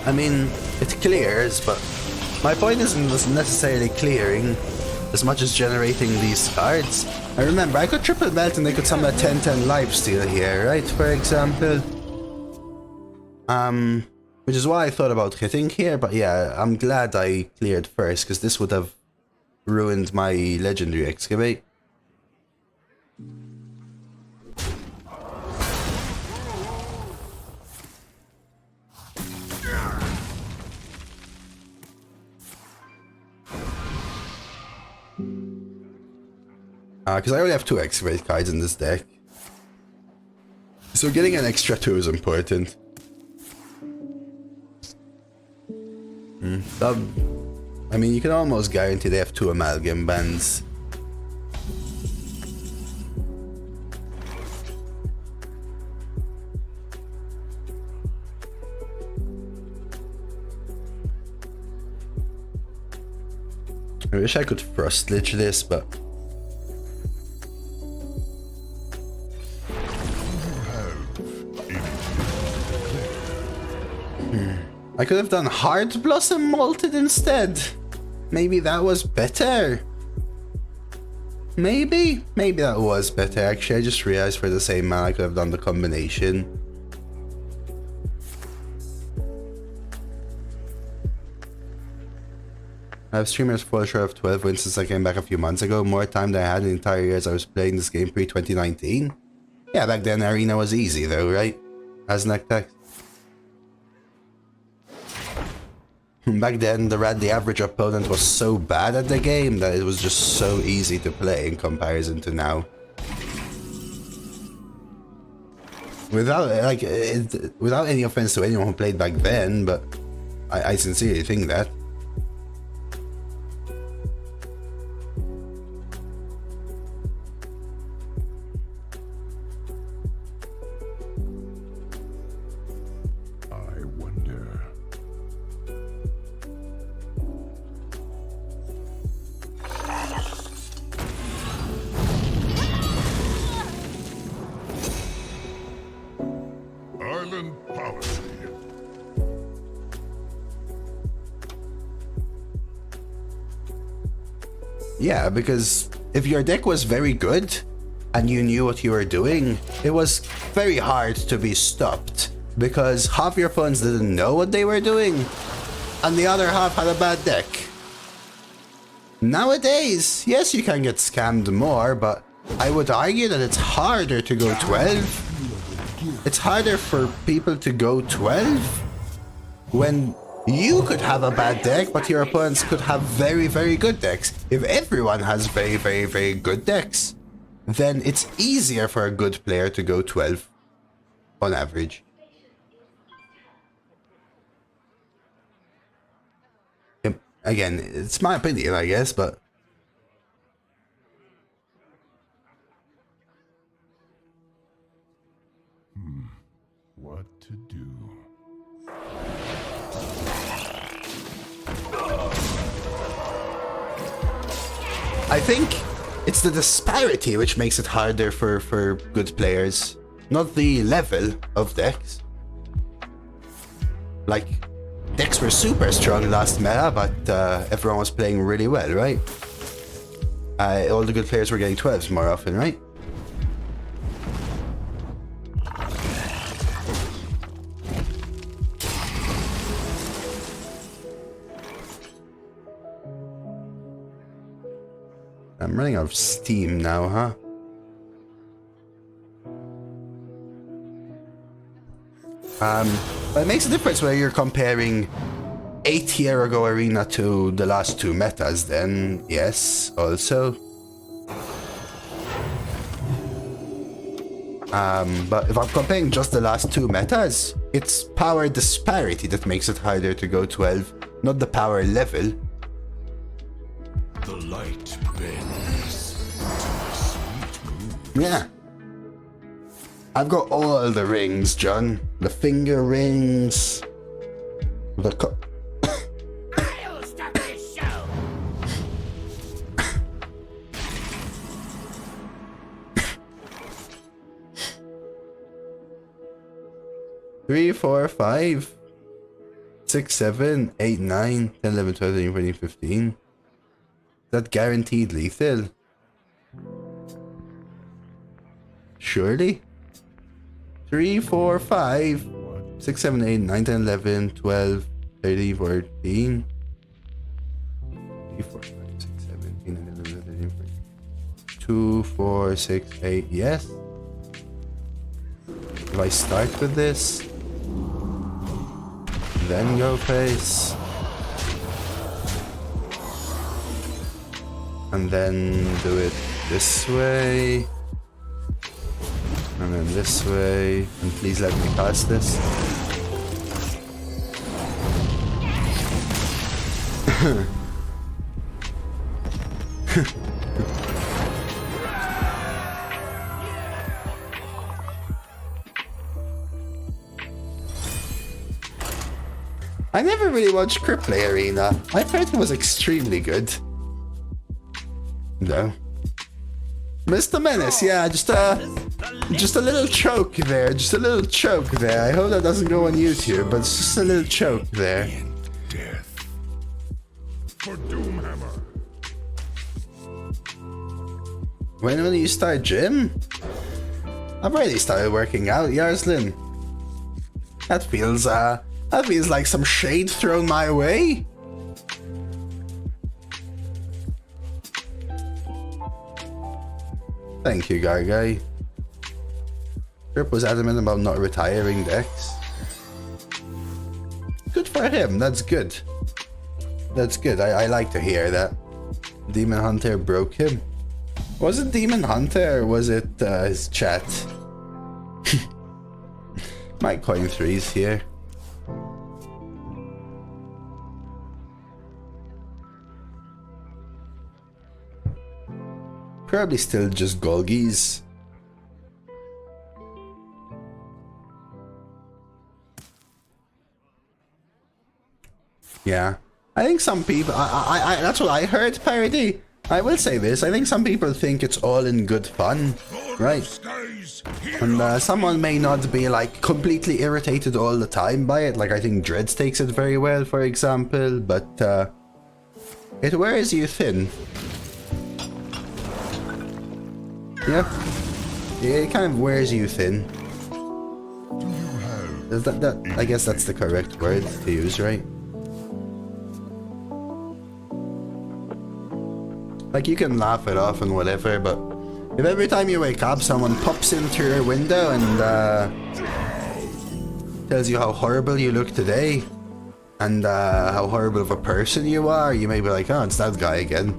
I mean, it clears, but my point isn't necessarily clearing as much as generating these cards. I remember, I could triple melt and they could summon a 10-10 lifesteal here, right, for example. Which is why I thought about hitting here, but yeah, I'm glad I cleared first, because this would have ruined my legendary excavate. Because I only have 2 excavate cards in this deck. So getting an extra 2 is important. I mean, you can almost guarantee they have 2 amalgam bands. I wish I could frost lich this, but I could have done Heart Blossom Malted instead. Maybe that was better. Maybe that was better. Actually, I just realized for the same man I could have done the combination. I have streamers fall short of 12 wins since I came back a few months ago. More time than I had in the entire year as I was playing this game pre-2019. Yeah, back then Arena was easy though, right? As Nectex. Back then, the average opponent was so bad at the game that it was just so easy to play in comparison to now. Without any offense to anyone who played back then, but I sincerely think that. Yeah, because if your deck was very good and you knew what you were doing, it was very hard to be stopped because half your opponents didn't know what they were doing and the other half had a bad deck. Nowadays, yes, you can get scammed more, but I would argue that it's harder to go 12. It's harder for people to go 12 when you could have a bad deck, but your opponents could have very, very good decks. If everyone has very, very, very good decks, then it's easier for a good player to go 12 on average. Again, it's my opinion, I guess, but What to do? I think it's the disparity which makes it harder for good players, not the level of decks. Like, decks were super strong last meta, but everyone was playing really well, right? All the good players were getting 12s more often, right? I'm running out of steam now, huh? But it makes a difference whether you're comparing 8-year ago Arena to the last two metas, then yes, also. But if I'm comparing just the last two metas, it's power disparity that makes it harder to go 12, not the power level. The light bends to a sweet mood. Yeah. I've got all the rings, John. The finger rings. The I'll stop this show. 3, 4, 5, 6, 7, 8, 9, 10, 11, 12, 13, 14, 15. Is that guaranteed lethal? Surely? 3, 4, 5, 6, 7, 8, 9, 10, 11, 12, 13, 14. 3, 4, 5, 6, 7, 8, 9, 10, 11, 13, 14. 2, 4, 6, 8, yes. If I start with this, then go face, and then do it this way, and then this way, and please let me pass this. I never really watched Crypt Play Arena. I heard it was extremely good. No. Mr. Menace, yeah, just a little choke there, I hope that doesn't go on YouTube, but it's just a little choke there. Death. For Doomhammer. When will you start gym? I've already started working out, Yarslin. That feels like some shade thrown my way. Thank you, Gargai. Trip was adamant about not retiring Dex. Good for him, that's good. That's good, I like to hear that. Demon Hunter broke him. Was it Demon Hunter or was it his chat? My coin threes here. Probably still just Golgies. Yeah. I think some people, that's what I heard, Parody. I will say this, I think some people think it's all in good fun, right? And someone may not be like completely irritated all the time by it, like I think Dreads takes it very well, for example, but it wears you thin. Yeah, it kind of wears you thin. I guess that's the correct word to use, right? Like, you can laugh it off and whatever, but if every time you wake up someone pops into your window and tells you how horrible you look today and how horrible of a person you are, you may be like, oh, it's that guy again.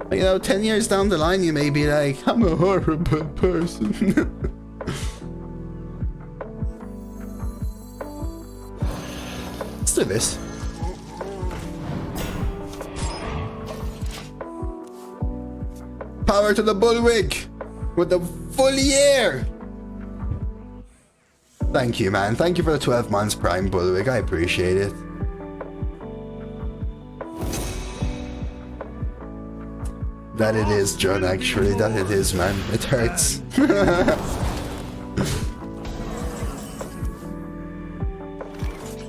But, you know, 10 years down the line you may be like, I'm a horrible person. Let's do this. Power to the Bullwig with the full year. Thank you, man. Thank you for the 12 months Prime Bullwig. I appreciate it. That it is, John, actually. That it is, man. It hurts.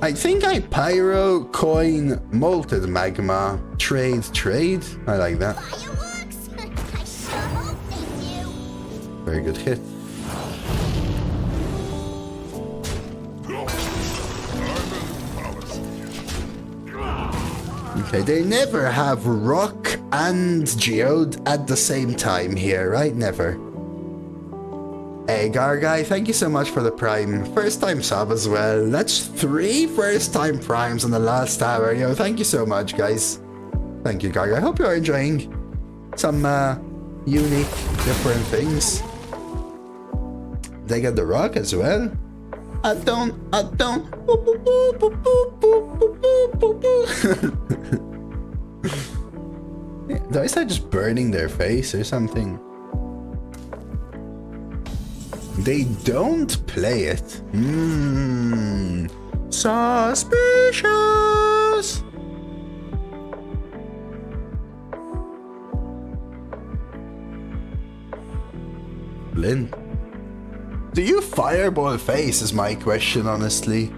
I think I pyro, coin, molted magma, trade. I like that. Very good hit. Okay, they never have rock and geode at the same time here, right? Never. Hey, Gargai, thank you so much for the prime. First time sub as well. That's 3 first time primes in the last hour. Yo, thank you so much, guys. Thank you, Gargai. I hope you're enjoying some unique, different things. They get the rock as well. I don't. Do I start just burning their face or something? They don't play it. Suspicious. Lynn. Do you fireball face is my question, honestly.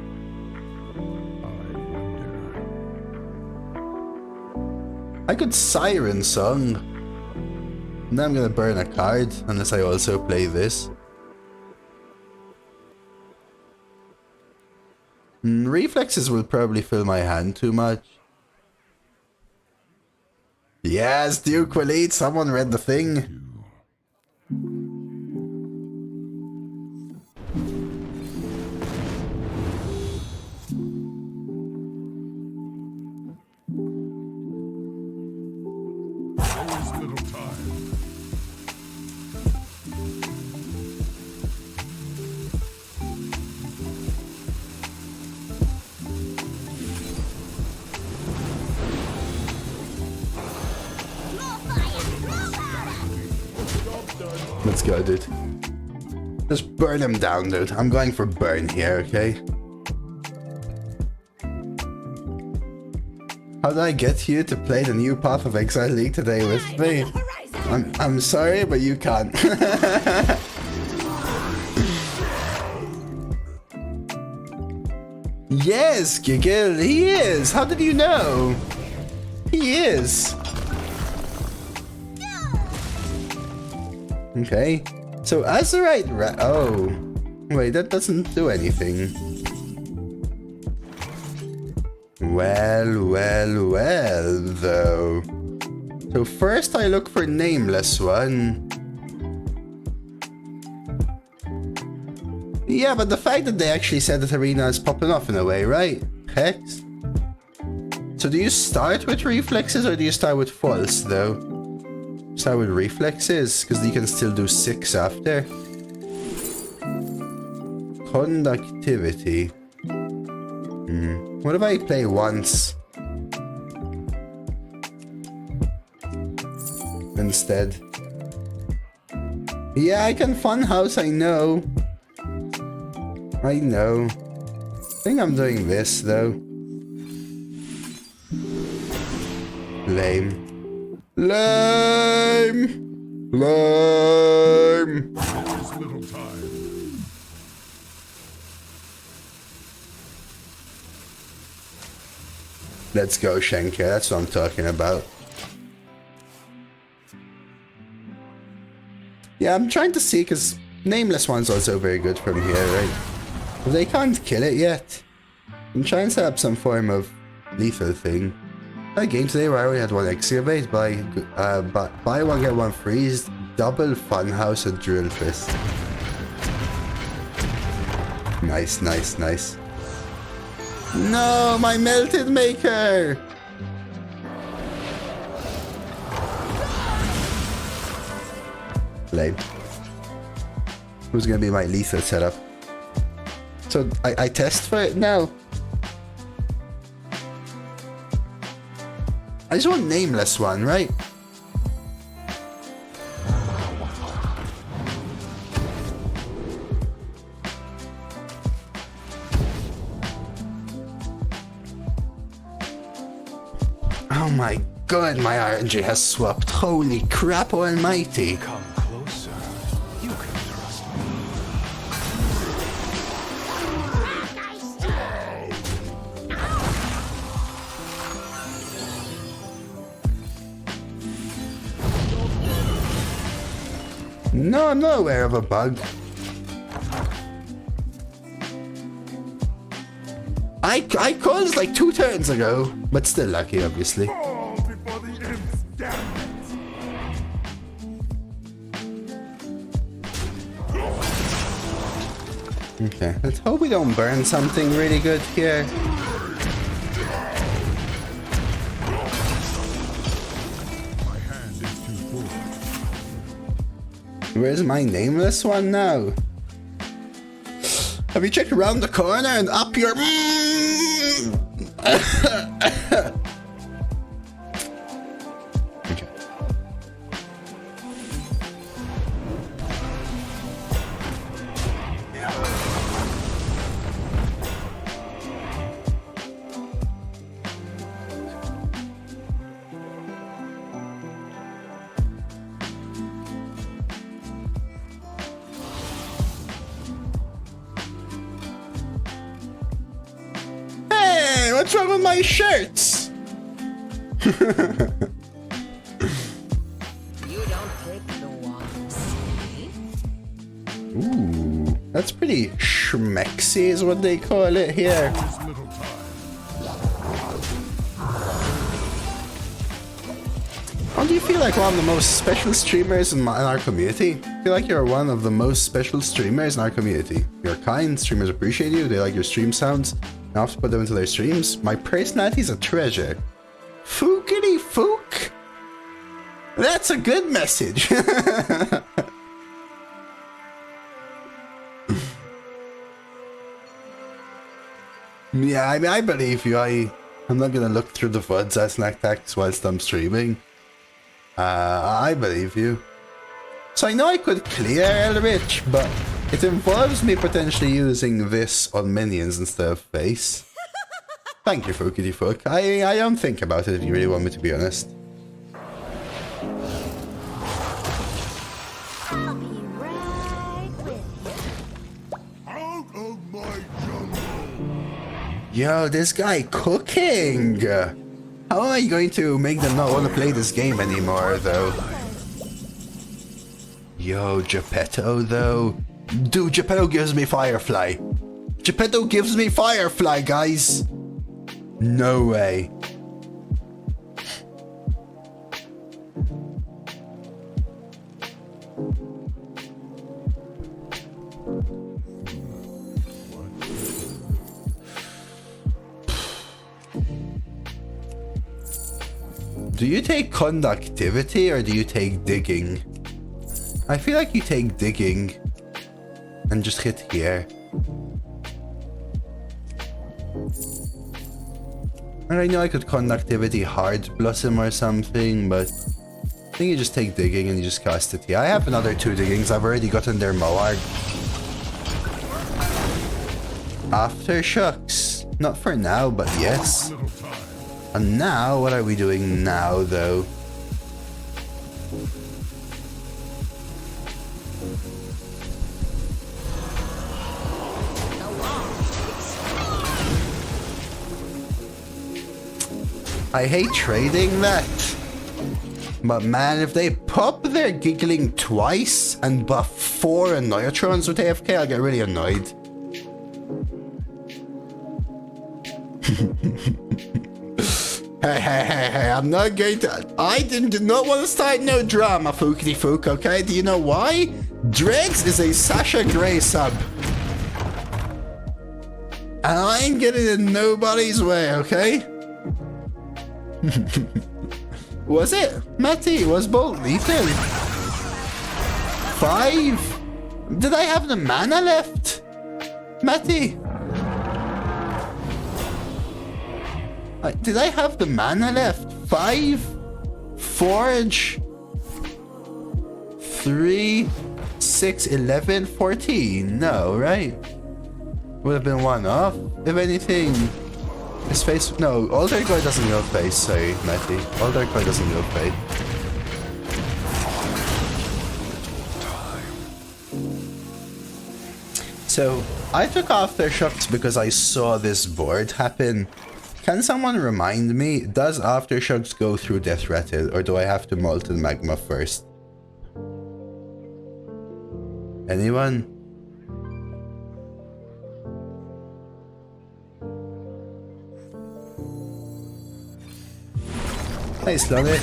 I could Siren Song. Now I'm gonna burn a card, unless I also play this. Reflexes will probably fill my hand too much. Yes, Duke will eat. Someone read the thing. Let's go, dude. Just burn him down, dude. I'm going for burn here, okay? How did I get you to play the new Path of Exile League today with me? I'm sorry, but you can't. Yes, Giggle, he is. How did you know? He is. Okay. So Azurite oh. Wait, that doesn't do anything. Well, though. So first I look for nameless one. Yeah, but the fact that they actually said that arena is popping off in a way, right? Hex? So do you start with reflexes or do you start with false, though? Start with reflexes, because you can still do 6 after. Conductivity. What if I play once? Instead. Yeah, I can funhouse, I know. I know. I think I'm doing this, though. Lame. Lame! Lame! There's little time. Let's go, Shenka. That's what I'm talking about. Yeah, I'm trying to see, because nameless one's also very good from here, right? But they can't kill it yet. I'm trying to set up some form of lethal thing. A game today where I already had one excavate, buy one get one freeze, double funhouse and drill fist. Nice, nice, nice. No, my melted maker! Lame. Who's gonna be my lethal setup? So I test for it now. I just want nameless one, right? Oh my god, my RNG has swapped. Holy crap almighty. Come closer. You can trust me. No, I'm not aware of a bug. I called it like 2 turns ago, but still lucky, obviously. Fall before the imps, damn it. Okay, let's hope we don't burn something really good here. My hand is too full. Where's my nameless one now? Have you checked around the corner and up your... Okay. Hey, what's wrong with my shirts? You don't take the walks. Ooh, that's pretty schmexy is what they call it here. There's little time. How do you feel like one of the most special streamers in our community? I feel like you're one of the most special streamers in our community. You're kind, streamers appreciate you, they like your stream sounds. I have to put them into their streams. My personality is a treasure. Fookity fook? That's a good message. Yeah, I mean, I believe you. I'm not gonna look through the VODs as snack tactics whilst I'm streaming. I believe you. So I know I could clear Elrich, but it involves me potentially using this on minions instead of face. Thank you, Fookity Fook. I don't think about it if you really want me to be honest. Yo, this guy cooking! How am I going to make them not want to play this game anymore, though? Yo, Geppetto, though. Dude, Geppetto gives me Firefly. Geppetto gives me Firefly, guys! No way. Do you take conductivity or do you take digging? I feel like you take digging and just hit here. And I know I could conductivity hard blossom or something, but I think you just take digging and you just cast it here. I have another 2 diggings. I've already gotten their Moarg. Aftershocks. Not for now, but yes. And now, what are we doing now, though? I hate trading that. But man, if they pop their giggling twice and buff 4 Annoyatrons with AFK, I'll get really annoyed. Hey, I'm not going to... I did not want to start no drama, Fookity Fook, okay? Do you know why? Dregs is a Sasha Grey sub. And I ain't getting in nobody's way, okay? Was it? Matty, was Bolt lethal? 5? Did I have the mana left? Matty? Did I have the mana left? 5? Forge? 3? 6, 11, 14? No, right? Would have been 1 off, if anything. His face... No, Alter Core doesn't go face, sorry, Matty. Alter Core doesn't go face. So, I took Aftershocks because I saw this board happen. Can someone remind me, does Aftershocks go through Death Rattle, or do I have to Molten Magma first? Anyone? Nice, love it.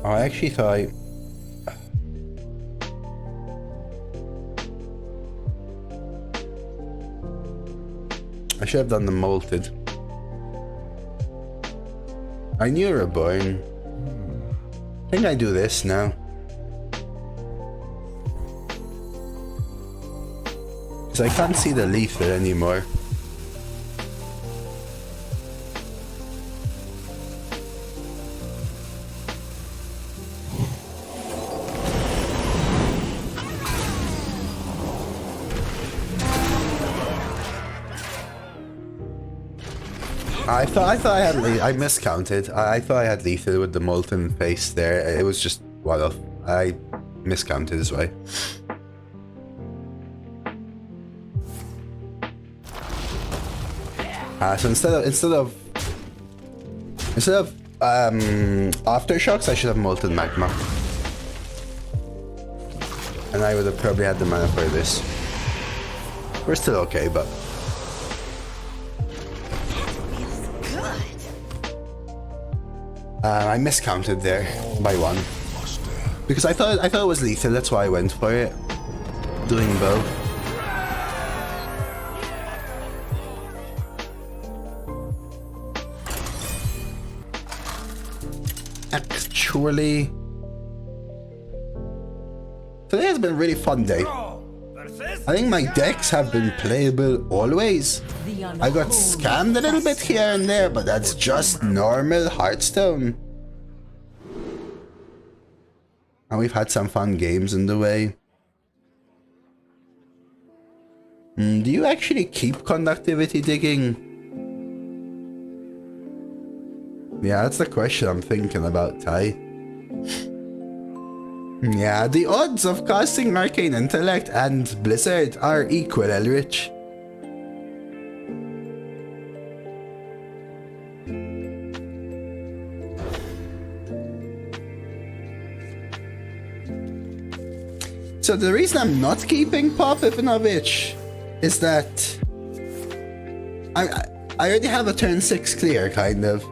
Oh, I actually thought... I should have done the molted. I knew you were born. I think I do this now. Because I can't see the lethal anymore. I thought I had I miscounted. I thought I had lethal with the molten face there. It was just one off. I miscounted as well. So instead of Aftershocks, I should have Molten Magma. And I would have probably had the mana for this. We're still okay, but... I miscounted there by 1. Because I thought it was lethal, that's why I went for it. Doing both. Actually, today has been a really fun day. I think my decks have been playable always. I got scammed a little bit here and there, but that's just normal Hearthstone. And we've had some fun games in the way. Do you actually keep conductivity digging? Yeah, that's the question I'm thinking about, Ty. Yeah, the odds of casting Arcane Intellect and Blizzard are equal, Elrich. So the reason I'm not keeping Pop Ivanovich is that I already have a turn 6 clear, kind of.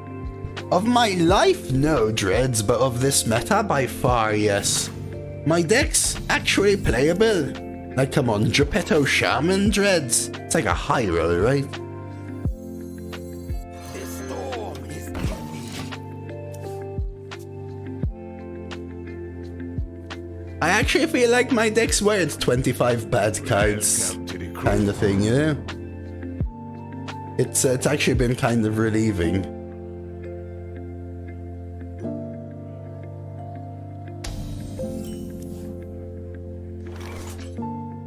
Of my life, no, Dreads, but of this meta, by far, yes. My deck's actually playable. Like, come on, Geppetto Shaman Dreads. It's like a high roll, right? The storm is ending. I actually feel like my deck's worth 25 bad cards, kind of thing, you know? It's actually been kind of relieving.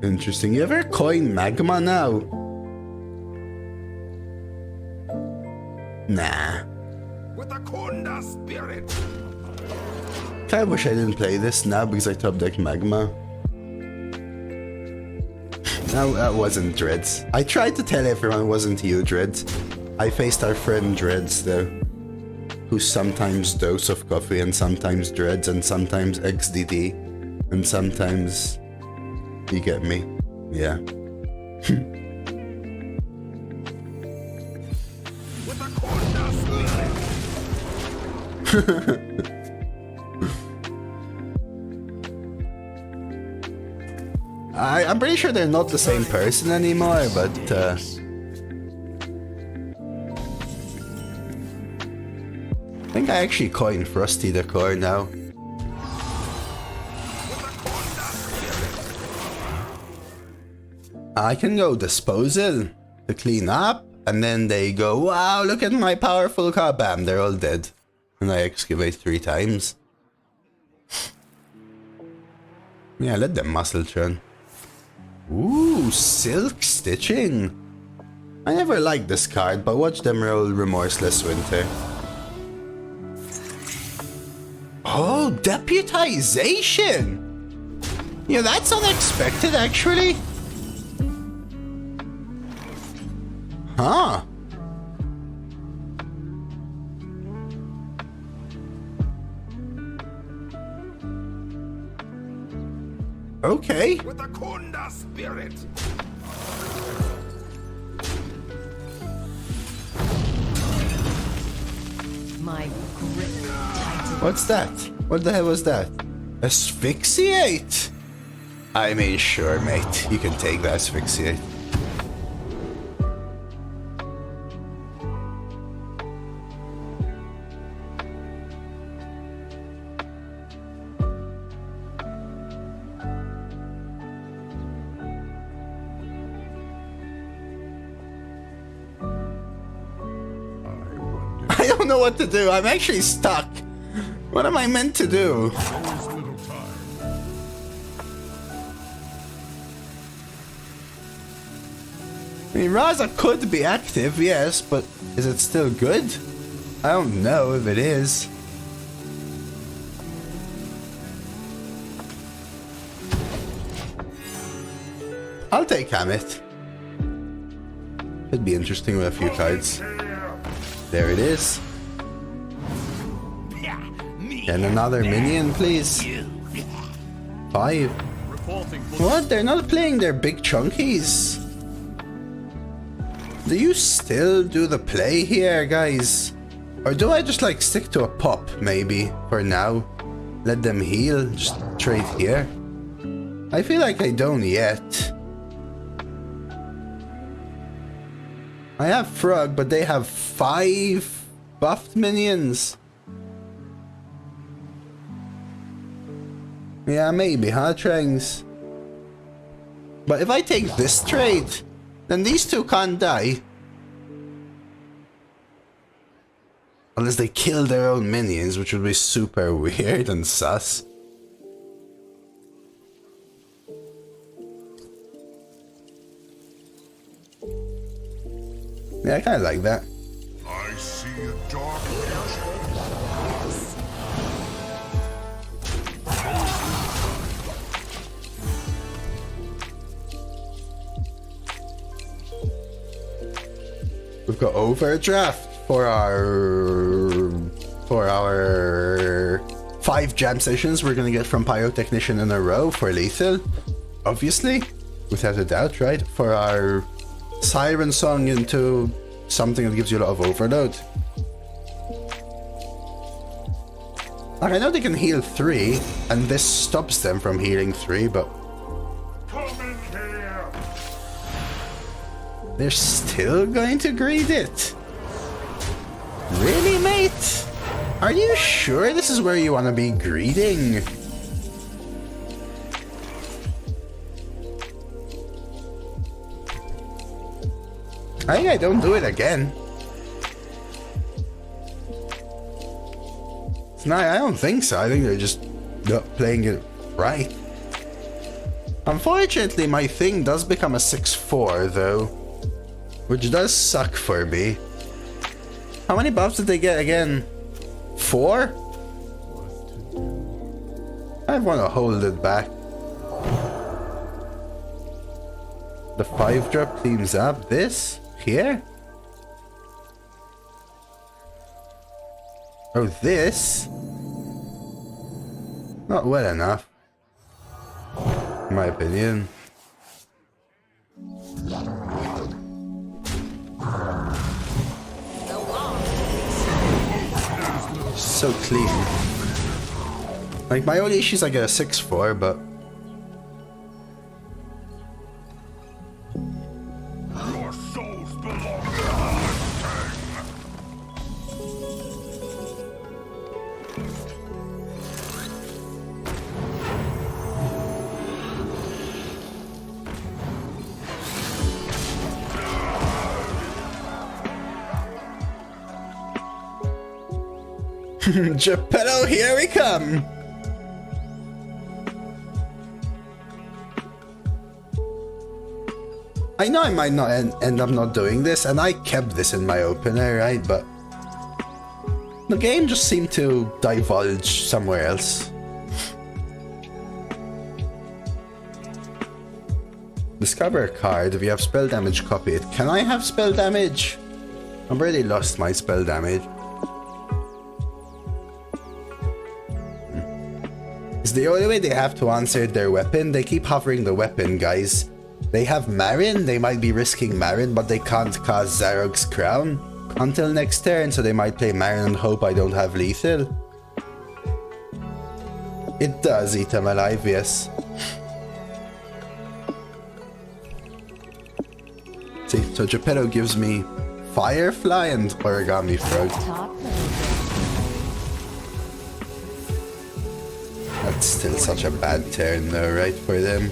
Interesting. You ever coin Magma now? Nah. With a Kunda spirit. I wish I didn't play this now because I top deck Magma. No, that wasn't Dreads. I tried to tell everyone it wasn't you, Dreads. I faced our friend Dreads though, who sometimes DoseofCoffee and sometimes Dreads and sometimes XDD and sometimes... You get me? Yeah. With a Kunda spirit. I'm pretty sure they're not the same person anymore, but I think I actually coined Frosty the Core now. I can go Disposal to clean up, and then they go, wow, look at my powerful card. Bam, they're all dead. And I excavate 3 times. Yeah, let them muscle churn. Ooh, Silk Stitching. I never liked this card, but watch them roll Remorseless Winter. Oh, Deputization! Yeah, that's unexpected, actually. Huh. Okay. With a Kunda spirit. My grip tightens. What's that? What the hell was that? Asphyxiate? I mean, sure, mate. You can take the Asphyxiate. I don't know what to do. I'm actually stuck. What am I meant to do? Always little time. I mean, Raza could be active, yes, but is it still good? I don't know if it is. I'll take Hammett. Could be interesting with a few cards. There it is. And another minion, please. 5. What? They're not playing their big chunkies. Do you still do the play here, guys? Or do I just like stick to a pop, maybe, for now? Let them heal, just trade here? I feel like I don't yet. I have Frog, but they have 5 buffed minions. Yeah, maybe, huh, Trangs? But if I take this trade, then these two can't die. Unless they kill their own minions, which would be super weird and sus. Yeah, I kinda like that. I see a dark We've got overdraft for our 5 jam sessions we're gonna get from Pyrotechnician in a row for lethal. Obviously, without a doubt, right? For our siren song into something that gives you a lot of overload. Like, I know they can heal 3, and this stops them from healing 3, but Come in here. they're still going to greed it. Really, mate? Are you sure this is where you want to be greeding? I think I don't do it again. No, I don't think so. I think they're just not playing it right. Unfortunately, my thing does become a 6-4 though, which does suck for me. How many buffs did they get again? 4? I want to hold it back. The 5-drop cleans up this here. Oh, this? Not well enough, in my opinion. So clean. Like, my only issue is I get a 6-4, but Your souls belong to Hearthstone. Geppetto, here we come! I know I might not end up not doing this, and I kept this in my opener, right? But the game just seemed to divulge somewhere else. Discover a card. If you have spell damage, copy it. Can I have spell damage? I've already lost my spell damage. It's the only way they have to answer their weapon. They keep hovering the weapon, guys. They have Marin, they might be risking Marin, but they can't cast Zarog's Crown until next turn, so they might play Marin and hope I don't have lethal. It does eat them alive, yes. See, so Geppetto gives me Firefly and Origami Frog. That's still such a bad turn though, right, for them.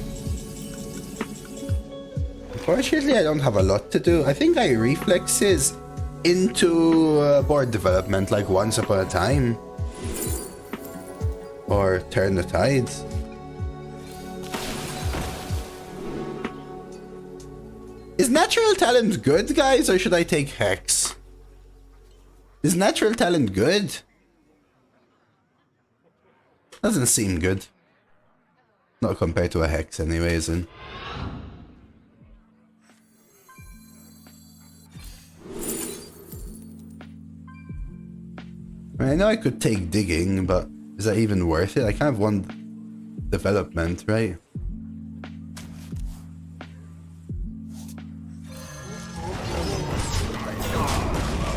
Unfortunately, I don't have a lot to do. I think I reflexes into board development like Once Upon a Time. Or Turn the Tides. Is Natural Talent good, guys, or should I take Hex? Is Natural Talent good? Doesn't seem good. Not compared to a Hex anyways, and I know I could take digging, but is that even worth it? I kind of want development, right?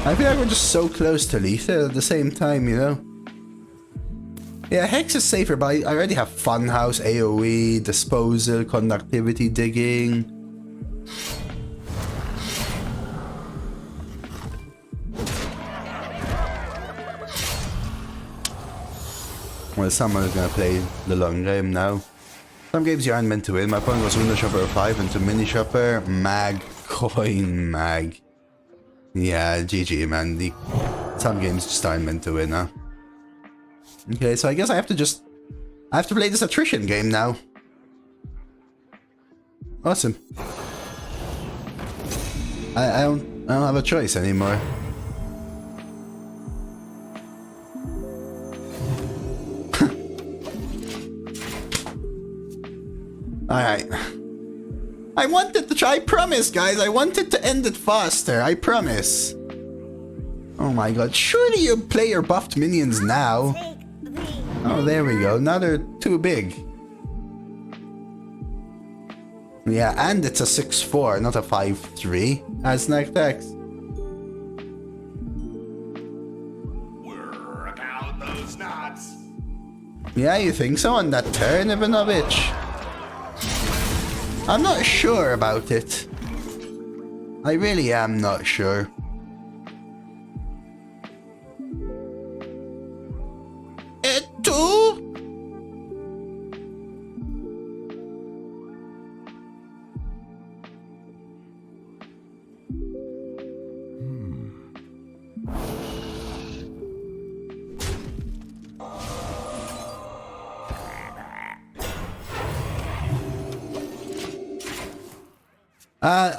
I feel like we're just so close to lethal at the same time, you know? Yeah, Hex is safer, but I already have Funhouse, AoE, Disposal, Conductivity, Digging. Well, someone is gonna play the long game now. Some games you aren't meant to win. My opponent was Window Shopper 5 into Mini Shopper, Mag, Coin, Mag. Yeah, GG, man. Some games just aren't meant to win, huh? Okay, so I guess I have to play this attrition game now. Awesome. I don't have a choice anymore. Alright. I wanted to try, I promise, guys. I wanted to end it faster, I promise. Oh my god, surely you play your buffed minions now. Oh, there we go. Now they're too big. Yeah, and it's a 6-4, not a 5-3, as Nectex. Work out those knots. Yeah, you think so on that turn, Ivanovich? I'm not sure about it. I really am not sure. Two?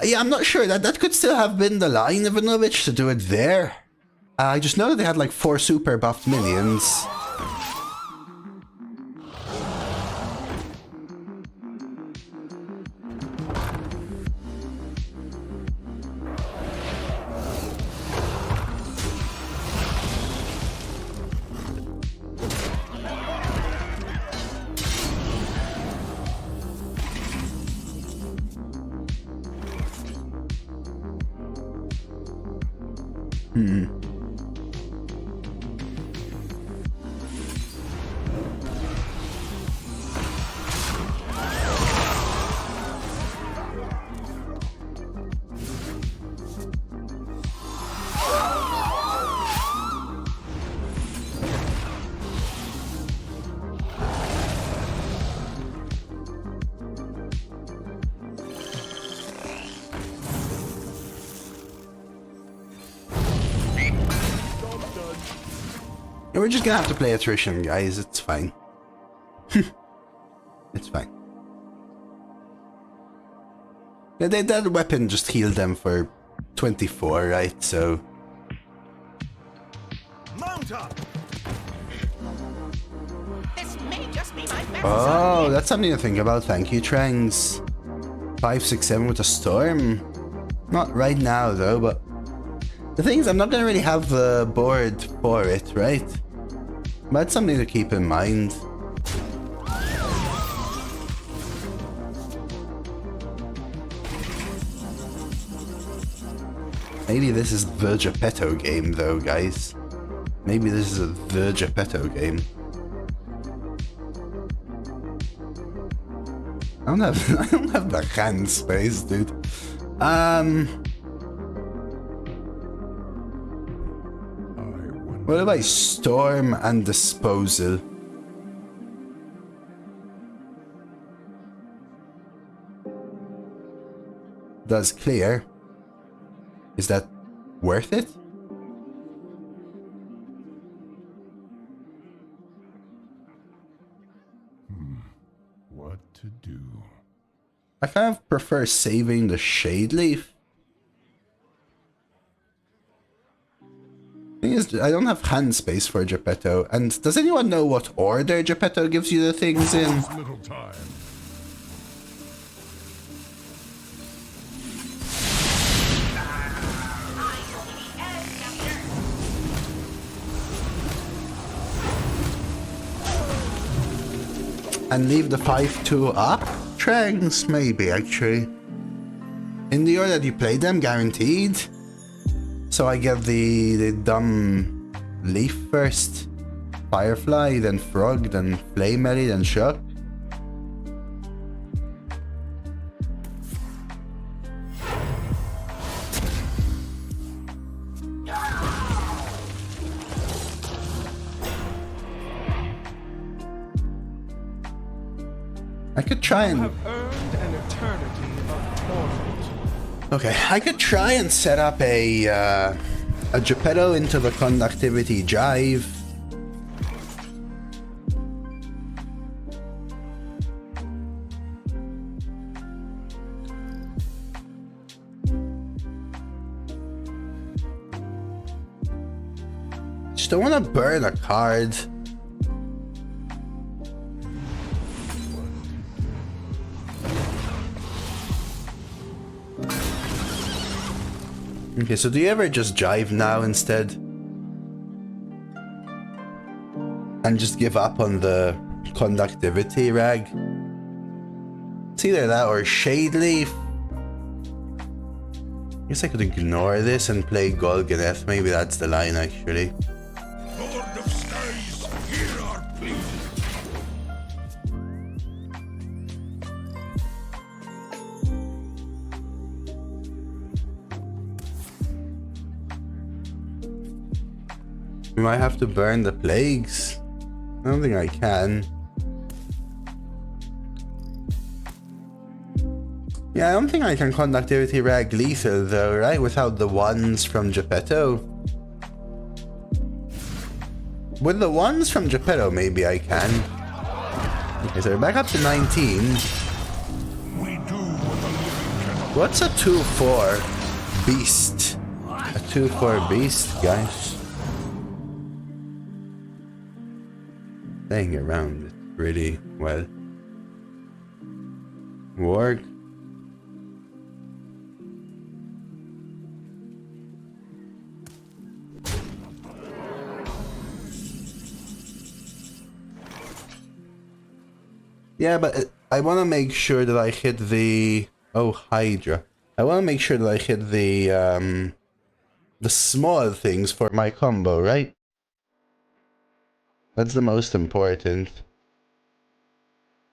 Yeah, I'm not sure. That could still have been the line of Ivanovich to do it there. I just know that they had like 4 super buffed minions. We're just gonna have to play attrition, guys. It's fine. It's fine. Yeah, that weapon just healed them for 24, right? So. Mount up. This may just be my best. Oh, that's something to think about. Thank you, Trangs. 5, 6, 7 with a storm. Not right now, though, but the thing is, I'm not gonna really have the board for it, right? But it's something to keep in mind. Maybe this is the Geppetto game, though, guys. Maybe this is the Geppetto game. I don't have the hand space, dude. What about Storm and Disposal? Does clear. Is that worth it? What to do? I kind of prefer saving the Shade Leaf. Thing is, I don't have hand space for Geppetto. And does anyone know what order Geppetto gives you the things in? Little time. And leave the 5-2 up? Trangs, maybe, actually. In the order that you play them, guaranteed. So I get the dumb leaf first. Firefly, then Frog, then Flame Ellie, then Shock. I could try and... Have earned an eternity of torment. Okay, I could try and set up a Geppetto into the conductivity jive. Just don't want to burn a card. Okay, so do you ever just jive now instead? And just give up on the conductivity rag? It's either that or Shade Leaf. I guess I could ignore this and play Golganeth. Maybe that's the line, actually. Lord of Skies, hear our plea. We might have to burn the plagues. I don't think I can. Yeah, I don't think I can conductivity rag lethal though, right? Without the ones from Geppetto. With the ones from Geppetto, maybe I can. Okay, so we're back up to 19. We do what the living cannot. What's a 2/4 beast? A 2/4 beast, guys. Playing around it really well. Warg. Yeah, but I want to make sure that I hit the... Oh, Hydra. I want to make sure that I hit the small things for my combo, right? That's the most important.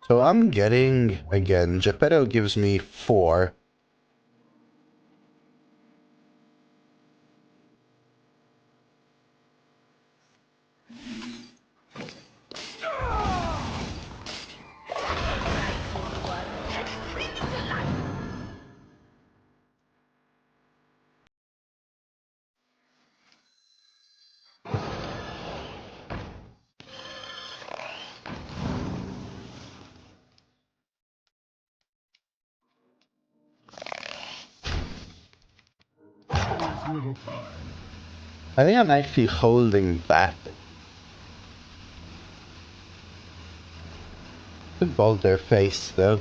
So I'm getting, again, Geppetto gives me 4. I think I'm actually holding back. Could vault their face though. I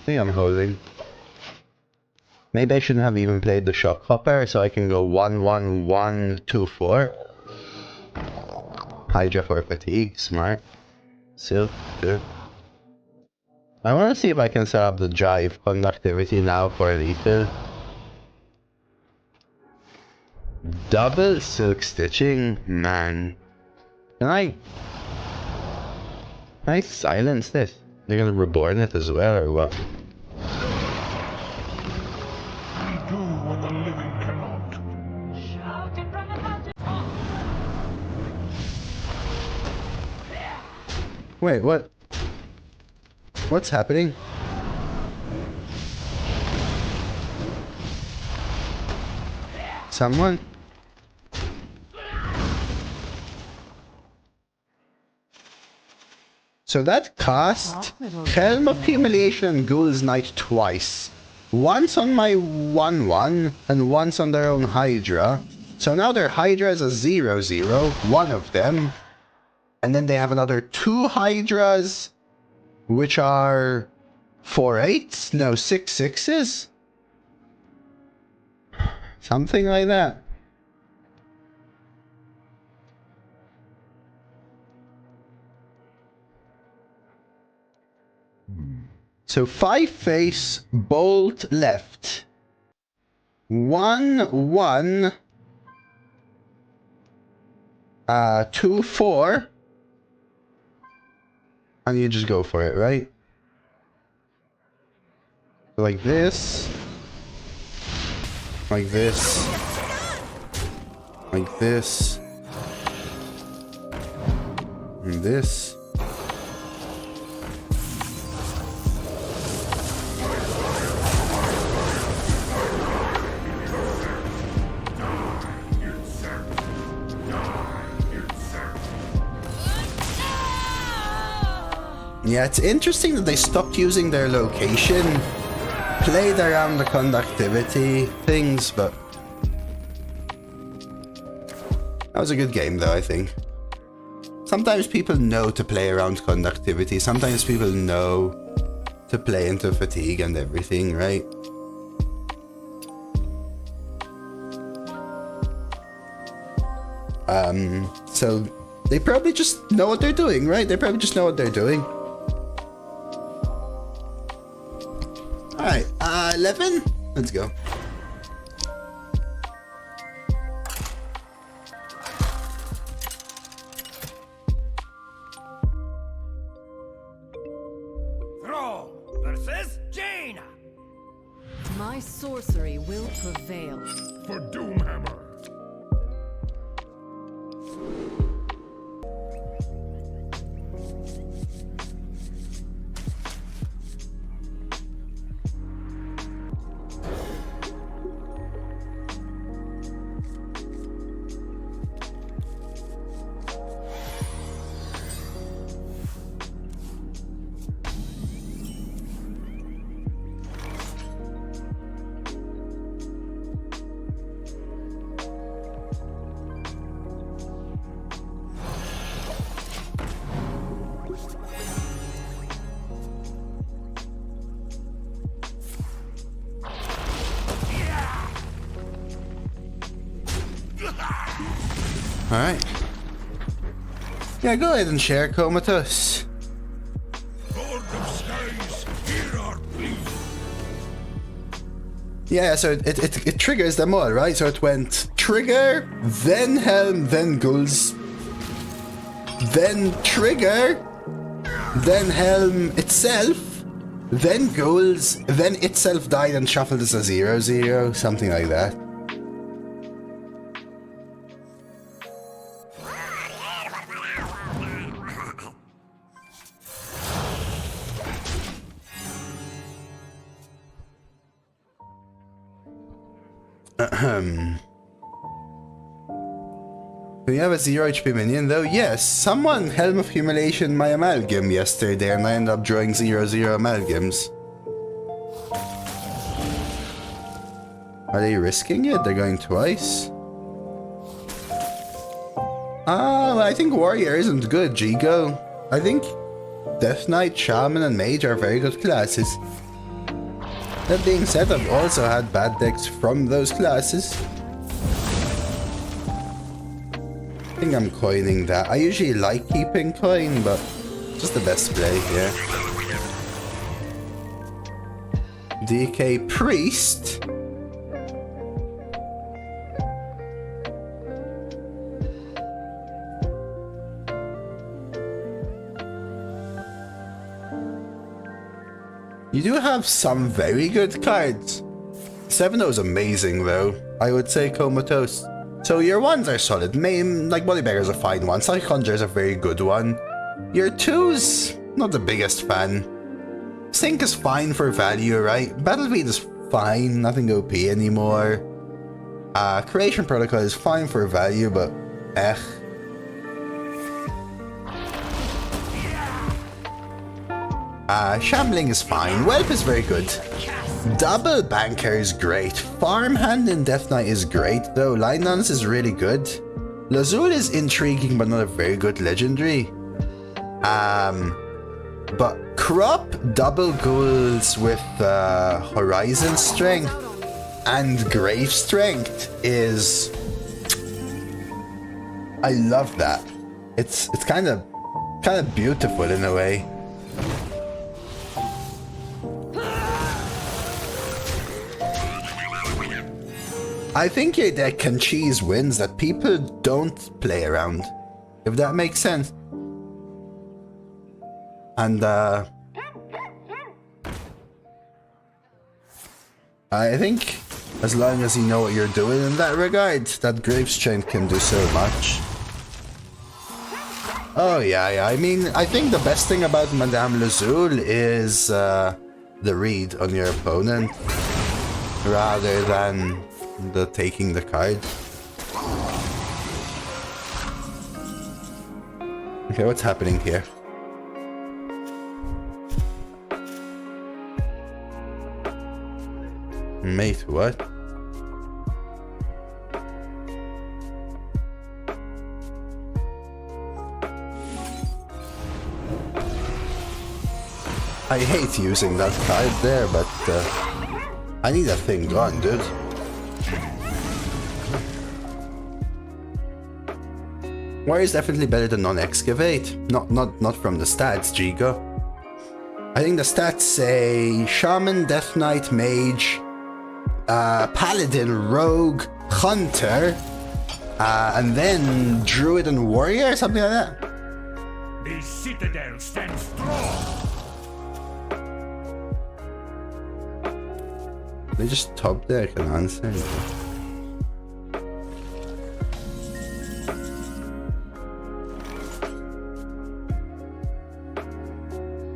think I'm holding. Maybe I shouldn't have even played the shock hopper, so I can go 1-1-1-2-4. Hydra for fatigue, smart. Silk, good. I want to see if I can set up the jive conductivity now for lethal. Double silk stitching, man. Can I silence this? They're gonna reborn it as well, or what? We do what the living cannot. Wait, what? What's happening? Someone? So that cast Helm of Humiliation and Ghoul's Knight twice. Once on my 1-1 and once on their own Hydra. So now their Hydra is a 0-0, one of them. And then they have another 2 Hydras, which are 4/8s? No, 6/6s? Something like that. So 5 face, bolt left. 1-1. 2-4. And you just go for it, right? Like this. Like this. Like this. And this. Yeah, it's interesting that they stopped using their location, played around the conductivity things, but that was a good game though, I think. Sometimes people know to play around conductivity, sometimes people know to play into fatigue and everything, right? So they probably just know what they're doing, right? They probably just know what they're doing. Alright, 11? Let's go. Thrall versus Jaina. My sorcery will prevail. For Doomhammer. Alright. Yeah, go ahead and share Comatose. Lord of Skies, hear our plea. Yeah, so it triggers them all, right? So it went trigger, then helm, then ghouls, then trigger, then helm itself, then ghouls, then itself died and shuffled as a 0/0, something like that. When you have a 0 HP minion though, yes, someone Helm of Humiliation my amalgam yesterday and I ended up drawing 0/0 amalgams. Are they risking it? They're going twice? I think Warrior isn't good, Jigo. I think Death Knight, Shaman and Mage are very good classes. That being said, I've also had bad decks from those classes. I think I'm coining that. I usually like keeping coin, but just the best play here. DK Priest. You do have some very good cards. 7-0 is amazing though. I would say Comatose. So your 1s are solid. Like Bodybagger is a fine one. Psychic Conjure is a very good one. Your 2s, not the biggest fan. Sync is fine for value, right? Battlefield is fine, nothing OP anymore. Creation Protocol is fine for value, but Shambling is fine. Whelp is very good. Double Banker is great. Farmhand in Death Knight is great though. Line Dance is really good. Lazul is intriguing but not a very good legendary. But Crop double ghouls with Horizon Strength and Grave Strength is... I love that. It's kind of beautiful in a way. I think your deck can cheese wins that people don't play around, if that makes sense. And I think as long as you know what you're doing in that regard, that Grave Strength can do so much. Oh yeah, I mean, I think the best thing about Madame Lazul is the read on your opponent, rather than the taking the card. Okay, what's happening here? Mate, what? I hate using that card there, but I need that thing gone, dude. Warrior is definitely better than non-excavate. Not from the stats, Gigo. I think the stats say Shaman, Death Knight, Mage, Paladin, Rogue, Hunter, and then Druid and Warrior, something like that. The citadel stands strong. They just top deck and answer.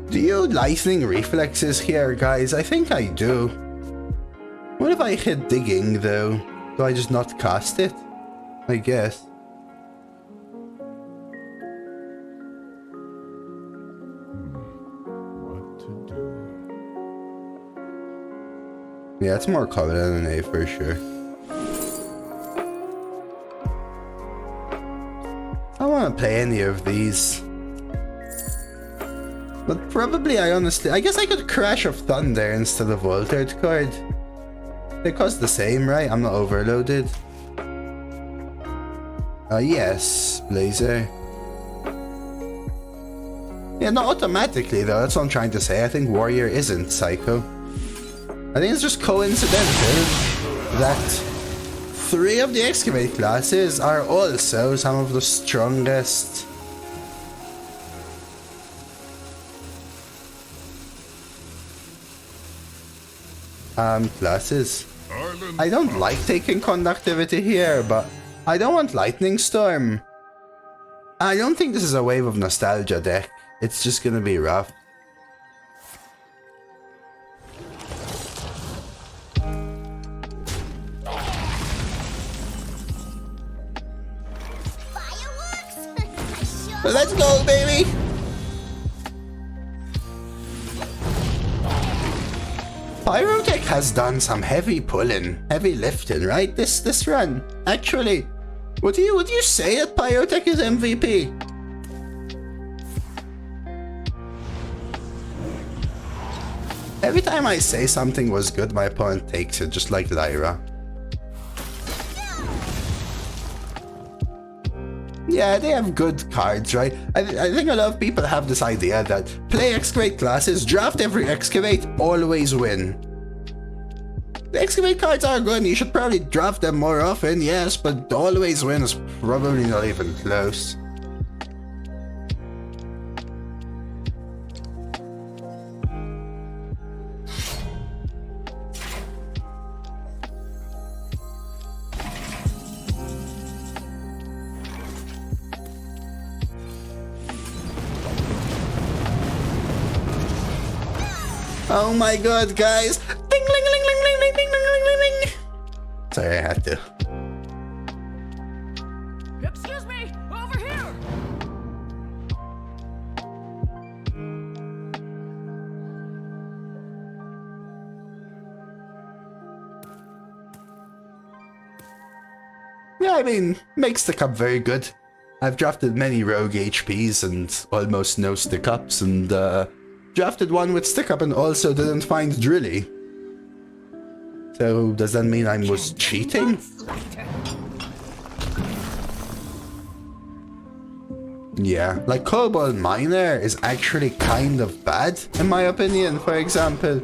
Do you lightning reflexes here, guys? I think I do. What if I hit digging, though? Do I just not cast it? I guess. What to do? Yeah, it's more common than an A for sure. I don't want to play any of these. But probably I guess I could Crash of Thunder instead of Altered card. They cost the same, right? I'm not overloaded. Yes, Blazer. Yeah, not automatically though, that's what I'm trying to say. I think Warrior isn't Psycho. I think it's just coincidental that 3 of the Excavate classes are also some of the strongest classes. I don't like taking conductivity here, but I don't want Lightning Storm. I don't think this is a Wave of Nostalgia deck. It's just gonna be rough. Let's go, baby! Pyrotech has done some heavy pulling, heavy lifting, right? This run. Actually, would you say that Pyrotech is MVP? Every time I say something was good, my opponent takes it, just like Lyra. Yeah, they have good cards, right? I think a lot of people have this idea that play Excavate classes, draft every Excavate, always win. The Excavate cards are good, you should probably draft them more often, yes, but always win is probably not even close. Oh my god, guys! Ding, ling, ling, ling, ling, ling, ling, ling, ling, ling. Sorry, I had to. Excuse me, over here. Yeah, I mean, makes the cup very good. I've drafted many rogue HPs and almost no stick ups, and drafted one with stick up and also didn't find Drilly. So does that mean I was cheating? Yeah, like Cobalt Miner is actually kind of bad, in my opinion, for example.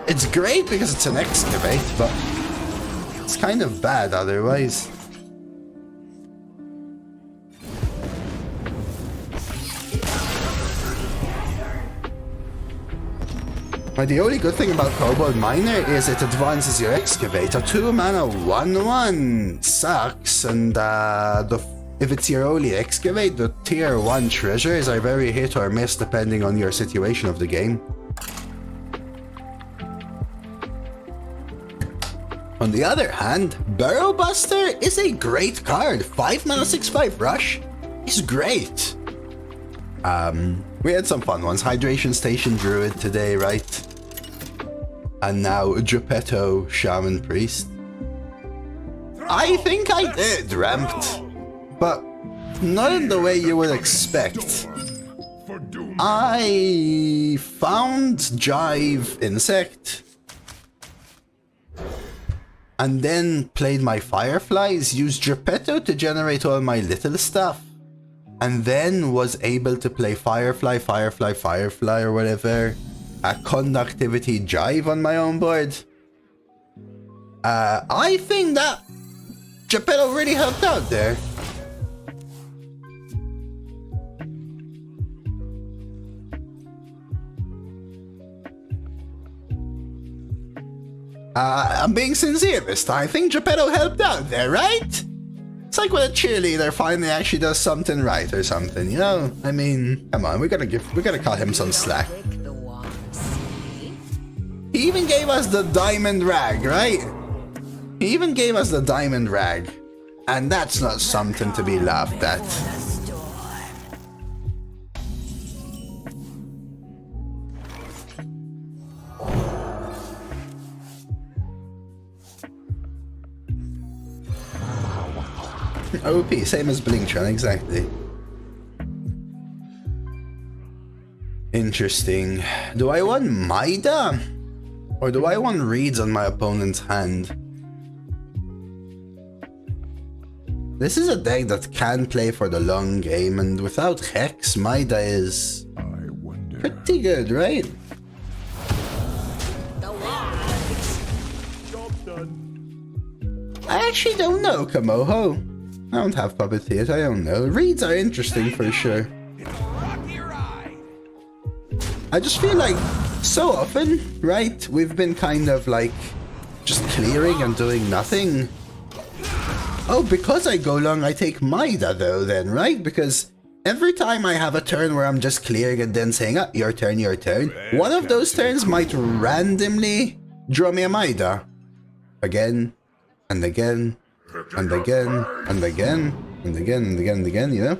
It's great because it's an Excavate, but it's kind of bad otherwise. But the only good thing about Cobalt Miner is it advances your Excavate. A 2-mana 1/1 sucks, and if it's your only Excavate, the tier 1 treasures are very hit or miss depending on your situation of the game. On the other hand, Burrow Buster is a great card. 5-mana 6/5 rush is great. We had some fun ones. Hydration Station Druid today, right? And now Geppetto Shaman Priest. I think I did ramped, but not in the way you would expect. I found Jive Insect and then played my Fireflies, used Geppetto to generate all my little stuff, and then was able to play Firefly, or whatever, conductivity jive on my own board. I think that Geppetto really helped out there. I'm being sincere this time. I think Geppetto helped out there, right? It's like when a cheerleader finally actually does something right or something, you know? I mean, come on, we gotta cut him some slack. He even gave us the diamond rag, right? He even gave us the diamond rag. And that's not something to be laughed at. OP, same as Blingtron, exactly. Interesting. Do I want Maida? Or do I want reads on my opponent's hand? This is a deck that can play for the long game, and without Hex, Maida is pretty good, right? I actually don't know, Kamoho. I don't have Puppeteers, I don't know. Reads are interesting for sure. I just feel like so often, right, we've been kind of like just clearing and doing nothing. Oh, because I go long, I take Maida though then, right? Because every time I have a turn where I'm just clearing and then saying, ah, your turn, one of those turns might randomly draw me a Maida. Again, and again, and again, and again, and again, and again, and again, you know?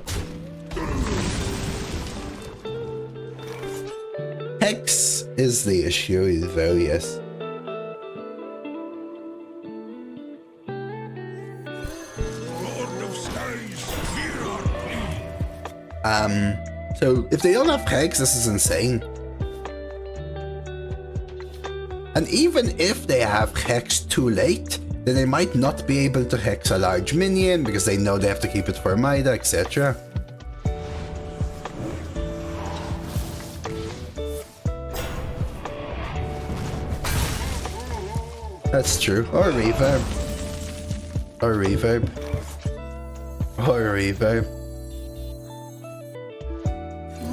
Hex is the issue, though, yes. So if they don't have Hex, this is insane. And even if they have Hex too late, then they might not be able to Hex a large minion because they know they have to keep it for Maida, etc. That's true. Or reverb. Or reverb. Or reverb.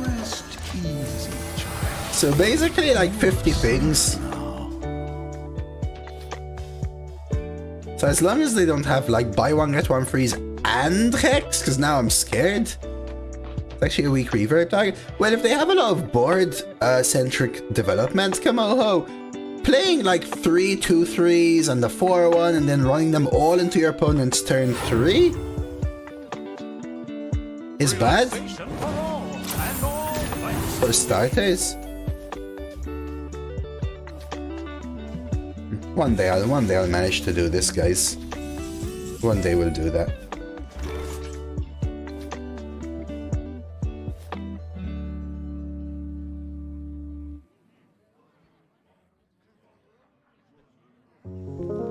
Rest easy, child. So basically like 50 things. So as long as they don't have like buy one get one freeze and Hex, because now I'm scared. It's actually a weak reverb target. Well, if they have a lot of board centric development, Kamoho, playing like 3 2/3s and the 4/1 and then running them all into your opponent's turn 3 is bad. For starters. One day I'll manage to do this, guys. One day we'll do that.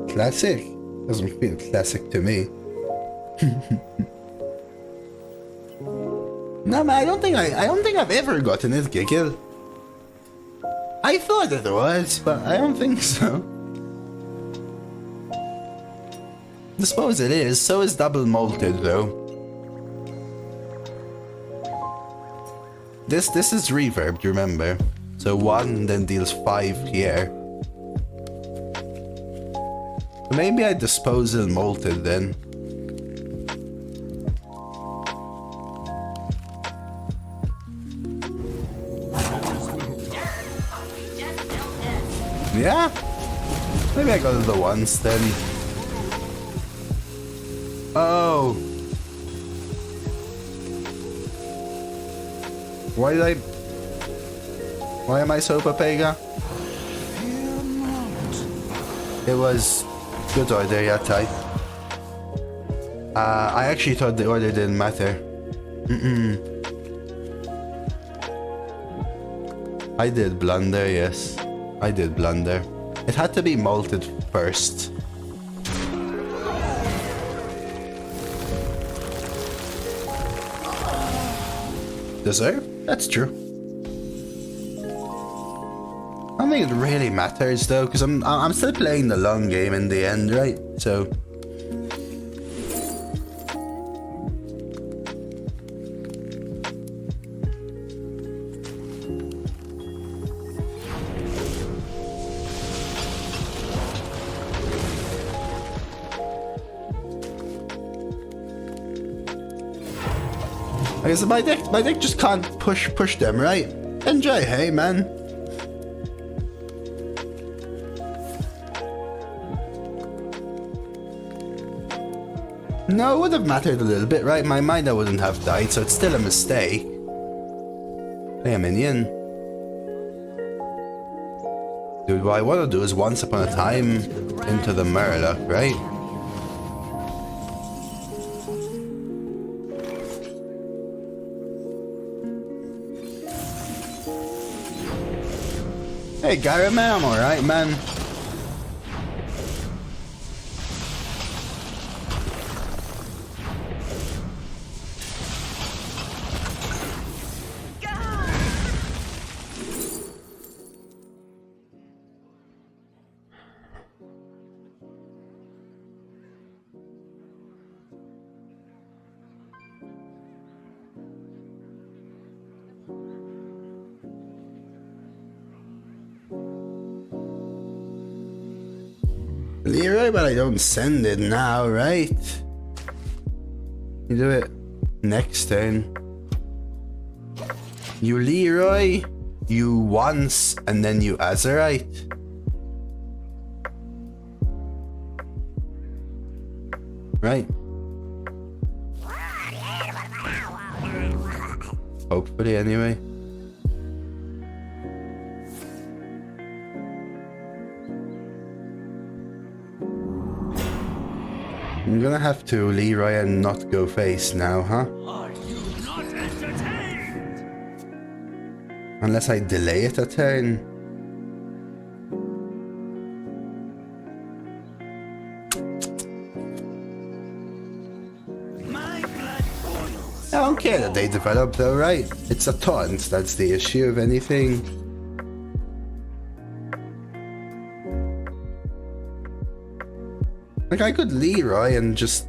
Classic? Doesn't feel classic to me. No, man, I don't think I've ever gotten it, Giggle. I thought it was, but I don't think so. I suppose it is. So is double molted though. This is reverbed, remember? So 1 then deals 5 here. Maybe I disposal molted then. Yeah? Maybe I got the ones then. Oh. Why am I so Papega? It was good order, yeah, Ty. I actually thought the order didn't matter. I did blunder, yes. I did blunder. It had to be malted first. deserve. That's true. I don't think it really matters though, because I'm still playing the long game in the end, right? So. I guess my deck just can't push them, right? Enjoy, hey man. No, it would have mattered a little bit, right? My Mina wouldn't have died, so it's still a mistake. Play a minion. Dude, what I want to do is once upon a time into the Murloc, right? Hey, Gary, man, I'm alright, man. Leroy, but I don't send it now, right? You do it next turn. You Leroy, you once, and then you Azerite. Right. Hopefully, anyway. I'm gonna have to Leroy and not go face now, huh? Are you not entertained? Unless I delay it a turn. My blood boils. I don't care that they develop though, right? It's a taunt, that's the issue of anything. Like, I could Leroy and just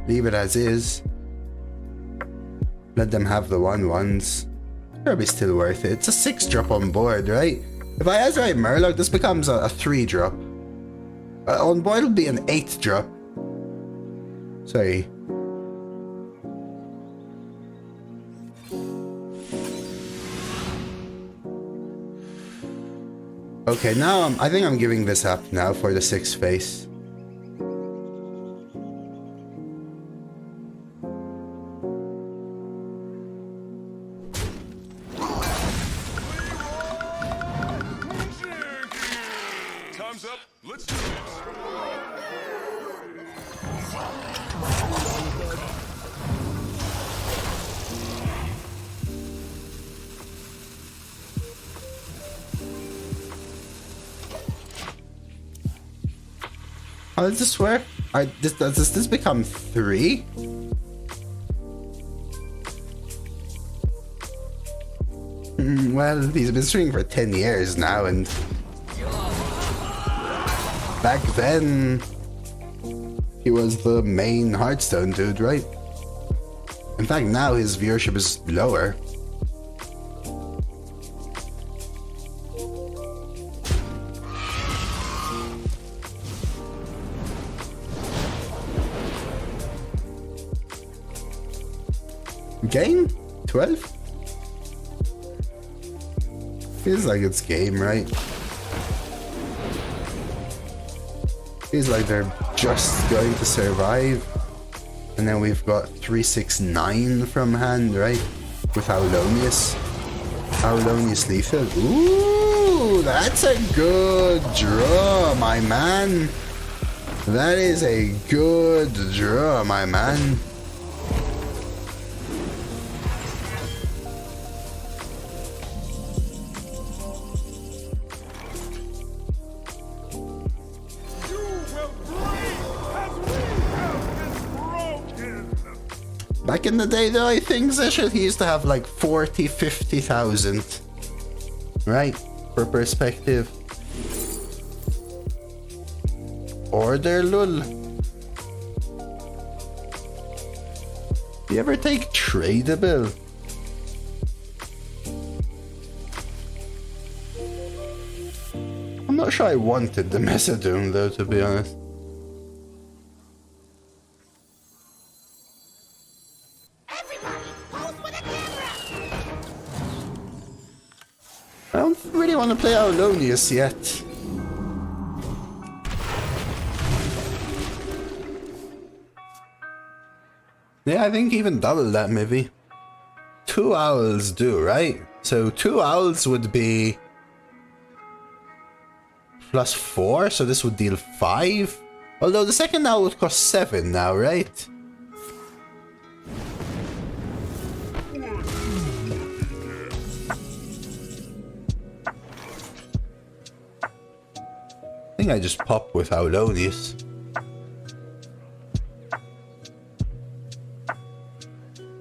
leave it as is. Let them have the 1/1s. Probably still worth it. It's a 6-drop on board, right? If I Azerite Murloc, this becomes a 3-drop. On board it'll be an 8-drop. Sorry. Okay, now I think I'm giving this up now for the 6 face. Time's up. Let's do this. How does this work? Does this become 3? Well, he's been streaming for 10 years now, and back then he was the main Hearthstone dude, right? In fact, now his viewership is lower. Game? 12? Feels like it's game, right? Feels like they're just going to survive. And then we've got 369 from hand, right? With Aulonius. Aulonius lethal. Ooh, that's a good draw, my man. That is a good draw, my man. Back in the day though, I think Zeshet, he used to have like 40, 50,000. Right? For perspective. Order lul. You ever take tradable? I'm not sure I wanted the Mesodoom though, to be honest. I don't really want to play Outlasting yet. Yeah, I think even double that maybe. 2 owls do, right? So 2 owls would be +4, so this would deal 5. Although the second owl would cost 7 now, right? I think I just pop with Outlasting.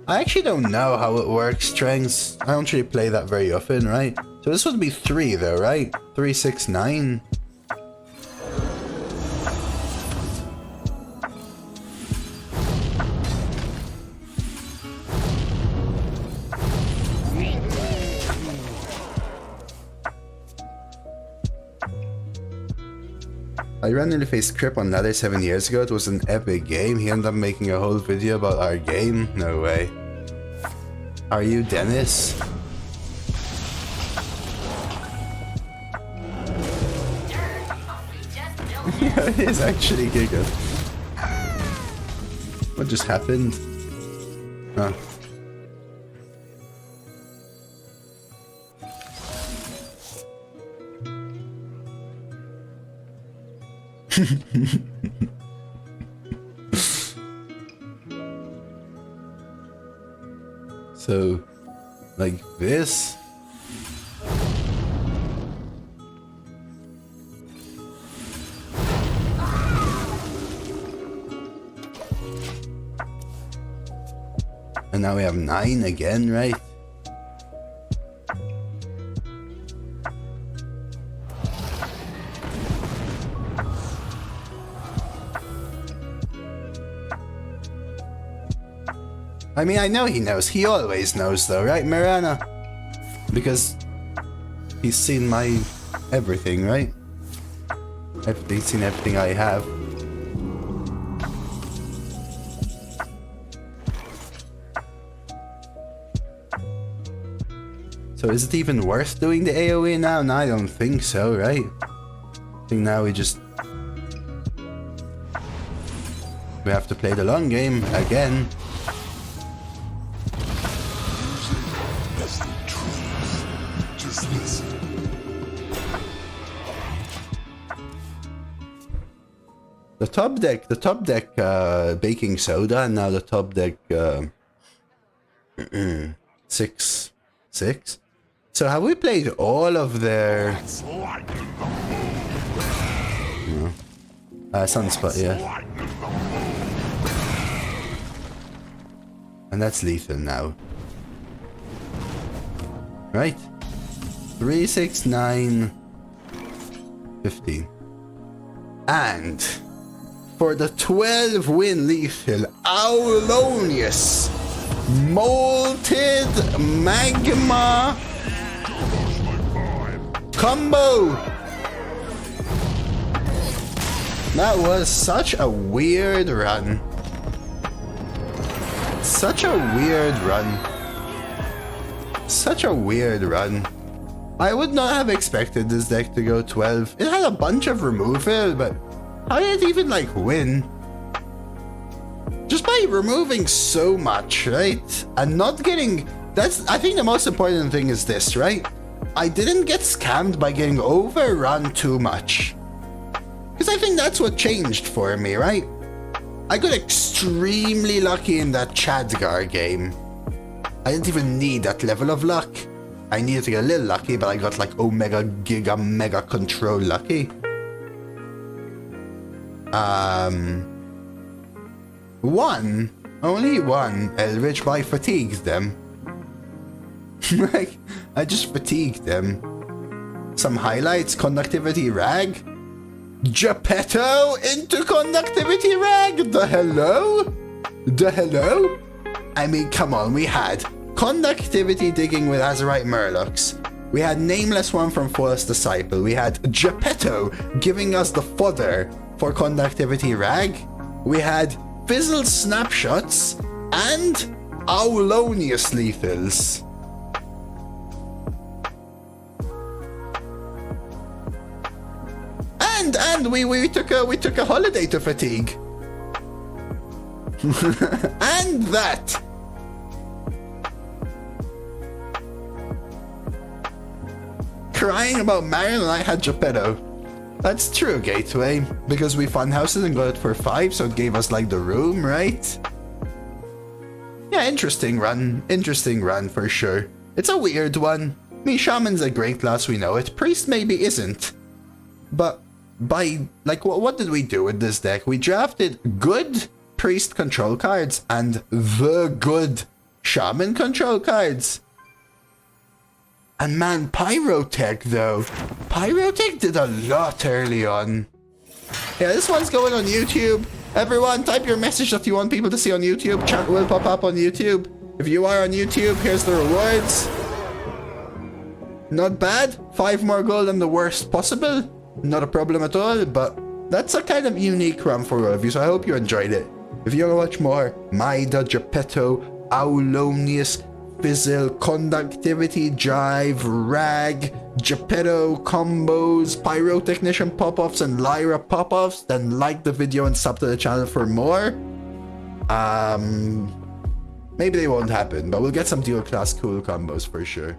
I actually don't know how it works, strengths. I don't really play that very often, right? So this would be 3 though, right? 3, 6, 9. I randomly faced Crip on Ladder 7 years ago. It was an epic game. He ended up making a whole video about our game. No way. Are you Dennis? Yeah, it is actually Giga. What just happened? Huh. So, like this. And now we have 9 again, right? I mean, I know he knows. He always knows though, right, Mirana? Because he's seen my everything, right? He's seen everything I have. So is it even worth doing the AoE now? No, I don't think so, right? I think now we have to play the long game again. The top deck baking soda, and now the top deck 6. So have we played all of their Sunspot, yeah. And that's lethal now. Right? 3, 6, 9, 15. And for the 12 win lethal, Aulonius Molted Magma combo. That was such a weird run. Such a weird run. Such a weird run. I would not have expected this deck to go 12. It had a bunch of removal, but how did it even like win? Just by removing so much, right? And not getting... I think the most important thing is this, right? I didn't get scammed by getting overrun too much. Because I think that's what changed for me, right? I got extremely lucky in that Chadgar game. I didn't even need that level of luck. I needed to get a little lucky, but I got like Omega Giga Mega Control lucky. One, Only one, Elrich, but I fatigued them. Like, I just fatigued them. Some highlights, conductivity rag. Geppetto into conductivity rag? The hello? The hello? I mean, come on, we had conductivity digging with Azurite Murlocs. We had Nameless One from False Disciple. We had Geppetto giving us the fodder for conductivity rag. We had fizzled snapshots and Aulonius lethals. And we took a holiday to fatigue. And that. Crying about Marion and I had Geppetto. That's true, Gateway, because we funhoused it and got it for 5, so it gave us like the room, right? Yeah, interesting run for sure. It's a weird one. I mean, Shaman's a great class, we know it. Priest maybe isn't. But by, like, what did we do with this deck? We drafted good Priest control cards and the good Shaman control cards. And man, Pyrotech though. Pyrotech did a lot early on. Yeah, this one's going on YouTube. Everyone, type your message that you want people to see on YouTube. Chat will pop up on YouTube. If you are on YouTube, here's the rewards. Not bad. 5 more gold than the worst possible. Not a problem at all, but that's a kind of unique run for all of you, so I hope you enjoyed it. If you want to watch more, Maida, Geppetto, Aulonius, Fizzle, Conductivity, Jive, Rag, Geppetto, Combos, Pyrotechnician pop-offs, and Lyra pop-offs, then like the video and sub to the channel for more. Maybe they won't happen, but we'll get some dual class cool combos for sure.